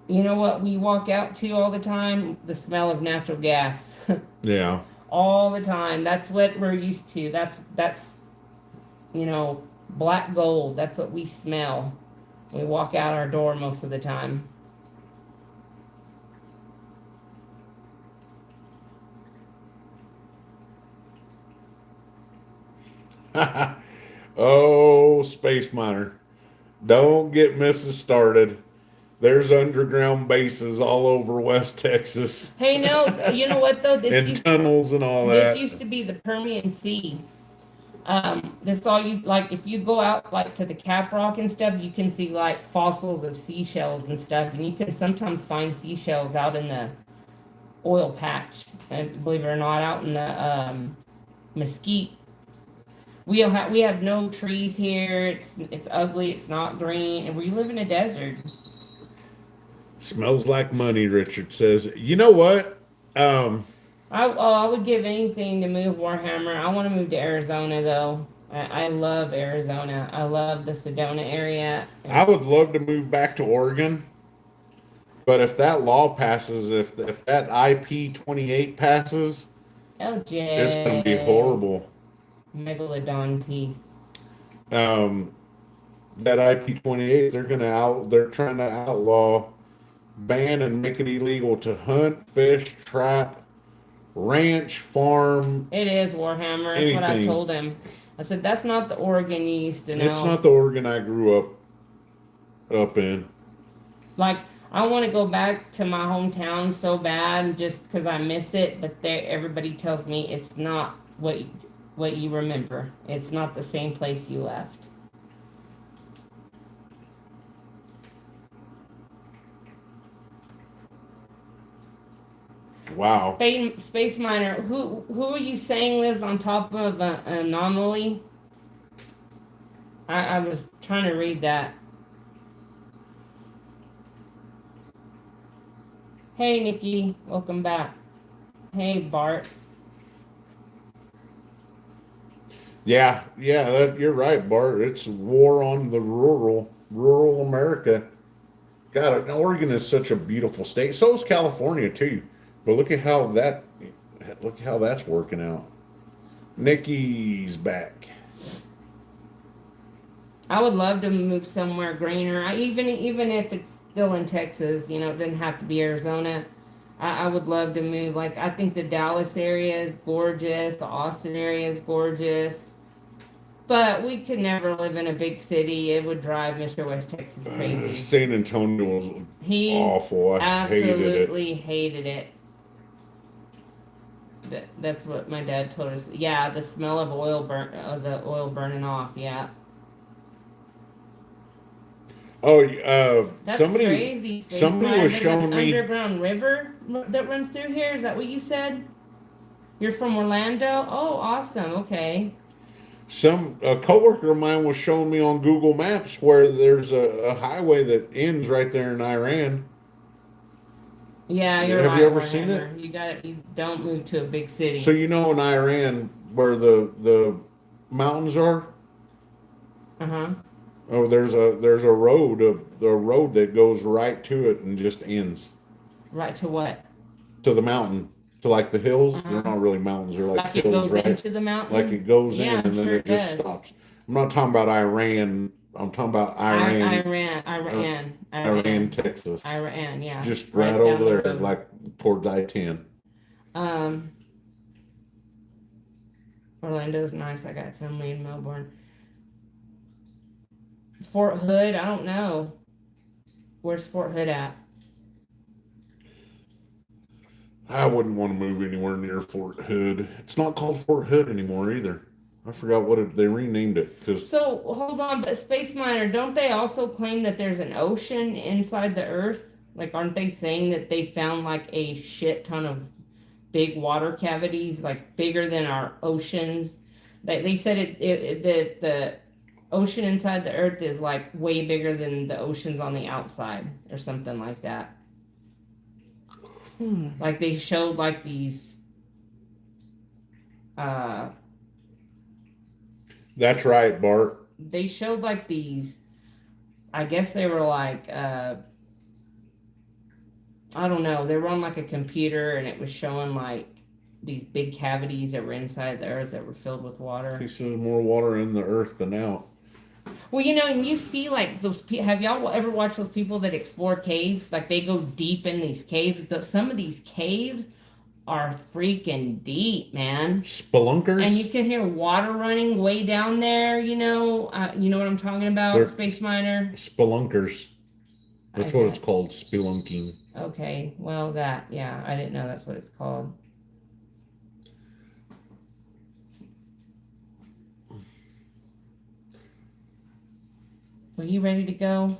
You know what we walk out to all the time? The smell of natural gas. Yeah. All the time. That's what we're used to. That's black gold. That's what we smell. We walk out our door most of the time. Oh, Space Miner. Don't get Mrs. started. There's underground bases all over West Texas Hey, no, you know what though? and tunnels and all This that. used to be the Permian Sea. This all you like if you go out like to the Cap Rock and stuff, you can see like fossils of seashells and stuff, and you can sometimes find seashells out in the oil patch. And believe it or not, out in the mesquite. We have no trees here. It's ugly. It's not green, and we live in a desert. Smells like money, Richard says. You know what? I would give anything to move Warhammer. I want to move to Arizona though. I love Arizona. I love the Sedona area. I would love to move back to Oregon, but if that law passes, if that IP 28 passes, it's going to be LJ. horrible. Megalodon teeth. Um, that IP 28, they're trying to outlaw, ban, and make it illegal to hunt, fish, trap, ranch, farm, It is Warhammer. That's what I anything. told him. I said that's not the Oregon you used to know. It's not the Oregon I grew up in. Like I want to go back to my hometown so bad, just because I miss it. But everybody tells me it's not what you remember. It's not the same place you left. Wow. Space Miner, who are you saying lives on top of an anomaly? I was trying to read that. Hey Nikki, welcome back. Hey Bart. Yeah, you're right, Bart. It's war on the rural America. God, Oregon is such a beautiful state. So is California too. But look how that's working out. Nikki's back. I would love to move somewhere greener. Even if it's still in Texas, it doesn't have to be Arizona. I would love to move. Like I think the Dallas area is gorgeous. The Austin area is gorgeous. But we could never live in a big city. It would drive Mr. West Texas crazy. San Antonio was He awful. I absolutely hated it. That's what my dad told us. Yeah, the smell of the oil burning off. Yeah. Oh, That's somebody crazy. somebody was showing an me. underground river that runs through here. Is that what you said? You're from Orlando? Oh, awesome. Okay. A coworker of mine was showing me on Google Maps where there's a highway that ends right there in Iran. Yeah, you're right. Have you ever Warhammer. seen it? You don't move to a big city. So in Iran where the mountains are. Uh-huh. Oh, there's a road that goes right to it and just ends. Right to what? To the mountain, to like the hills. Uh-huh. They're not really mountains. They're like it hills, goes right? into the mountain. Like it goes Yeah, in and then sure it just does. stops. I'm not talking about Iran. I'm talking about Iran, Texas. Iran, yeah. It's just right over down the there, road. like towards I-10. Orlando's nice. I got family in Melbourne. Fort Hood, I don't know. Where's Fort Hood at? I wouldn't want to move anywhere near Fort Hood. It's not called Fort Hood anymore either. I forgot they renamed it. So hold on, but Space Miner, don't they also claim that there's an ocean inside the Earth? Like, aren't they saying that they found like a shit ton of big water cavities, like bigger than our oceans? They said that the ocean inside the Earth is like way bigger than the oceans on the outside, or something like that. Like they showed like these. That's right, Bart. They showed like these. I guess they were like. I don't know. They were on like a computer, and it was showing like these big cavities that were inside the Earth that were filled with water. He says more water in the earth than out. Well, and you see like those. Have y'all ever watched those people that explore caves? Like they go deep in these caves. Some of these caves are freaking deep, man. Spelunkers. And you can hear water running way down there. You know what I'm talking about, They're Space Miner. Spelunkers. That's what it's called, spelunking. Okay, well yeah, I didn't know that's what it's called. Are you ready to go?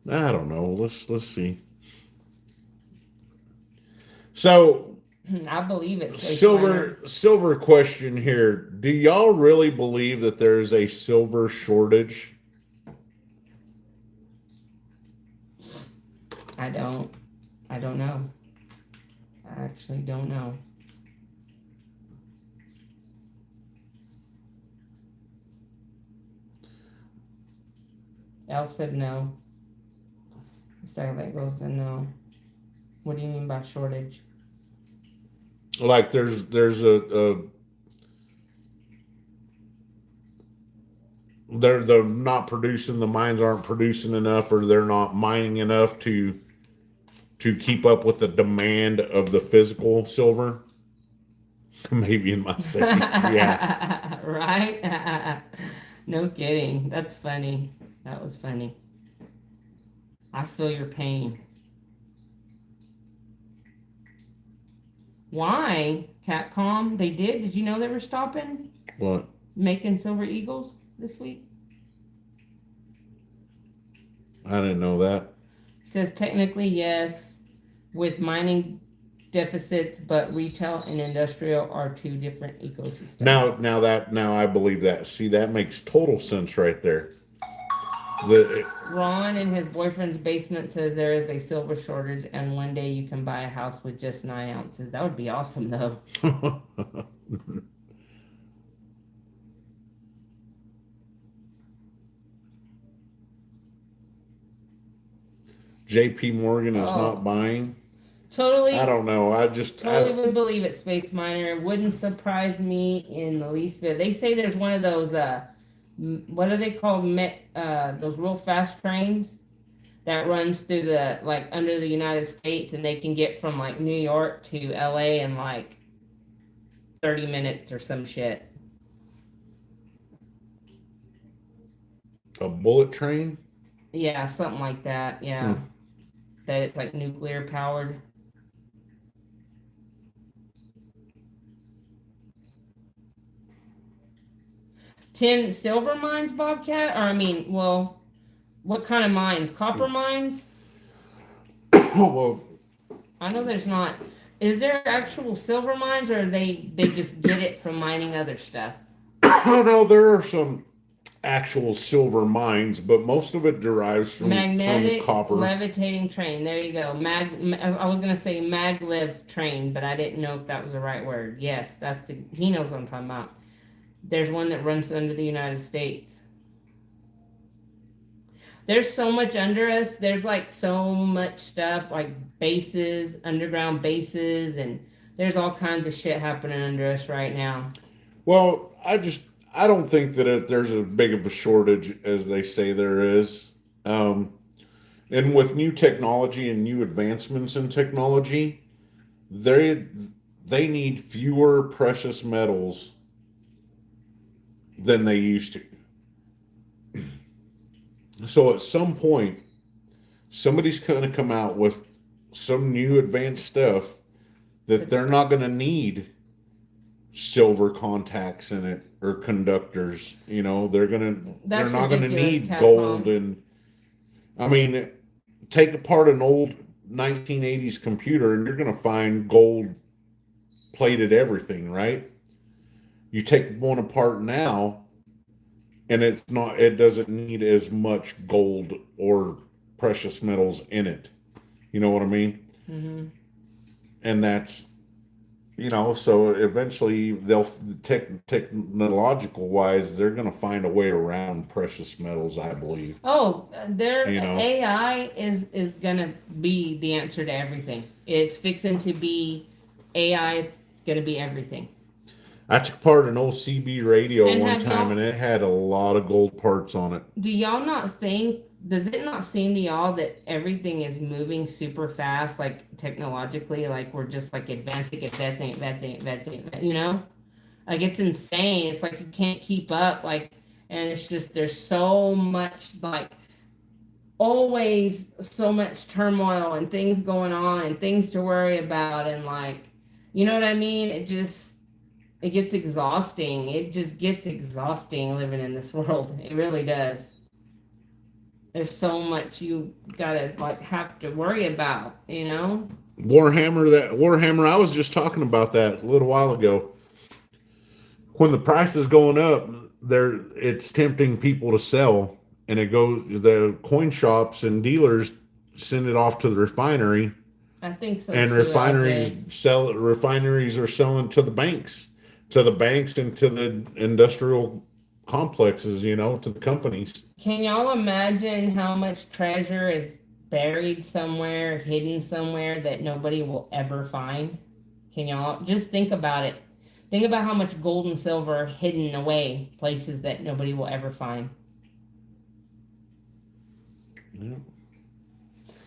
I don't know. Let's see. So I believe it's Space Miner. silver question here. Do y'all really believe that there is a silver shortage? I don't. I don't know. I actually don't know. Elf said no. Starlight goes to no. What do you mean by shortage? Like there's a they're not producing, the mines aren't producing enough, or they're not mining enough to keep up with the demand of the physical silver. Maybe in my safe. Yeah. Right? No kidding. That's funny. That was funny. I feel your pain. Why? Catcom? They did? Did you know they were stopping What? making Silver Eagles this week? I didn't know that. It says technically yes, with mining deficits, but retail and industrial are two different ecosystems. Now I believe that. See, that makes total sense right there. The Ron in his boyfriend's basement says there is a silver shortage, and one day you can buy a house with just 9 ounces. That would be awesome, though. J.P. Morgan is not buying. Totally. I don't know. Totally would believe it, Space Miner. It wouldn't surprise me in the least bit. They say there's one of those, what are they called? Those real fast trains that runs through the, like, under the United States, and they can get from, like, New York to LA in, like, 30 minutes or some shit. A bullet train? Yeah, something like that. Yeah. That it's, like, nuclear powered. Tin silver mines, Bobcat? Or, I mean, well, what kind of mines? Copper mines? Well, I know there's not. Is there actual silver mines, or they just get it from mining other stuff? I don't know. There are some actual silver mines, but most of it derives from copper. Levitating train. There you go. I was gonna say maglev train, but I didn't know if that was the right word. Yes, he knows what I'm talking about. There's one that runs under the United States. There's so much under us. There's like so much stuff, like bases, underground bases, and there's all kinds of shit happening under us right now. Well, I don't think that there's as big of a shortage as they say there is. And with new technology and new advancements in technology, they need fewer precious metals than they used to. So at some point, somebody's going to come out with some new advanced stuff that they're not going to need silver contacts in it or conductors. They're not going to need gold. And I mean, take apart an old 1980s computer and you're going to find gold plated everything, right? You take one apart now and it doesn't need as much gold or precious metals in it. You know what I mean? Mm-hmm. And that's, so eventually technological wise, they're going to find a way around precious metals, I believe. Oh, AI is going to be the answer to everything. It's fixing to be AI. It's going to be everything. I took part in an old CB radio one time, and it had a lot of gold parts on it. Do y'all not think, does it not seem to y'all that everything is moving super fast, like technologically, like we're just like advancing, Like it's insane. It's like you can't keep up, like, and it's just, there's so much, like, always so much turmoil and things going on and things to worry about, and like, you know what I mean? It gets exhausting. It just gets exhausting living in this world. It really does. There's so much you gotta like have to worry about, you know? Warhammer, I was just talking about that a little while ago. When the price is going up, there it's tempting people to sell, and it goes the coin shops and dealers send it off to the refinery, I think so and too, LJ. refineries are selling to the banks and to the industrial complexes, to the companies. Can y'all imagine how much treasure is buried somewhere, hidden somewhere that nobody will ever find? Can y'all just think about it? Think about how much gold and silver are hidden away places that nobody will ever find. Yeah.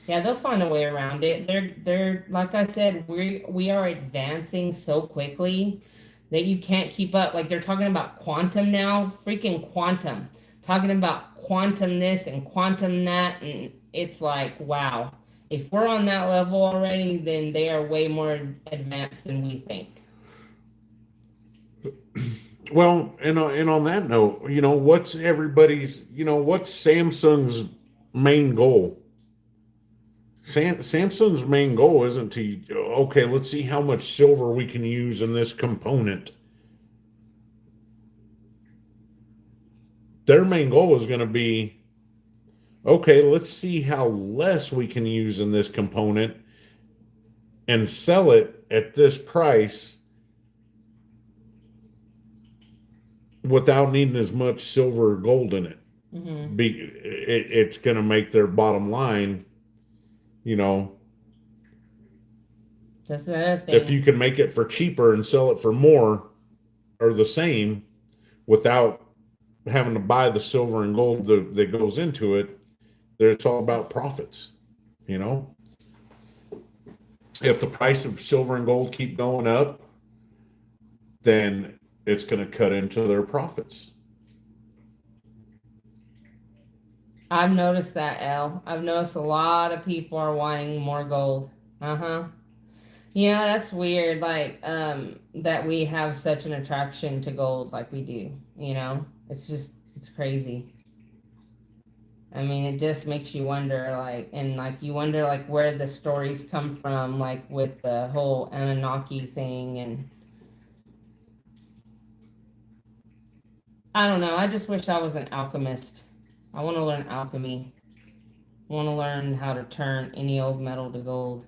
Yeah, they'll find a way around it. They're like I said, we are advancing so quickly that you can't keep up. Like they're talking about quantum now, freaking quantum. Talking about quantum this and quantum that, and it's like, wow. If we're on that level already, then they are way more advanced than we think. Well, and on that note, what's Samsung's main goal? Samsung's main goal isn't to, okay, let's see how much silver we can use in this component. Their main goal is going to be, okay, let's see how less we can use in this component and sell it at this price without needing as much silver or gold in it. Hmm. It's going to make their bottom line, you know, That's another if thing. you can make it for cheaper and sell it for more or the same without having to buy the silver and gold that goes into it, it's all about profits. You know, if the price of silver and gold keep going up, then it's going to cut into their profits. I've noticed that, L. I've noticed a lot of people are wanting more gold. Uh huh. Yeah, that's weird. Like, that we have such an attraction to gold like we do. You know, it's crazy. I mean, it just makes you wonder, like, and like you wonder like where the stories come from, like with the whole Anunnaki thing, and I don't know. I just wish I was an alchemist. I want to learn alchemy. I want to learn how to turn any old metal to gold.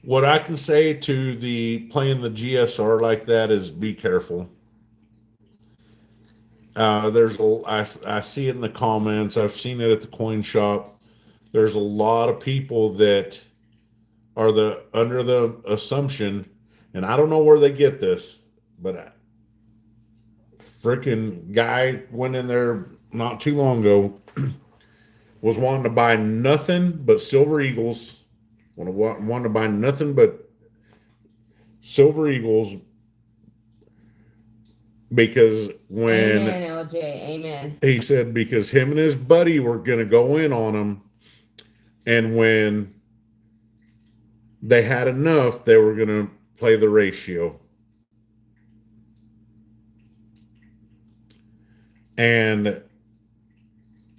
What I can say to the playing the GSR like that is be careful. I see it in the comments. I've seen it at the coin shop. There's a lot of people that are the under the assumption, and I don't know where they get this, but a freaking guy went in there not too long ago, was wanting to buy nothing but silver eagles, wanted to buy nothing but silver eagles because when Amen, LJ. Amen. he said because him and his buddy were going to go in on him, and when they had enough, they were going to play the ratio. And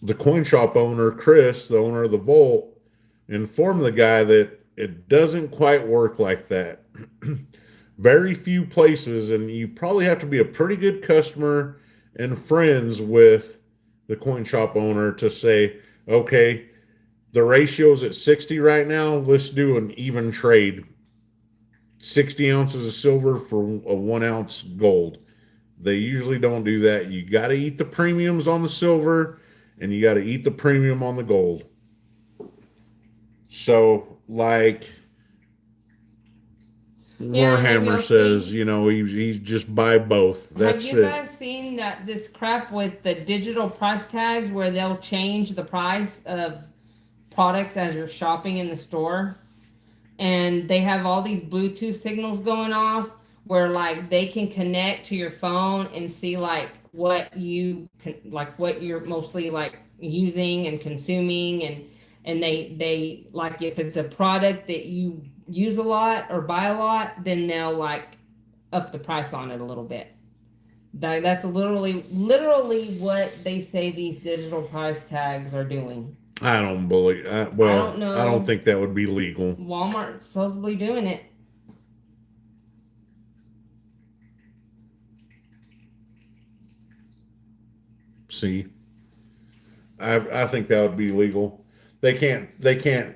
the coin shop owner, Chris, the owner of the vault, informed the guy that it doesn't quite work like that. Very few places, and you probably have to be a pretty good customer and friends with the coin shop owner to say, okay, the ratio's at 60 right now. Let's do an even trade. 60 ounces of silver for a 1 ounce gold. They usually don't do that. You got to eat the premiums on the silver and you got to eat the premium on the gold. So, like Yeah, and have Warhammer y'all says, seen? he's just buy both. Have That's you it. guys seen that this crap with the digital price tags where they'll change the price of products as you're shopping in the store? And they have all these Bluetooth signals going off where like they can connect to your phone and see like what what you're mostly like using and consuming, and they like if it's a product that you use a lot or buy a lot, then they'll like up the price on it a little bit. That's literally what they say these digital price tags are doing. I don't believe. I don't I don't know. think that would be legal. Walmart's supposedly doing it. See, I think that would be legal. They can't. They can't.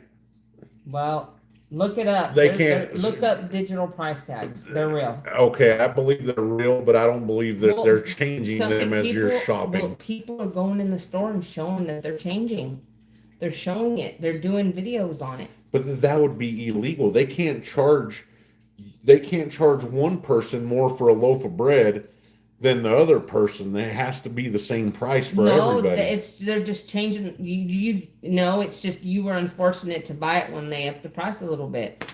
Well, look it up. They can't. Look up digital price tags. They're real. Okay, I believe they're real, but I don't believe that they're changing them as you're shopping. Well, people are going in the store and showing that they're changing. They're showing it. They're doing videos on it. But that would be illegal. They can't charge. They can't charge one person more for a loaf of bread than the other person. It has to be the same price for everybody. They're just changing. You know, it's just you were unfortunate to buy it when they upped the price a little bit.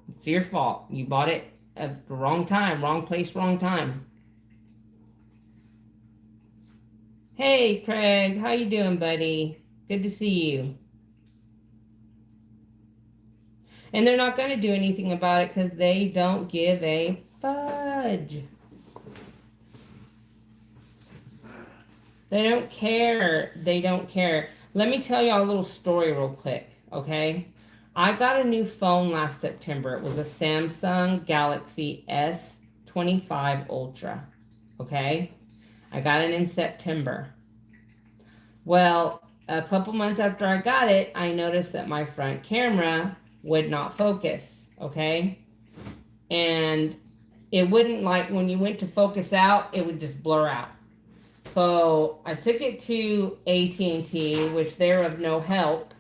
It's your fault. You bought it at the wrong time, wrong place, wrong time. Hey, Craig, how you doing, buddy? Good to see you. And they're not going to do anything about it because they don't give a fudge. They don't care. They don't care. Let me tell y'all a little story real quick, okay? I got a new phone last September. It was a Samsung Galaxy S25 Ultra, okay? I got it in September. Well, a couple months after I got it, I noticed that my front camera would not focus, okay? And it wouldn't, like, when you went to focus out, it would just blur out. So I took it to AT&T, which they're of no help,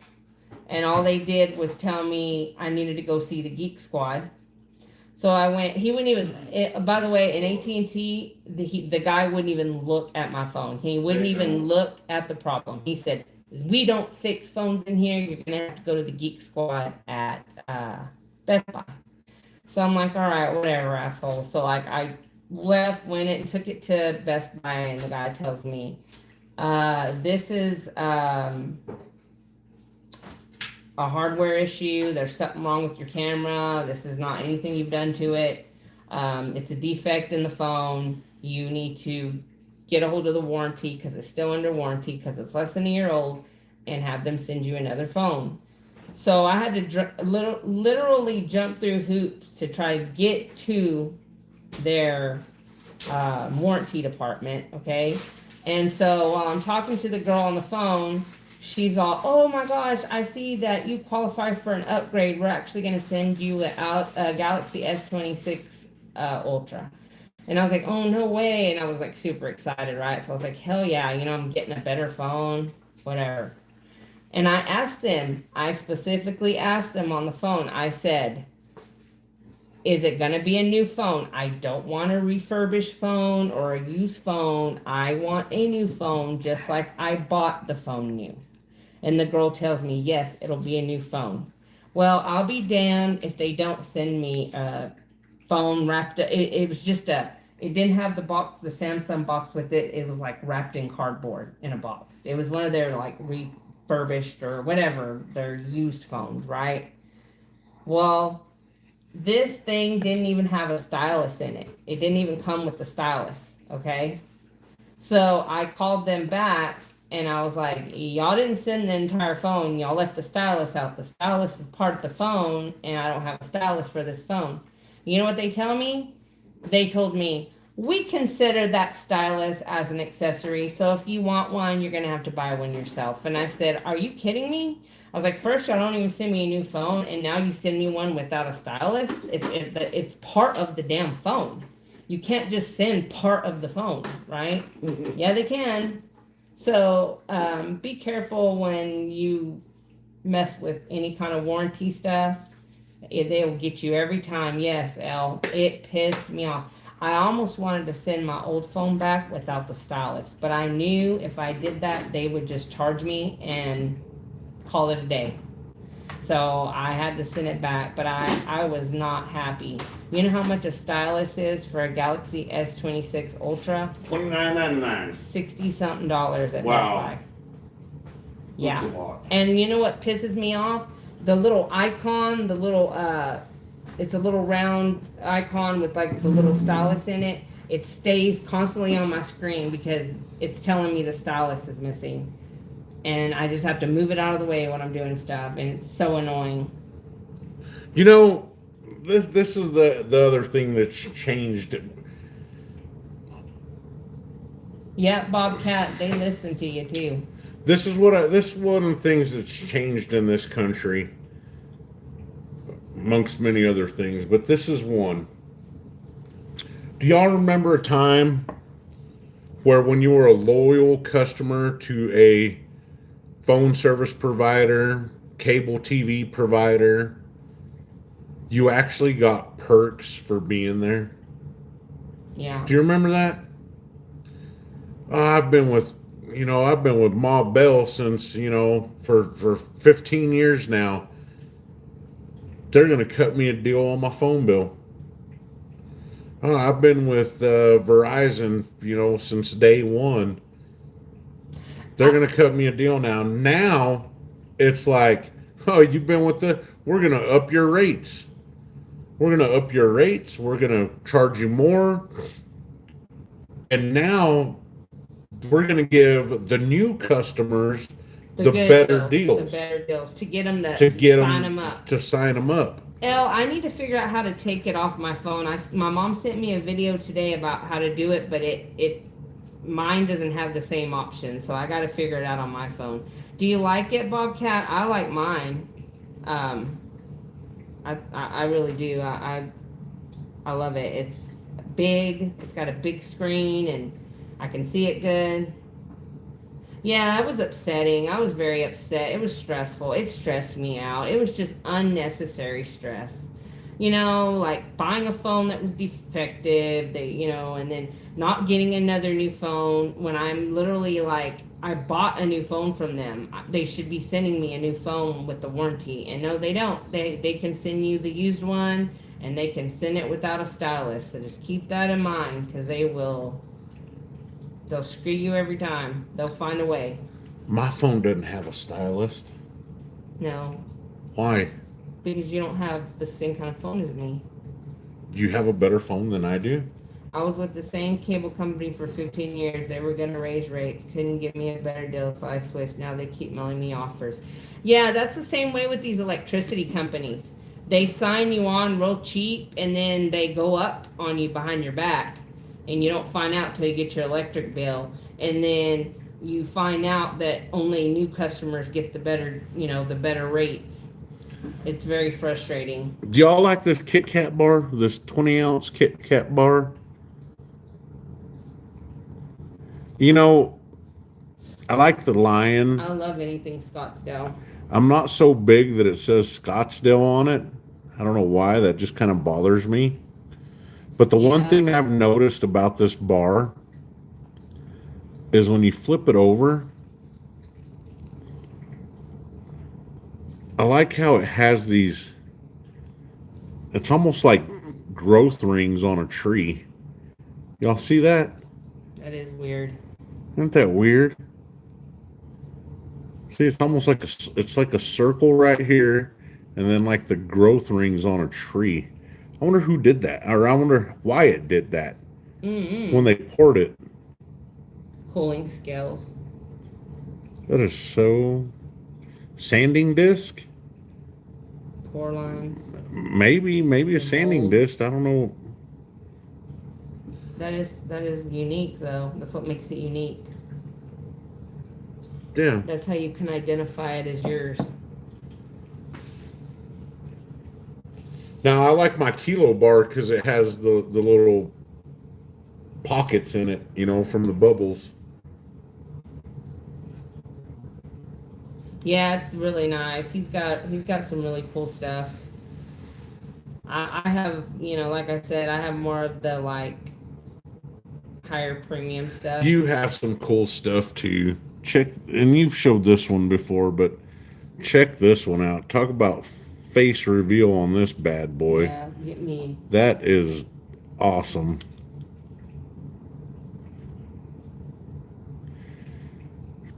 and all they did was tell me I needed to go see the Geek Squad. So I went. He wouldn't even. By the way, in AT&T, the guy wouldn't even look at my phone. He wouldn't even look at the problem. He said, "We don't fix phones in here. You're gonna have to go to the Geek Squad at Best Buy." So I'm like, "All right, whatever, asshole." So like I left, went it, and took it to Best Buy, and the guy tells me, "This is a hardware issue. There's something wrong with your camera. This is not anything you've done to it. It's a defect in the phone. You need to get a hold of the warranty because it's still under warranty because it's less than a year old, and have them send you another phone." So I had to literally jump through hoops to try to get to their warranty department, okay? And so while I'm talking to the girl on the phone, she's all, "Oh my gosh, I see that you qualify for an upgrade. We're actually going to send you a Galaxy S26 Ultra." And I was like, "Oh, no way." And I was like super excited, right? So I was like, "Hell yeah, I'm getting a better phone, whatever." And I specifically asked them on the phone, I said, "Is it going to be a new phone? I don't want a refurbished phone or a used phone. I want a new phone just like I bought the phone new." And the girl tells me, "Yes, it'll be a new phone." Well, I'll be damned if they don't send me a phone wrapped up. It was just it didn't have the box, the Samsung box with it. It was like wrapped in cardboard in a box. It was one of their like refurbished or whatever, their used phones, right? Well, this thing didn't even have a stylus in it. It didn't even come with the stylus, okay? So I called them back and I was like, "Y'all didn't send the entire phone. Y'all left the stylus out. The stylus is part of the phone, and I don't have a stylus for this phone." You know what they tell me? They told me, "We consider that stylus as an accessory, so if you want one, you're going to have to buy one yourself." And I said, "Are you kidding me?" I was like, "First, y'all don't even send me a new phone, and now you send me one without a stylus? It's part of the damn phone. You can't just send part of the phone, right?" Yeah, they can. So be careful when you mess with any kind of warranty stuff. They'll get you every time. Yes, Elle, it pissed me off. I almost wanted to send my old phone back without the stylus, but I knew if I did that, they would just charge me and call it a day. So I had to send it back, but I was not happy. You know how much a stylus is for a Galaxy S26 Ultra? $29.99. $60-something at Best Wow. Buy. Yeah. That's a lot. And you know what pisses me off? The little icon, it's a little round icon with like the little stylus in it. It stays constantly on my screen because it's telling me the stylus is missing. And I just have to move it out of the way when I'm doing stuff, and it's so annoying. You know, this is the other thing that's changed. Yeah, Bobcat, they listen to you too. This is one of the things that's changed in this country, amongst many other things. But this is one. Do y'all remember a time where when you were a loyal customer to a phone service provider, cable TV provider, you actually got perks for being there? Yeah. Do you remember that? I've been with Ma Bell since, for 15 years now. They're going to cut me a deal on my phone bill. I've been with Verizon, since day one. They're going to cut me a deal now. Now, it's like, oh, you've been with we're going to up your rates. We're going to up your rates. We're going to charge you more. And now, we're going to give the new customers the better deals. The better deals to get them to sign them up. To sign them up. I need to figure out how to take it off my phone. My mom sent me a video today about how to do it, but mine doesn't have the same option, so I got to figure it out on my phone. Do you like it, Bobcat? I like mine. I really do. I love it. It's big. It's got a big screen, and I can see it good. Yeah, it was upsetting. I was very upset. It was stressful. It stressed me out. It was just unnecessary stress. Like buying a phone that was defective, and then not getting another new phone when I'm literally like, I bought a new phone from them. They should be sending me a new phone with the warranty. And no, they don't. They can send you the used one, and they can send it without a stylus. So just keep that in mind, because they'll screw you every time. They'll find a way. My phone doesn't have a stylist. No. Why? Because you don't have the same kind of phone as me. You have a better phone than I do? I was with the same cable company for 15 years. They were going to raise rates. Couldn't give me a better deal, so I switched. Now they keep mailing me offers. Yeah, that's the same way with these electricity companies. They sign you on real cheap, and then they go up on you behind your back. And you don't find out till you get your electric bill. And then you find out that only new customers get the better rates. It's very frustrating. Do y'all like this Kit Kat bar? This 20-ounce Kit Kat bar? I like the lion. I love anything Scottsdale. I'm not so big that it says Scottsdale on it. I don't know why. That just kind of bothers me. But the one thing I've noticed about this bar is when you flip it over, I like how it has these, it's almost like growth rings on a tree. Y'all see that? That is weird. Isn't that weird? See, it's almost like it's like a circle right here, and then like the growth rings on a tree. I wonder who did that, or I wonder why it did that when they poured it. Cooling scales. That is so... Sanding disc? Pour lines. Maybe a sanding disc. I don't know. That is unique, though. That's what makes it unique. Yeah. That's how you can identify it as yours. Now, I like my Kilo bar because it has the little pockets in it, from the bubbles. Yeah, it's really nice. He's got some really cool stuff. I have, like I said, I have more of the higher premium stuff. You have some cool stuff too. Check, and you've showed this one before, but check this one out. Talk about face reveal on this bad boy. Yeah, get me. That is awesome.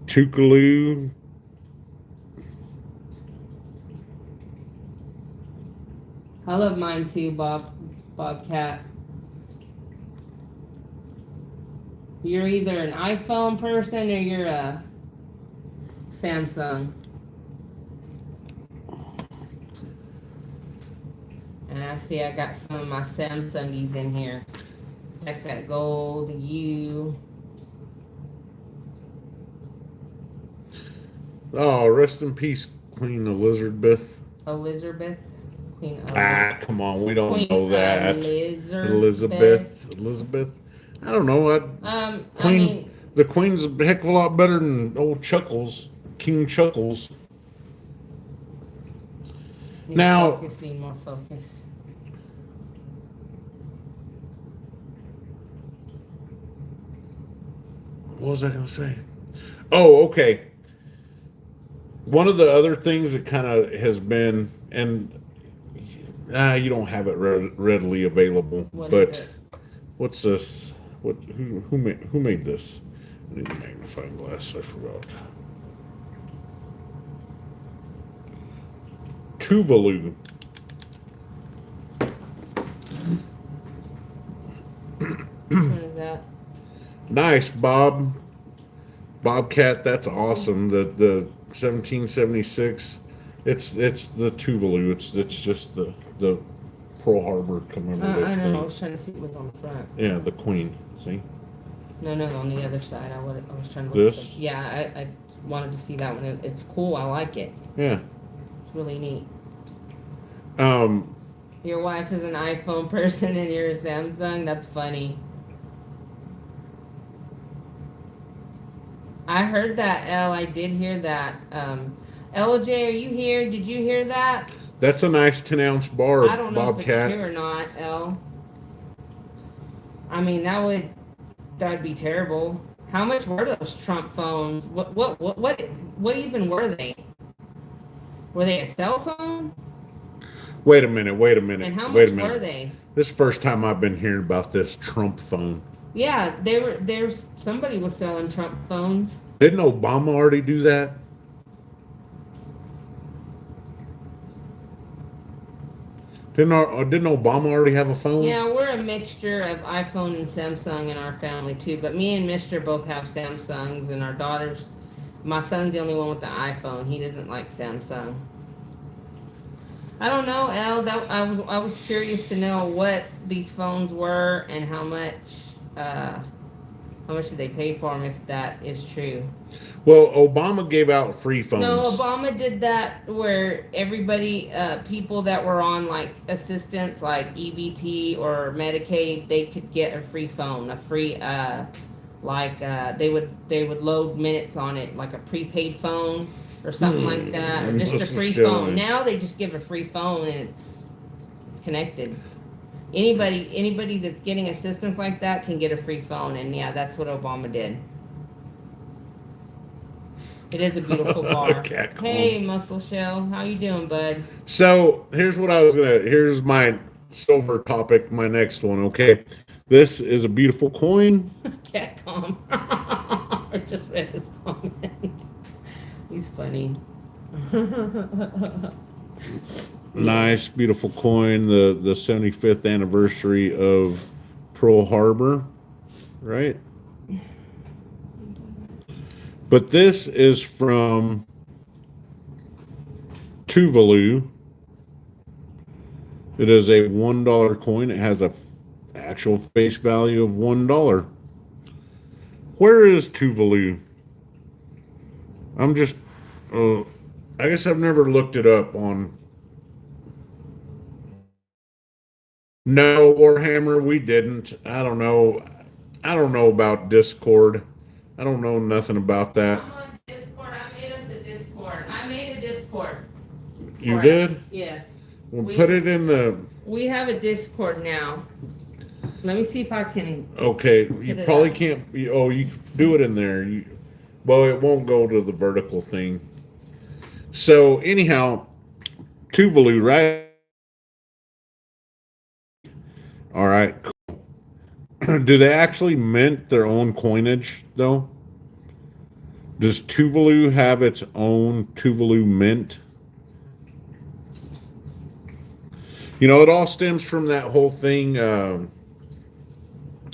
Tukaloo. I love mine too, Bobcat. You're either an iPhone person or you're a Samsung. And I see I got some of my Samsungies in here. Check that gold U. Oh, rest in peace, Queen Elizabeth. Elizabeth. Queen Ah, come on, we don't Queen know that. Elizabeth. Elizabeth. I don't know. Queen. I mean, The Queen's a heck of a lot better than old Chuckles, King Chuckles. Now, need more focus. What was I going to say? Oh, okay. One of the other things that kind of has been, and you don't have it readily available, but what's this? Who made this? I need a magnifying glass. I forgot. Tuvalu. Which one is that? Nice, Bobcat. That's awesome. The 1776. It's the Tuvalu. It's just the Pearl Harbor commemorative. I know. I was trying to see what was on the front. Yeah, the Queen. See? No, on the other side. I was trying to look. This? Yeah, I wanted to see that one. It's cool. I like it. Yeah. It's really neat. Um. Your wife is an iPhone person and you're a Samsung. That's funny. I heard that, Elle. I did hear that. LJ, are you here? Did you hear that? That's a nice 10-ounce bar, I don't know Bobcat. if it's true or not, Elle. I mean, that'd be terrible. How much were those Trump phones? What even were they? Were they a cell phone? Wait a minute. And how much were they? This is the first time I've been hearing about this Trump phone. Yeah, somebody was selling Trump phones. Didn't Obama already do that? Didn't Obama already have a phone? Yeah, we're a mixture of iPhone and Samsung in our family too. But me and Mister both have Samsungs, and our daughters. My son's the only one with the iPhone. He doesn't like Samsung. I don't know, Elle. I was curious to know what these phones were and how much did they pay for them, if that is true. Well, Obama gave out free phones. No, Obama did that where everybody, people that were on like assistance, like EBT or Medicaid, they could get a free phone, a free, they would load minutes on it, like a prepaid phone or something like that, or just a free phone. Now they just give a free phone and it's connected. Anybody that's getting assistance like that can get a free phone, and yeah, that's what Obama did. It is a beautiful bar. Hey, Muscle Shell, how you doing, bud? So here's my silver topic, my next one. Okay, this is a beautiful coin. Cat calm. I just read his comment. He's funny. Nice, beautiful coin. The 75th anniversary of Pearl Harbor, right? But this is from Tuvalu. It is a $1 coin. It has a actual face value of $1. Where is Tuvalu? I'm just, I guess I've never looked it up on. No, Warhammer, we didn't. I don't know about Discord. I don't know nothing about that. I'm on Discord. I made us a Discord. I made a Discord. You did? Us. Yes. Well, put it in the... We have a Discord now. Let me see if I can... Okay, you probably can't... Oh, you do it in there. Well, it won't go to the vertical thing. So, anyhow, Tuvalu, right? All right. Do they actually mint their own coinage, though? Does Tuvalu have its own Tuvalu mint? You know, it all stems from that whole thing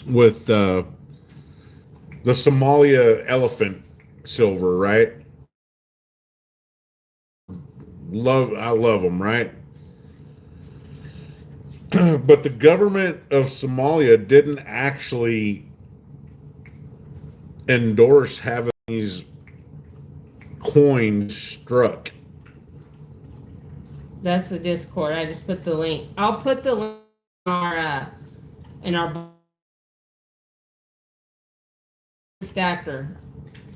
with the Somalia elephant silver, right? I love them, right? But the government of Somalia didn't actually endorse having these coins struck. That's the Discord. I just put the link. I'll put the link in our stacker,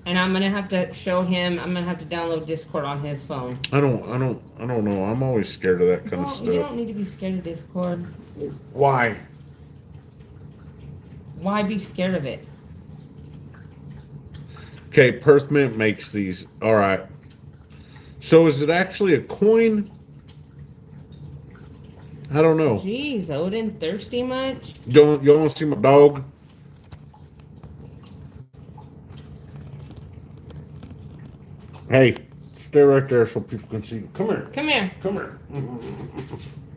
and I'm gonna have to show him. I'm gonna have to download Discord on his phone. I don't know. I'm always scared of that kind of stuff. You don't need to be scared of Discord. Why? Why be scared of it? Okay, Perth Mint makes these. All right. So is it actually a coin? I don't know. Jeez, Odin, thirsty much? You want to see my dog? Hey, stay right there so people can see you. Come here. Come here. Come here.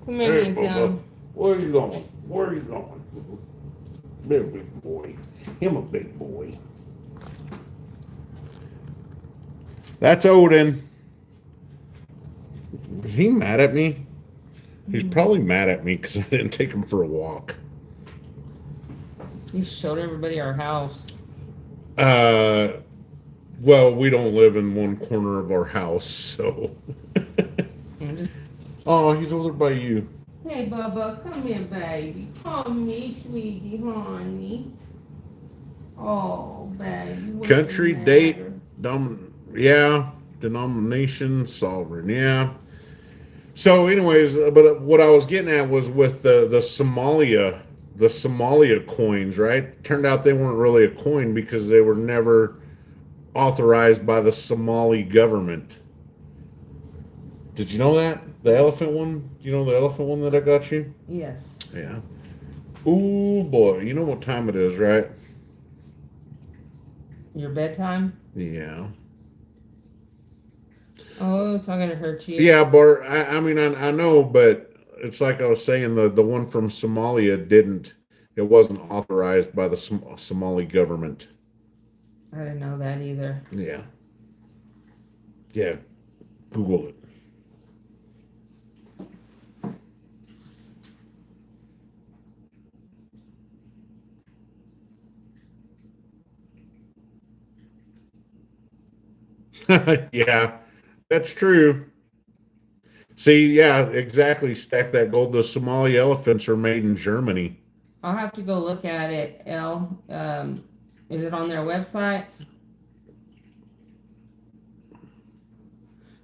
Come here, Hey, Bubba. Where are you going? Where are you going? They're a big boy. Him a big boy. That's Odin. Is he mad at me? He's probably mad at me because I didn't take him for a walk. You showed everybody our house. Well, we don't live in one corner of our house, so. Oh, he's over by you. Hey, Bubba, come here, baby. Come here, sweetie, honey. Oh, baby. Country, date, denomination, sovereign, yeah. So, anyways, but what I was getting at was with the Somalia coins, right? Turned out they weren't really a coin because they were never authorized by the Somali government. Did you know that? The elephant one? You know the elephant one that I got you? Yes. Yeah. Ooh, boy. You know what time it is, right? Your bedtime? Yeah. Oh, it's not going to hurt you. Yeah, Bart. I mean, I know, but it's like I was saying, the one from Somalia it wasn't authorized by the Somali government. I didn't know that either. Yeah. Yeah. Google it. Yeah, that's true. See, yeah, exactly. Stack that gold. The Somali elephants are made in Germany. I'll have to go look at it, Elle. Is it on their website?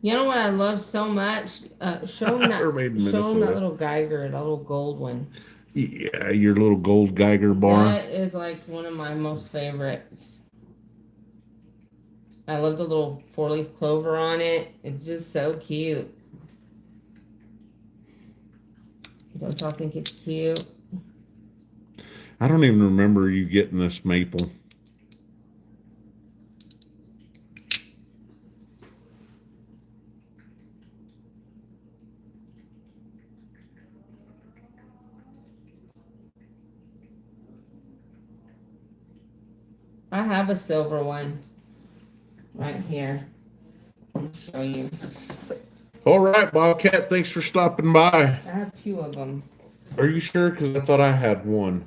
You know what I love so much? Show them that little Geiger, that little gold one. Yeah, your little gold Geiger bar. That is like one of my most favorites. I love the little 4-leaf clover on it. It's just so cute. Don't y'all think it's cute? I don't even remember you getting this maple. I have a silver one right here. I'll show you. All right, Bobcat, thanks for stopping by. I have 2 of them. Are you sure? Because I thought I had one.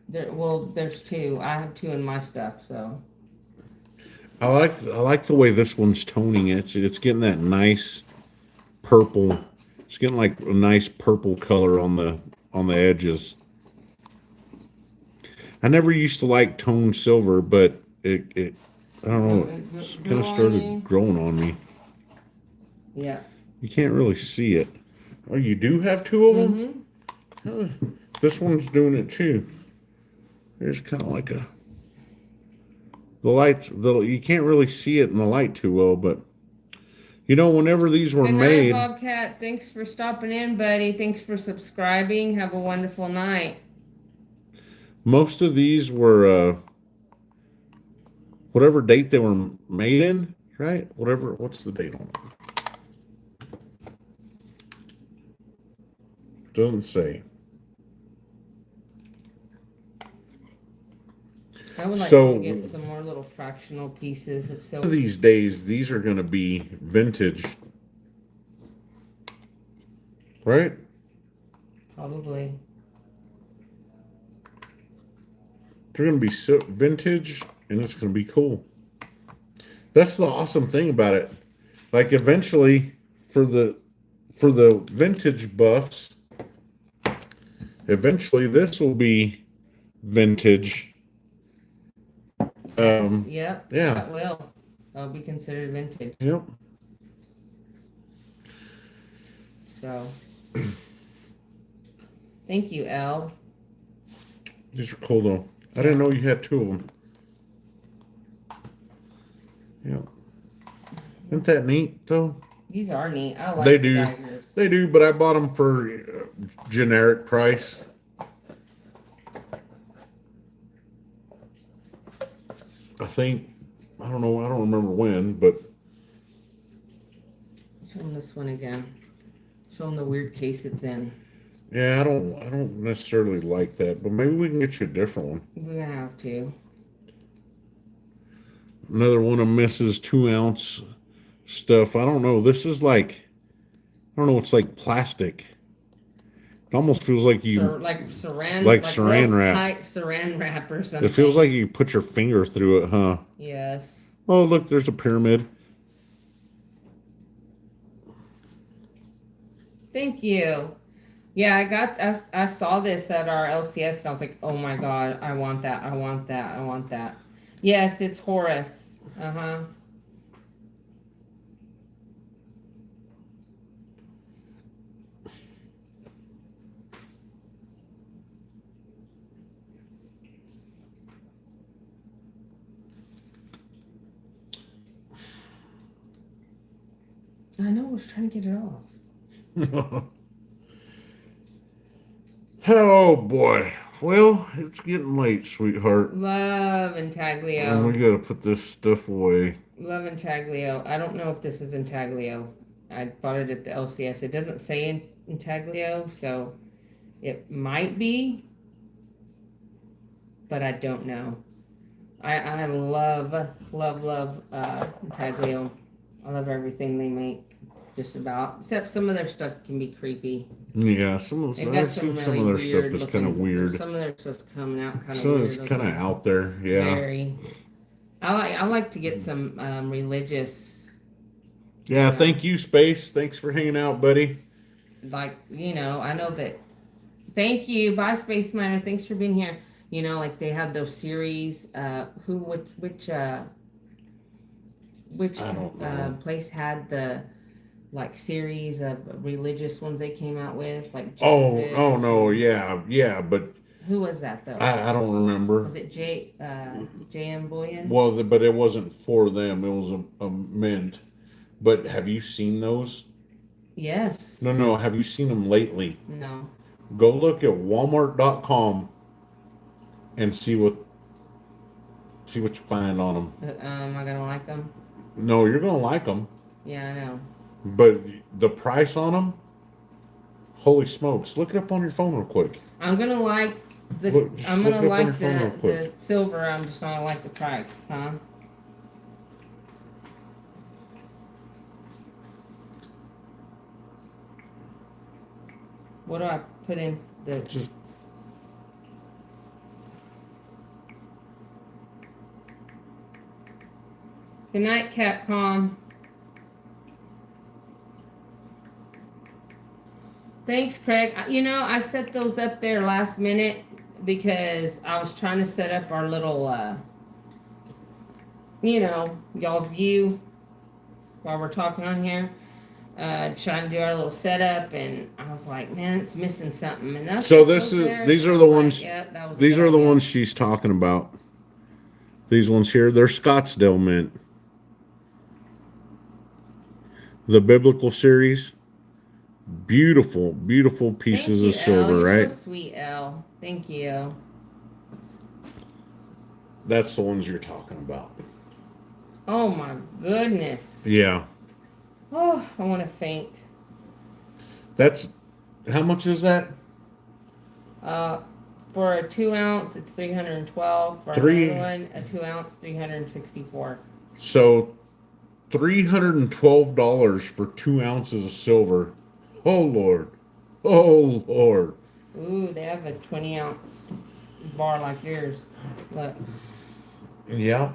There's 2. I have 2 in my stuff, so. I like the way this one's toning. It's getting that nice purple. It's getting like a nice purple color on the edges. I never used to like toned silver, but it I don't know, it's kind of started growing on me. Yeah. You can't really see it. Oh, you do have 2 of them? Mm-hmm. This one's doing it too. There's kind of like the light, you can't really see it in the light too well, but You know, whenever these were Good night, made, Bobcat. Thanks for stopping in, buddy. Thanks for subscribing. Have a wonderful night. most of these were whatever date they were made in, right? Whatever. What's the date on it? Doesn't say. I would like So- to get some more little fractional pieces of silver. These days, these are going to be vintage, right? Probably. They're going to be so vintage, and it's going to be cool. That's the awesome thing about it. Like eventually, for the vintage buffs, eventually this will be vintage. Yep. Yeah. That will. That'll be considered vintage. Yep. So. Thank you, Elle. These are cool though. I didn't know you had two of them. Yeah. Isn't that neat though? These are neat. I like They the do. daggers. They do, but I bought them for generic price. I think, I don't know, I don't remember when, but Show them this one again. Show them the weird case it's in. yeah, I don't necessarily like that, but maybe we can get you a different one. We're gonna have to. Another one of Mrs. 2-ounce stuff. I don't know. This is like, I don't know. It's like plastic. It almost feels like you. Like saran. Like saran real wrap. Tight saran wrap or something. It feels like you put your finger through it, huh? Yes. Oh, look, there's a pyramid. Thank you. Yeah, I saw this at our LCS and I was like, oh my god, I want that. I want that. I want that. Yes, it's Horus. Uh-huh. I know, I was trying to get it off. Oh boy. Well, it's getting late, sweetheart. Love And Intaglio. we gotta put this stuff away. Love Intaglio. I don't know if this is Intaglio. I bought it at the LCS. It doesn't say Intaglio, so it might be, but I don't know. I love Intaglio. I love everything they make, just about. Except some of their stuff can be creepy. Yeah, some of They've got I've seen some really of their weird stuff that's looking- kind of weird. Some of their stuff's coming out kind of Some of weird. it's kind of out there. Yeah. Very. I like to get some religious, Yeah. Thank you, Space. Thanks for hanging out, buddy. like, you know, I know that. Thank you. Bye, Space Miner. Thanks for being here. You know, like they have those series. Which I don't know. place had the like series of religious ones they came out with, like Jesus. Oh no, yeah, but Who was that though? I don't remember. Was it J.M. Boyan? Well, but it wasn't for them. It was a mint. But have you seen those? Yes. No. Have you seen them lately? No. Go look at Walmart.com and see what you find on them. Am I gonna like them? No, you're gonna like them, Yeah, I know. but the price on them, holy smokes! Look it up on your phone real quick. I'm gonna like the. Just I'm look gonna it up on your like phone real the quick. silver. I'm just not gonna like the price, huh? What do I put in the? Just Good night, Catcom. Thanks, Craig. You know, I set those up there last minute because I was trying to set up our little, you know, y'all's view while we're talking on here. Trying to do our little setup, and I was like, man, it's missing something. And that's so this is these are the ones. These are the ones she's talking about. These ones here, they're Scottsdale mint. the biblical series. Beautiful, beautiful pieces Thank of you, Elle. silver, You're so right? sweet, Elle. Thank you. That's the ones you're talking about. Oh my goodness. Yeah. Oh, I want to faint. That's how much is that? Uh, for a 2 ounce, it's 312. For another Three. one, a 2 ounce, 364. So $312 for 2 ounces of silver. Oh Lord. Oh Lord. Ooh, they have a 20 ounce bar like yours. Look. Yeah.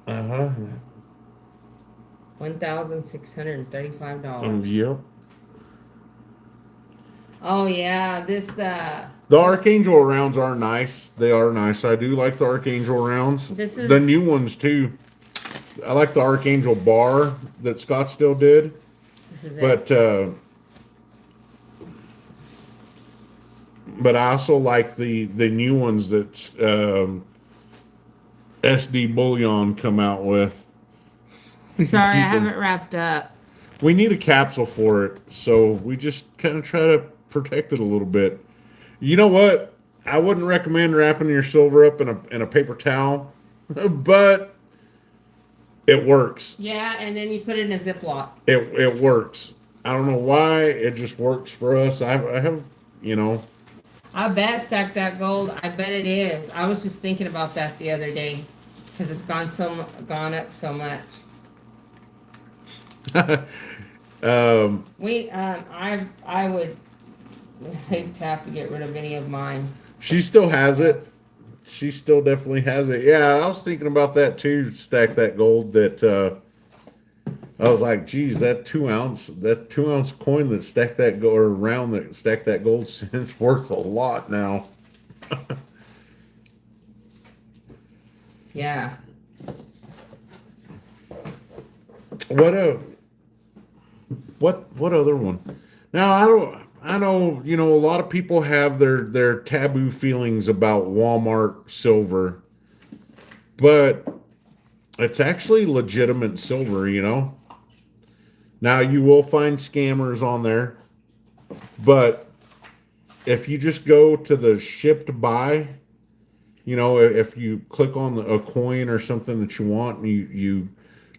Uh-huh. $1,635. Yep. Oh yeah, this The Archangel rounds are nice. They are nice. I do like the Archangel rounds. this The is new ones too. I like the Archangel bar that Scottsdale did. this is it. But I also like the new ones that SD Bullion come out with. Sorry, I Keep 'em- haven't wrapped up. We need a capsule for it, so we just kind of try to protect it a little bit. You know what? I wouldn't recommend wrapping your silver up in a paper towel, but it works. Yeah, and then you put it in a Ziploc. It works. I don't know why. It just works for us. I have, you know. I bet stack that gold. I bet it is. I was just thinking about that the other day because it's gone up so much. I would hate to have to get rid of any of mine. She still has it. She still definitely has it. Yeah, I was thinking about that too. Stack that gold. That I was like, geez, that 2 ounce coin that stacked that gold or round that stacked that gold, it's worth a lot now. Yeah. What other one? Now I know a lot of people have their taboo feelings about Walmart silver, but it's actually legitimate silver. Now you will find scammers on there, but if you just go to the shipped by, if you click on a coin or something that you want and you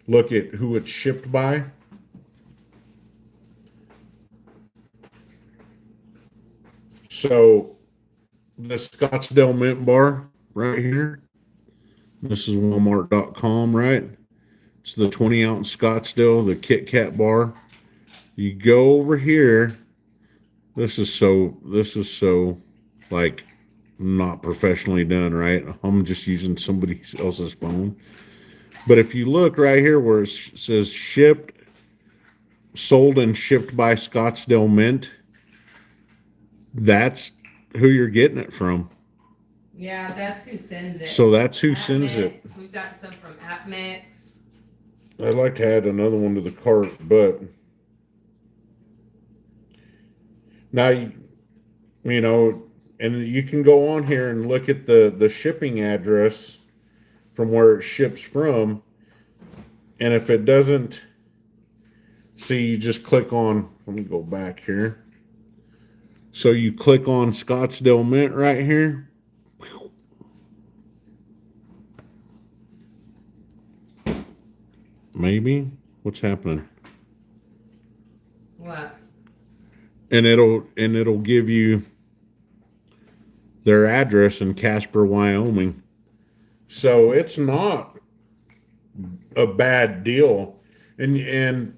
look at who it's shipped by. So the Scottsdale Mint Bar right here. This is Walmart.com, right? It's the 20 ounce Scottsdale, the Kit Kat bar. You go over here. This is so like not professionally done, right? I'm just using somebody else's phone. But if you look right here where it says sold and shipped by Scottsdale Mint, that's who you're getting it from. Yeah, that's who sends it. So that's who sends it. We've got some from AppMix. I'd like to add another one to the cart, but now and you can go on here and look at the shipping address from where it ships from, and if it doesn't, see, you just click on. Let me go back here. So you click on Scottsdale Mint right here. Maybe what's happening? What? And it'll give you their address in Casper, Wyoming. So it's not a bad deal. And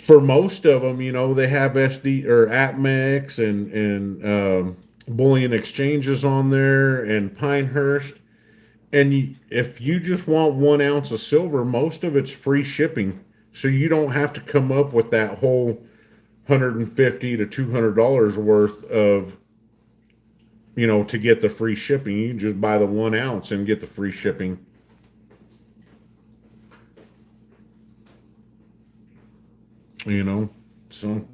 for most of them, they have SD or AppMex and bullion exchanges on there and Pinehurst. And if you just want 1 ounce of silver, most of it's free shipping. So you don't have to come up with that whole $150 to $200 worth of, to get the free shipping. You can just buy the 1 ounce and get the free shipping. So.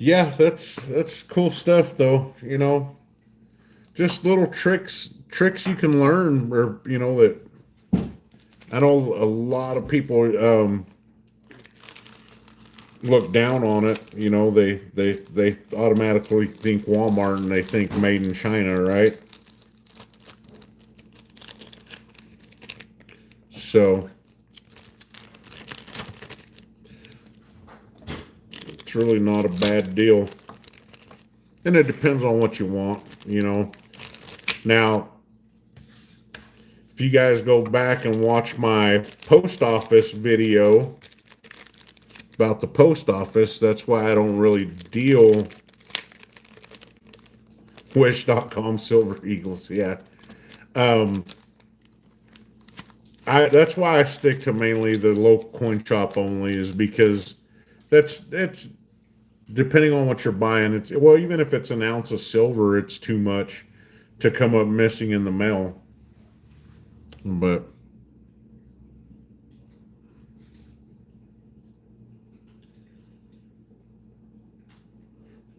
Yeah, that's cool stuff though. You know, just little tricks you can learn, or that I know a lot of people look down on it. They automatically think Walmart and they think made in China, right? So it's really not a bad deal. And it depends on what you want. Now, if you guys go back and watch my post office video about the post office, that's why I don't really deal Wish.com Silver Eagles. Yeah. That's why I stick to mainly the local coin shop only, is because that's depending on what you're buying. Well, even if it's an ounce of silver, it's too much to come up missing in the mail. But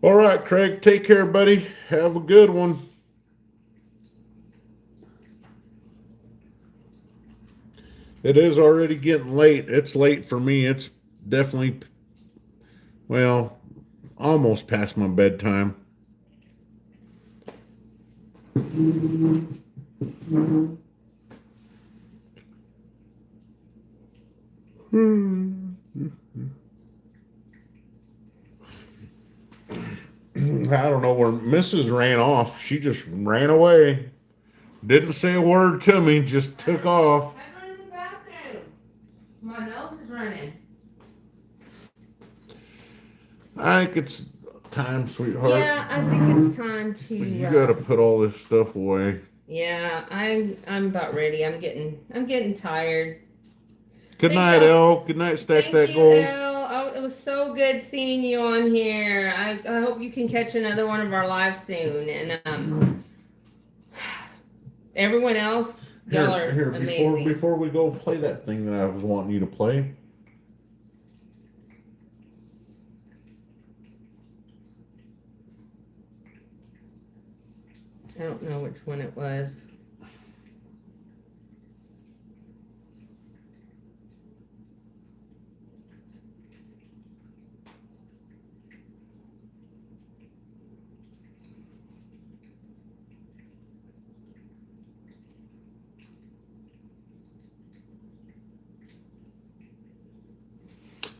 all right, Craig, take care, buddy. Have a good one. It is already getting late. It's late for me. It's definitely, well, almost past my bedtime. I don't know where Mrs. ran off. She just ran away. Didn't say a word to me, just took off. I'm running to the bathroom. My nose is running. I think it's time, sweetheart. Yeah, I think it's time to. You gotta put all this stuff away. Yeah, I'm about ready. I'm getting tired. Good night, El. Good night, Stack That Gold. El. Oh, it was so good seeing you on here. I hope you can catch another one of our lives soon. And everyone else, y'all are amazing. Before we go, play that thing that I was wanting you to play. I don't know which one it was.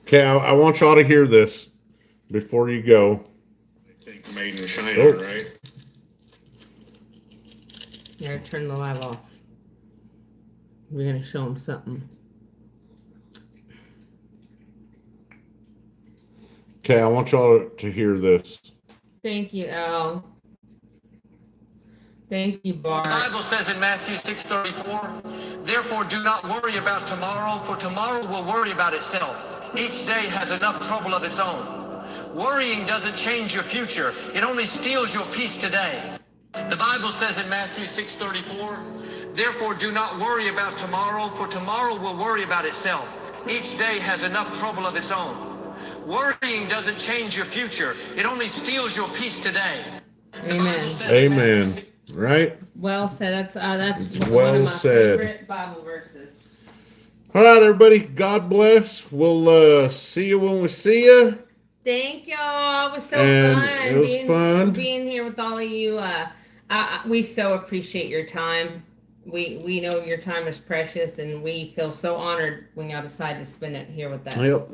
Okay, I want y'all to hear this before you go. I think made in China, right? You gotta turn the live off. We're gonna show them something. Okay, I want y'all to hear this. Thank you, Al. Thank you, Bart. The Bible says in Matthew 6:34, therefore do not worry about tomorrow, for tomorrow will worry about itself. Each day has enough trouble of its own. Worrying doesn't change your future. It only steals your peace today. The Bible says in Matthew 6:34, therefore do not worry about tomorrow, for tomorrow will worry about itself. Each day has enough trouble of its own. Worrying doesn't change your future. It only steals your peace today. Amen. Amen. Right? Well said. That's well one of my said. favorite Bible verses. All right, everybody. God bless. We'll see you when we see you. Thank y'all. It was so And fun. it was fun being here with all of you. We so appreciate your time. We know your time is precious, and we feel so honored when y'all decide to spend it here with us. Yep.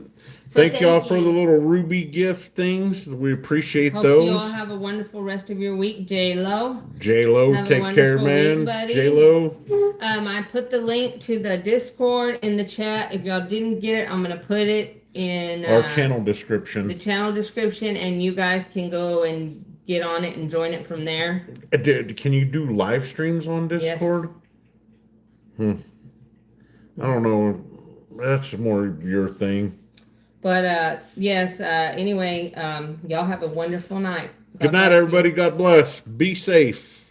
So Thank y'all for the little Ruby gift things. We appreciate Hope those. you all have a wonderful rest of your week, J-Lo. J-Lo, take care, man. J-Lo. I put the link to the Discord in the chat. If y'all didn't get it, I'm going to put it in our channel description. The channel description, and you guys can go and get on it and join it from there. Can you do live streams on Discord? Yes. I don't know. That's more your thing. But yes, anyway, y'all have a wonderful night. Good night, everybody. God bless. Be safe.